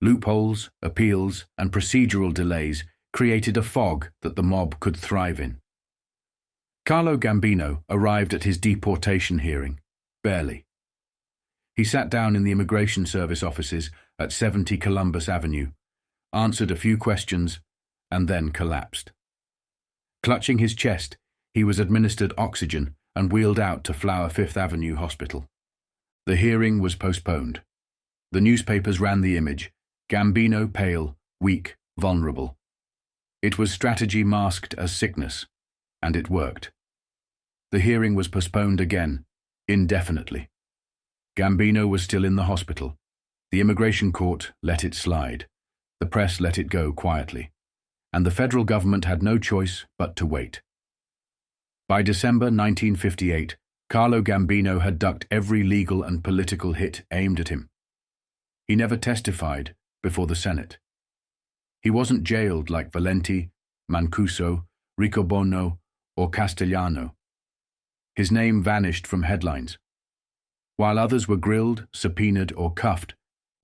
Loopholes, appeals, and procedural delays created a fog that the mob could thrive in. Carlo Gambino arrived at his deportation hearing, barely. He sat down in the Immigration Service offices at 70 Columbus Avenue, answered a few questions, and then collapsed. Clutching his chest, he was administered oxygen and wheeled out to Flower Fifth Avenue Hospital. The hearing was postponed. The newspapers ran the image: Gambino pale, weak, vulnerable. It was strategy masked as sickness, and it worked. The hearing was postponed again, indefinitely. Gambino was still in the hospital. The immigration court let it slide. The press let it go quietly. And the federal government had no choice but to wait. By December 1958, Carlo Gambino had ducked every legal and political hit aimed at him. He never testified before the Senate. He wasn't jailed like Valenti, Mancuso, Riccobono, or Castellano. His name vanished from headlines. While others were grilled, subpoenaed, or cuffed,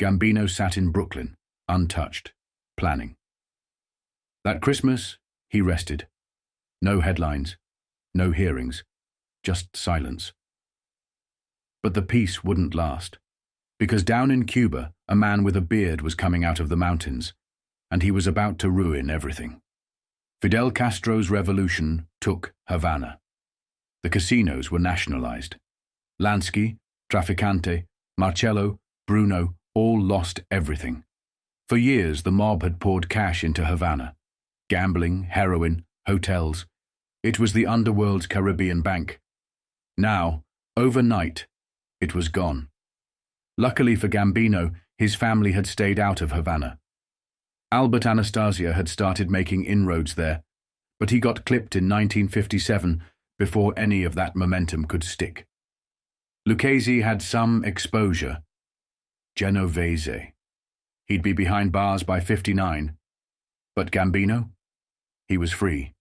Gambino sat in Brooklyn, untouched, planning. That Christmas, he rested. No headlines, no hearings, just silence. But the peace wouldn't last, Because down in Cuba, a man with a beard was coming out of the mountains, and he was about to ruin everything. Fidel Castro's revolution took Havana. The casinos were nationalized. Lansky, Traficante, Marcello, Bruno all lost everything. For years, the mob had poured cash into Havana. Gambling, heroin, hotels. It was the underworld's Caribbean bank. Now, overnight, it was gone. Luckily for Gambino, his family had stayed out of Havana. Albert Anastasia had started making inroads there, but he got clipped in 1957 before any of that momentum could stick. Lucchese had some exposure. Genovese. He'd be behind bars by 59. But Gambino? He was free.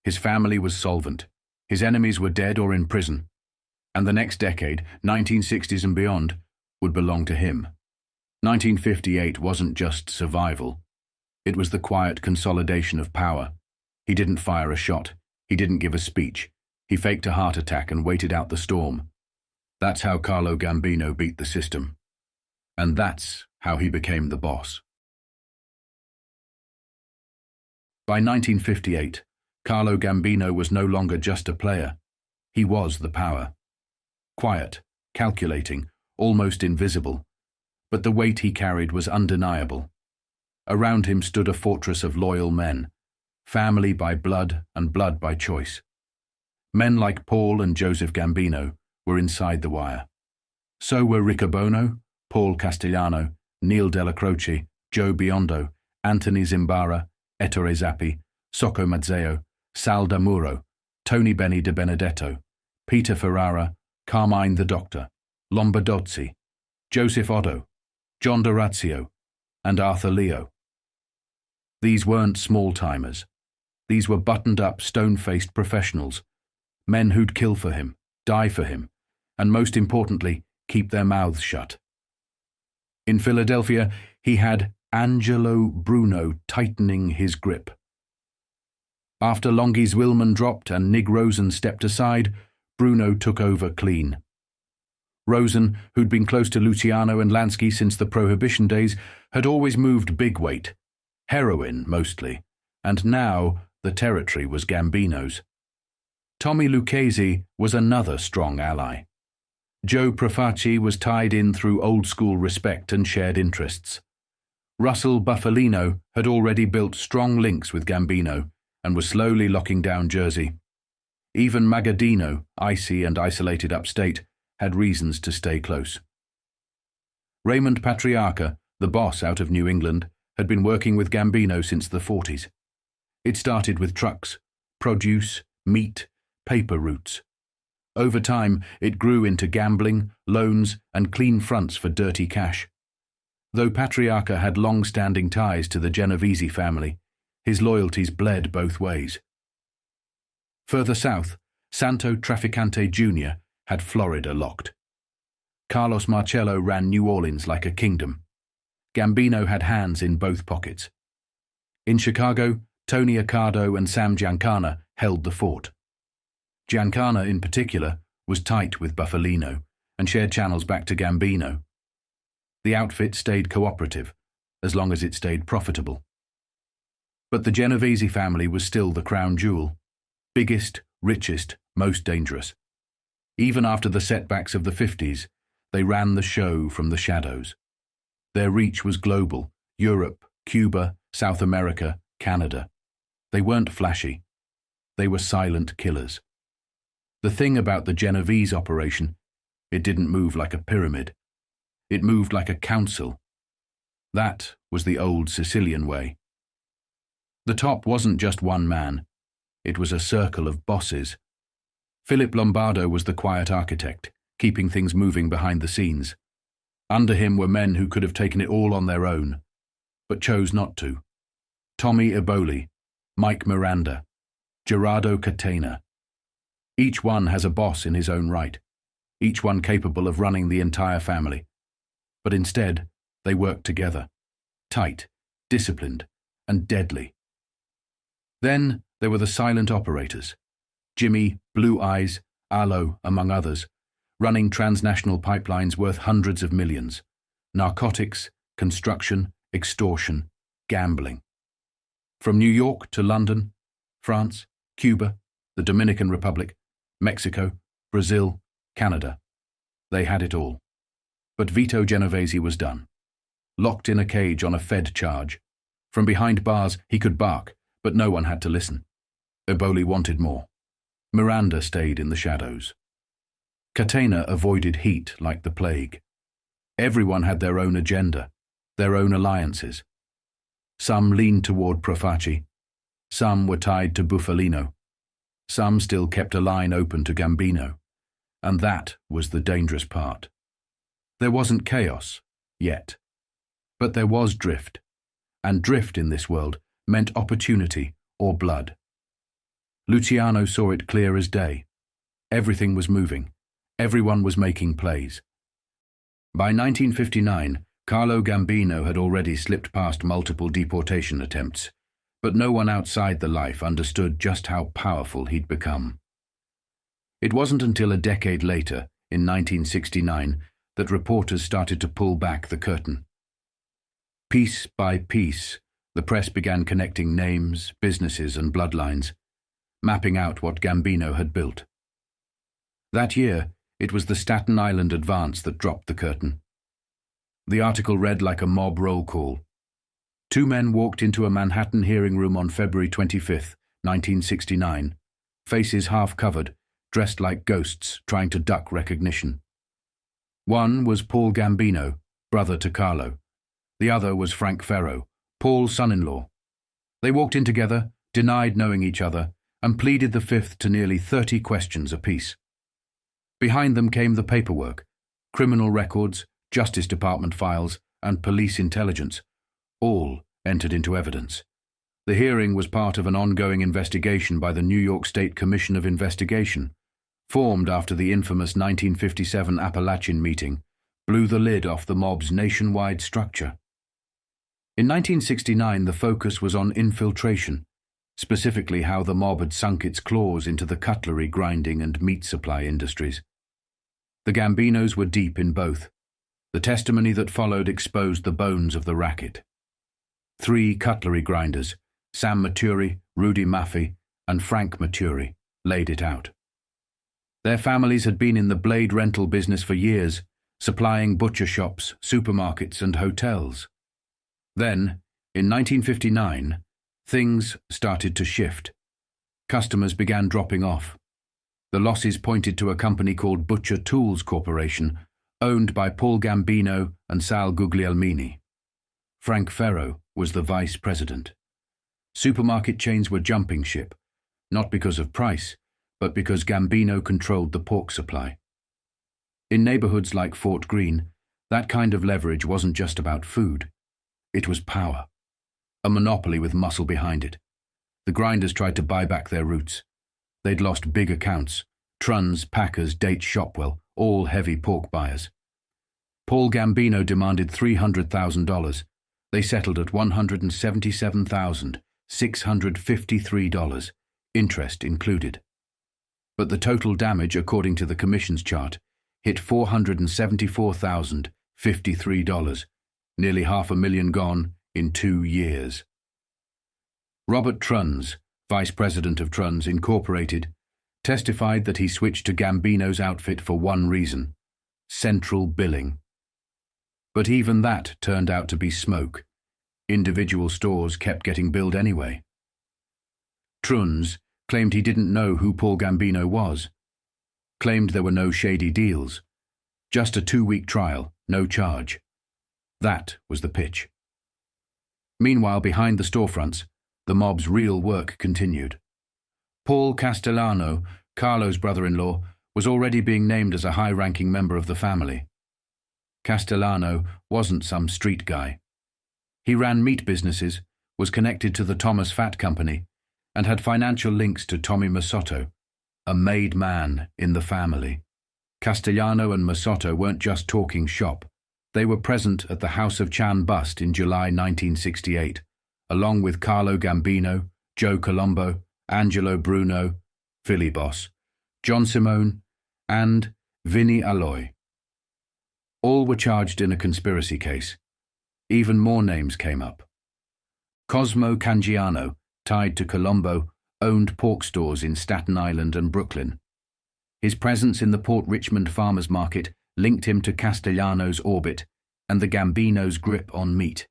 His family was solvent. His enemies were dead or in prison. And the next decade, 1960s and beyond, would belong to him. 1958 wasn't just survival. It was the quiet consolidation of power. He didn't fire a shot. He didn't give a speech. He faked a heart attack and waited out the storm. That's how Carlo Gambino beat the system. And that's how he became the boss. By 1958, Carlo Gambino was no longer just a player. He was the power. Quiet, calculating, almost invisible. But the weight he carried was undeniable. Around him stood a fortress of loyal men, family by blood and blood by choice. Men like Paul and Joseph Gambino were inside the wire. So were Riccobono, Paul Castellano, Neil Della Croce, Joe Biondo, Anthony Zimbara, Ettore Zappi, Socco Mazzeo, Sal D'Amuro, Tony Benny de Benedetto, Peter Ferrara, Carmine the Doctor, Lombardozzi, Joseph Otto, John D'Orazio, and Arthur Leo. These weren't small-timers. These were buttoned-up, stone-faced professionals, men who'd kill for him, die for him, and most importantly, keep their mouths shut. In Philadelphia, he had Angelo Bruno tightening his grip. After Longhi's Wilman dropped and Nig Rosen stepped aside, Bruno took over clean. Rosen, who'd been close to Luciano and Lansky since the Prohibition days, had always moved big weight, heroin mostly, and now the territory was Gambino's. Tommy Lucchese was another strong ally. Joe Profaci was tied in through old-school respect and shared interests. Russell Buffalino had already built strong links with Gambino and was slowly locking down Jersey. Even Magadino, icy and isolated upstate, had reasons to stay close. Raymond Patriarca, the boss out of New England, had been working with Gambino since the 40s. It started with trucks, produce, meat, paper routes. Over time, it grew into gambling, loans, and clean fronts for dirty cash. Though Patriarca had long-standing ties to the Genovese family, his loyalties bled both ways. Further south, Santo Traficante Jr. had Florida locked. Carlos Marcello ran New Orleans like a kingdom. Gambino had hands in both pockets. In Chicago, Tony Accardo and Sam Giancana held the fort. Giancana, in particular, was tight with Buffalino and shared channels back to Gambino. The outfit stayed cooperative, as long as it stayed profitable. But the Genovese family was still the crown jewel. Biggest, richest, most dangerous. Even after the setbacks of the 50s, they ran the show from the shadows. Their reach was global: Europe, Cuba, South America, Canada. They weren't flashy. They were silent killers. The thing about the Genovese operation, it didn't move like a pyramid. It moved like a council. That was the old Sicilian way. The top wasn't just one man. It was a circle of bosses. Philip Lombardo was the quiet architect, keeping things moving behind the scenes. Under him were men who could have taken it all on their own, but chose not to. Tommy Eboli, Mike Miranda, Gerardo Catena. Each one has a boss in his own right, each one capable of running the entire family. But instead, they worked together, tight, disciplined, and deadly. Then there were the silent operators, Jimmy, Blue Eyes, Arlo, among others, running transnational pipelines worth hundreds of millions, narcotics, construction, extortion, gambling. From New York to London, France, Cuba, the Dominican Republic, Mexico, Brazil, Canada. They had it all. But Vito Genovese was done. Locked in a cage on a Fed charge. From behind bars he could bark, but no one had to listen. Eboli wanted more. Miranda stayed in the shadows. Catena avoided heat like the plague. Everyone had their own agenda, their own alliances. Some leaned toward Profaci. Some were tied to Bufalino. Some still kept a line open to Gambino. And that was the dangerous part. There wasn't chaos, yet. But there was drift. And drift in this world meant opportunity or blood. Luciano saw it clear as day. Everything was moving. Everyone was making plays. By 1959, Carlo Gambino had already slipped past multiple deportation attempts, but no one outside the life understood just how powerful he'd become. It wasn't until a decade later, in 1969, that reporters started to pull back the curtain. Piece by piece, the press began connecting names, businesses, and bloodlines, mapping out what Gambino had built. That year, it was the Staten Island advance that dropped the curtain. The article read like a mob roll call. 2 men walked into a Manhattan hearing room on February 25, 1969, faces half covered, dressed like ghosts, trying to duck recognition. One was Paul Gambino, brother to Carlo. The other was Frank Ferro, Paul's son-in-law. They walked in together, denied knowing each other, and pleaded the fifth to nearly 30 questions apiece. Behind them came the paperwork, criminal records, Justice Department files, and police intelligence, all entered into evidence. The hearing was part of an ongoing investigation by the New York State Commission of Investigation, formed after the infamous 1957 Appalachian meeting blew the lid off the mob's nationwide structure. In 1969, the focus was on infiltration, specifically how the mob had sunk its claws into the cutlery grinding and meat supply industries. The Gambinos were deep in both. The testimony that followed exposed the bones of the racket. 3 cutlery grinders, Sam Maturi, Rudy Maffei, and Frank Maturi, laid it out. Their families had been in the blade rental business for years, supplying butcher shops, supermarkets, and hotels. Then, in 1959, things started to shift. Customers began dropping off. The losses pointed to a company called Butcher Tools Corporation, owned by Paul Gambino and Sal Guglielmini. Frank Ferro was the vice president. Supermarket chains were jumping ship, not because of price, but because Gambino controlled the pork supply. In neighborhoods like Fort Greene, that kind of leverage wasn't just about food. It was power. A monopoly with muscle behind it. The grinders tried to buy back their roots. They'd lost big accounts, Truns, Packers, Date Shopwell, all heavy pork buyers. Paul Gambino demanded $300,000. They settled at $177,653, interest included. But the total damage, according to the commission's chart, hit $474,053, nearly $500,000 gone in 2 years. Robert Truns, vice president of Truns Incorporated, testified that he switched to Gambino's outfit for one reason: central billing. But even that turned out to be smoke. Individual stores kept getting billed anyway. Truns claimed he didn't know who Paul Gambino was, claimed there were no shady deals, just a 2-week trial, no charge. That was the pitch. Meanwhile, behind the storefronts, the mob's real work continued. Paul Castellano, Carlo's brother-in-law, was already being named as a high-ranking member of the family. Castellano wasn't some street guy. He ran meat businesses, was connected to the Thomas Fat Company, and had financial links to Tommy Masotto, a made man in the family. Castellano and Masotto weren't just talking shop. They were present at the House of Chan bust in July 1968, along with Carlo Gambino, Joe Colombo, Angelo Bruno, Philly Boss, John Simone, and Vinny Alloy. All were charged in a conspiracy case. Even more names came up. Cosmo Cangiano, tied to Colombo, owned pork stores in Staten Island and Brooklyn. His presence in the Port Richmond farmers market linked him to Castellano's orbit and the Gambino's grip on meat.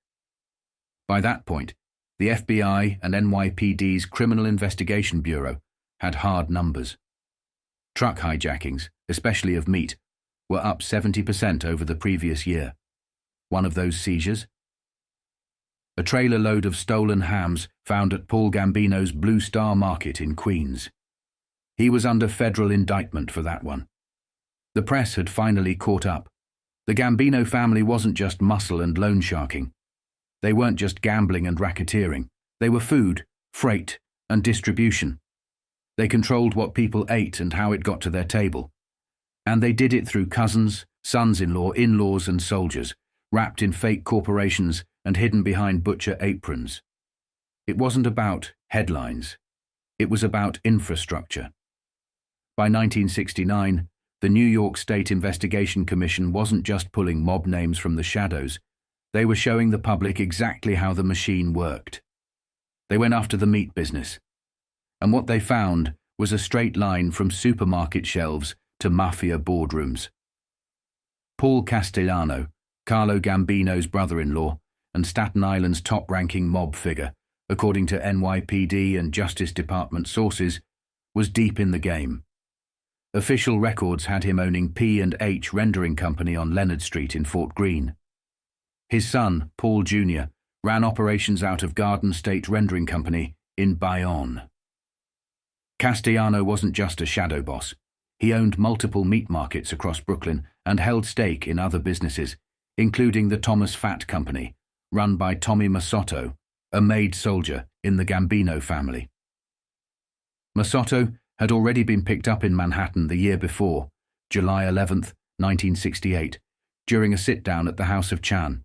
By that point, the FBI and NYPD's Criminal Investigation Bureau had hard numbers. Truck hijackings, especially of meat, were up 70% over the previous year. One of those seizures? A trailer load of stolen hams found at Paul Gambino's Blue Star Market in Queens. He was under federal indictment for that one. The press had finally caught up. The Gambino family wasn't just muscle and loan sharking. They weren't just gambling and racketeering. They were food, freight, and distribution. They controlled what people ate and how it got to their table. And they did it through cousins, sons-in-law, in-laws, and soldiers, wrapped in fake corporations and hidden behind butcher aprons. It wasn't about headlines. It was about infrastructure. By 1969, the New York State Investigation Commission wasn't just pulling mob names from the shadows. They were showing the public exactly how the machine worked. They went after the meat business. And what they found was a straight line from supermarket shelves to mafia boardrooms. Paul Castellano, Carlo Gambino's brother-in-law, and Staten Island's top-ranking mob figure, according to NYPD and Justice Department sources, was deep in the game. Official records had him owning P&H Rendering Company on Leonard Street in Fort Greene. His son, Paul Jr., ran operations out of Garden State Rendering Company in Bayonne. Castellano wasn't just a shadow boss. He owned multiple meat markets across Brooklyn and held stake in other businesses, including the Thomas Fat Company, run by Tommy Masotto, a maid soldier in the Gambino family. Masotto had already been picked up in Manhattan the year before, July 11, 1968, during a sit-down at the House of Chan.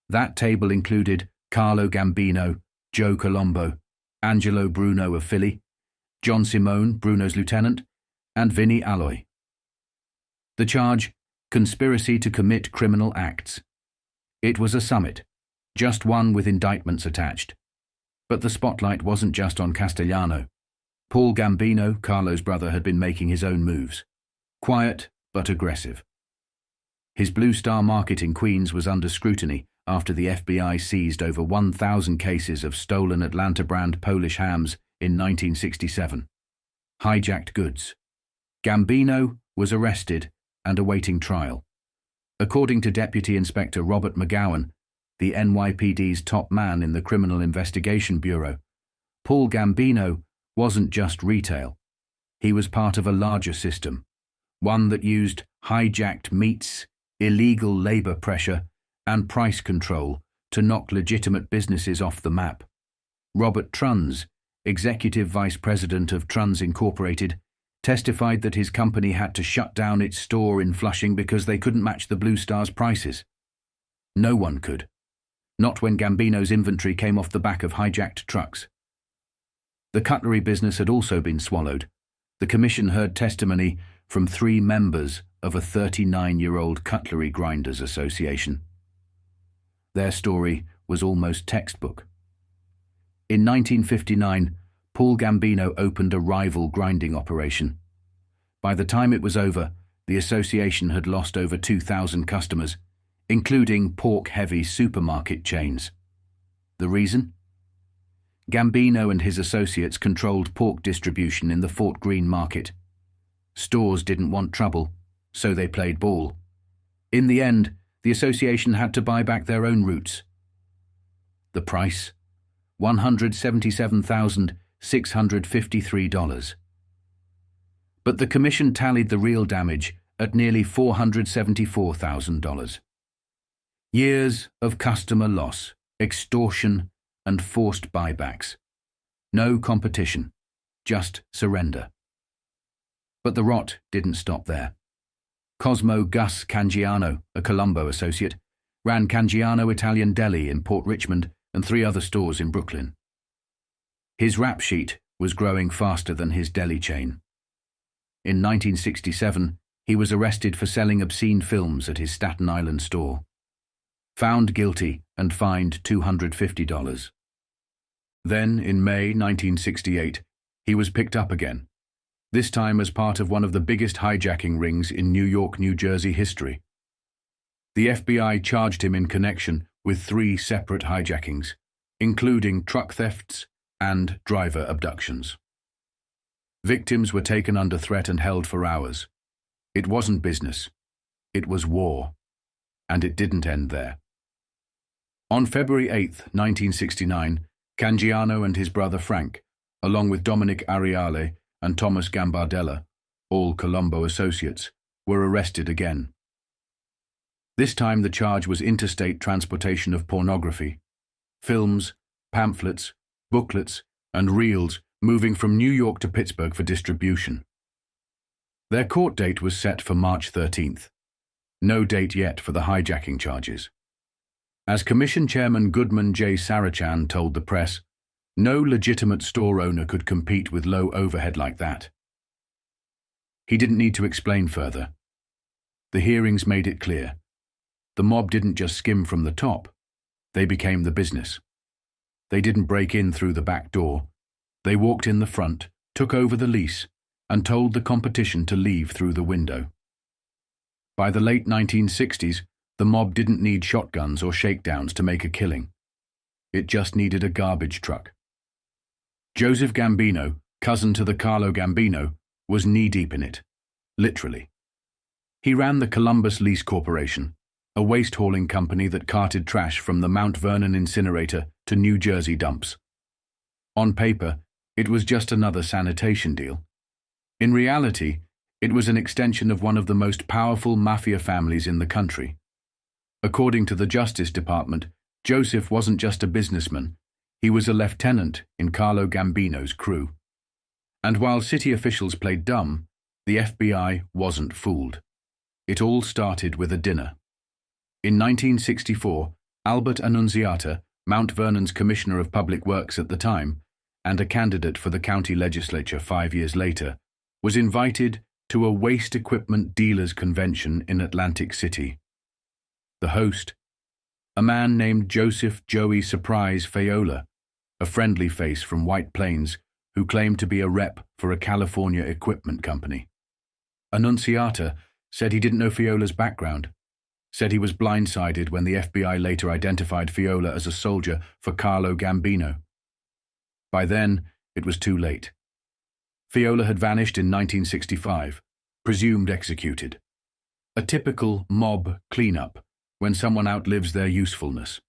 That table included Carlo Gambino, Joe Colombo, Angelo Bruno of Philly, John Simone, Bruno's lieutenant, and Vinnie Alloy. The charge: conspiracy to commit criminal acts. It was a summit, just one with indictments attached. But the spotlight wasn't just on Castellano. Paul Gambino, Carlo's brother, had been making his own moves. Quiet, but aggressive. His Blue Star Market in Queens was under scrutiny after the FBI seized over 1,000 cases of stolen Atlanta-brand Polish hams in 1967. Hijacked goods. Gambino was arrested and awaiting trial. According to Deputy Inspector Robert McGowan, the NYPD's top man in the Criminal Investigation Bureau, Paul Gambino wasn't just retail. He was part of a larger system, one that used hijacked meats, illegal labor pressure, and price control to knock legitimate businesses off the map. Robert Trunz, Executive Vice President of Trunz Incorporated, testified that his company had to shut down its store in Flushing because they couldn't match the Blue Star's prices. No one could. Not when Gambino's inventory came off the back of hijacked trucks. The cutlery business had also been swallowed. The commission heard testimony from 3 members of a 39-year-old Cutlery Grinders Association. Their story was almost textbook. In 1959, Paul Gambino opened a rival grinding operation. By the time it was over, the association had lost over 2,000 customers, including pork-heavy supermarket chains. The reason? Gambino and his associates controlled pork distribution in the Fort Greene market. Stores didn't want trouble, so they played ball. In the end, the association had to buy back their own routes. The price? $177,653. But the commission tallied the real damage at nearly $474,000. Years of customer loss, extortion, and forced buybacks. No competition, just surrender. But the rot didn't stop there. Cosmo Gus Cangiano, a Colombo associate, ran Cangiano Italian Deli in Port Richmond and 3 other stores in Brooklyn. His rap sheet was growing faster than his deli chain. In 1967, He was arrested for selling obscene films at his Staten Island store. Found guilty and fined $250. Then, in May 1968, he was picked up again, this time as part of one of the biggest hijacking rings in New York, New Jersey history. The FBI charged him in connection with 3 separate hijackings, including truck thefts and driver abductions. Victims were taken under threat and held for hours. It wasn't business. It was war. And it didn't end there. On February 8, 1969, Cangiano and his brother Frank, along with Dominic Ariale and Thomas Gambardella, all Colombo associates, were arrested again. This time the charge was interstate transportation of pornography, films, pamphlets, booklets, and reels moving from New York to Pittsburgh for distribution. Their court date was set for March 13th. No date yet for the hijacking charges. As Commission Chairman Goodman J. Sarachan told the press, no legitimate store owner could compete with low overhead like that. He didn't need to explain further. The hearings made it clear. The mob didn't just skim from the top. They became the business. They didn't break in through the back door. They walked in the front, took over the lease, and told the competition to leave through the window. By the late 1960s, the mob didn't need shotguns or shakedowns to make a killing. It just needed a garbage truck. Joseph Gambino, cousin to the Carlo Gambino, was knee-deep in it, literally. He ran the Columbus Lease Corporation, a waste-hauling company that carted trash from the Mount Vernon incinerator to New Jersey dumps. On paper, it was just another sanitation deal. In reality, it was an extension of one of the most powerful mafia families in the country. According to the Justice Department, Joseph wasn't just a businessman, he was a lieutenant in Carlo Gambino's crew. And while city officials played dumb, the FBI wasn't fooled. It all started with a dinner. In 1964, Albert Annunziata, Mount Vernon's Commissioner of Public Works at the time, and a candidate for the county legislature 5 years later, was invited to a waste equipment dealers convention in Atlantic City. The host, a man named Joseph Joey Surprise Fayola, a friendly face from White Plains who claimed to be a rep for a California equipment company. Annunziata said he didn't know Fiola's background, said he was blindsided when the FBI later identified Fiola as a soldier for Carlo Gambino. By then, it was too late. Fiola had vanished in 1965, presumed executed. A typical mob cleanup when someone outlives their usefulness.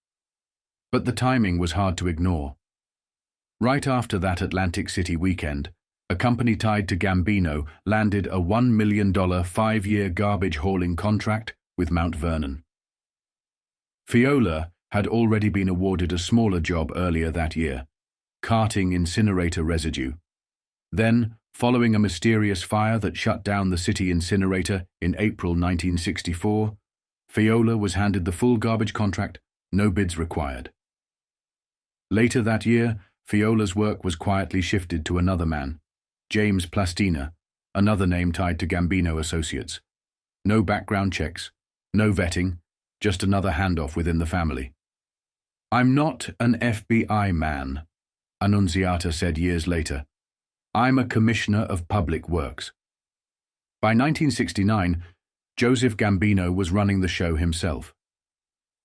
But the timing was hard to ignore. Right after that Atlantic City weekend, a company tied to Gambino landed a $1 million 5-year garbage hauling contract with Mount Vernon. Fiola had already been awarded a smaller job earlier that year, carting incinerator residue. Then, following a mysterious fire that shut down the city incinerator in April 1964, Fiola was handed the full garbage contract, no bids required. Later that year, Fiola's work was quietly shifted to another man, James Plastina, another name tied to Gambino Associates. No background checks, no vetting, just another handoff within the family. "I'm not an FBI man," Annunziata said years later. "I'm a commissioner of public works." By 1969, Joseph Gambino was running the show himself.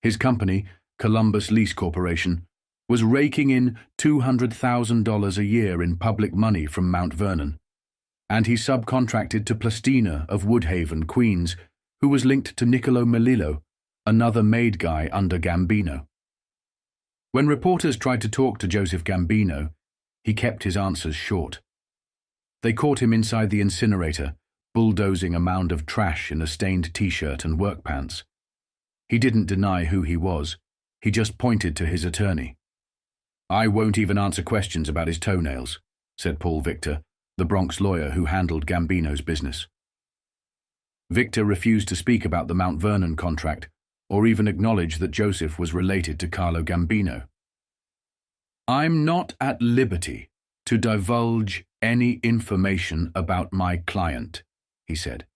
His company, Columbus Lease Corporation, was raking in $200,000 a year in public money from Mount Vernon, and he subcontracted to Plastina of Woodhaven, Queens, who was linked to Niccolo Melillo, another made guy under Gambino. When reporters tried to talk to Joseph Gambino, he kept his answers short. They caught him inside the incinerator, bulldozing a mound of trash in a stained t-shirt and work pants. He didn't deny who he was. He just pointed to his attorney. "I won't even answer questions about his toenails," said Paul Victor, the Bronx lawyer who handled Gambino's business. Victor refused to speak about the Mount Vernon contract or even acknowledge that Joseph was related to Carlo Gambino. "I'm not at liberty to divulge any information about my client," he said.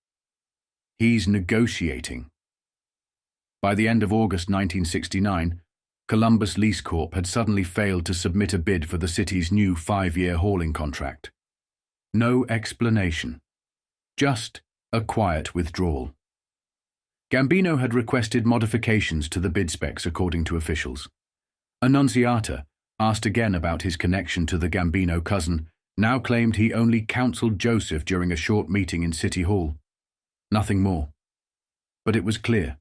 He's negotiating. By the end of August 1969, Columbus Lease Corp had suddenly failed to submit a bid for the city's new 5-year hauling contract. No explanation. Just a quiet withdrawal. Gambino had requested modifications to the bid specs according to officials. Annunziata, asked again about his connection to the Gambino cousin, now claimed he only counseled Joseph during a short meeting in City Hall. Nothing more. But it was clear.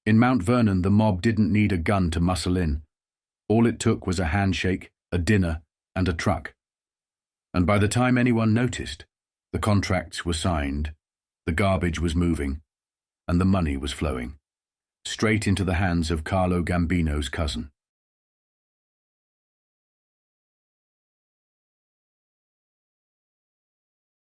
In Mount Vernon, the mob didn't need a gun to muscle in. All it took was a handshake, a dinner, and a truck. And by the time anyone noticed, the contracts were signed, the garbage was moving, and the money was flowing, straight into the hands of Carlo Gambino's cousin.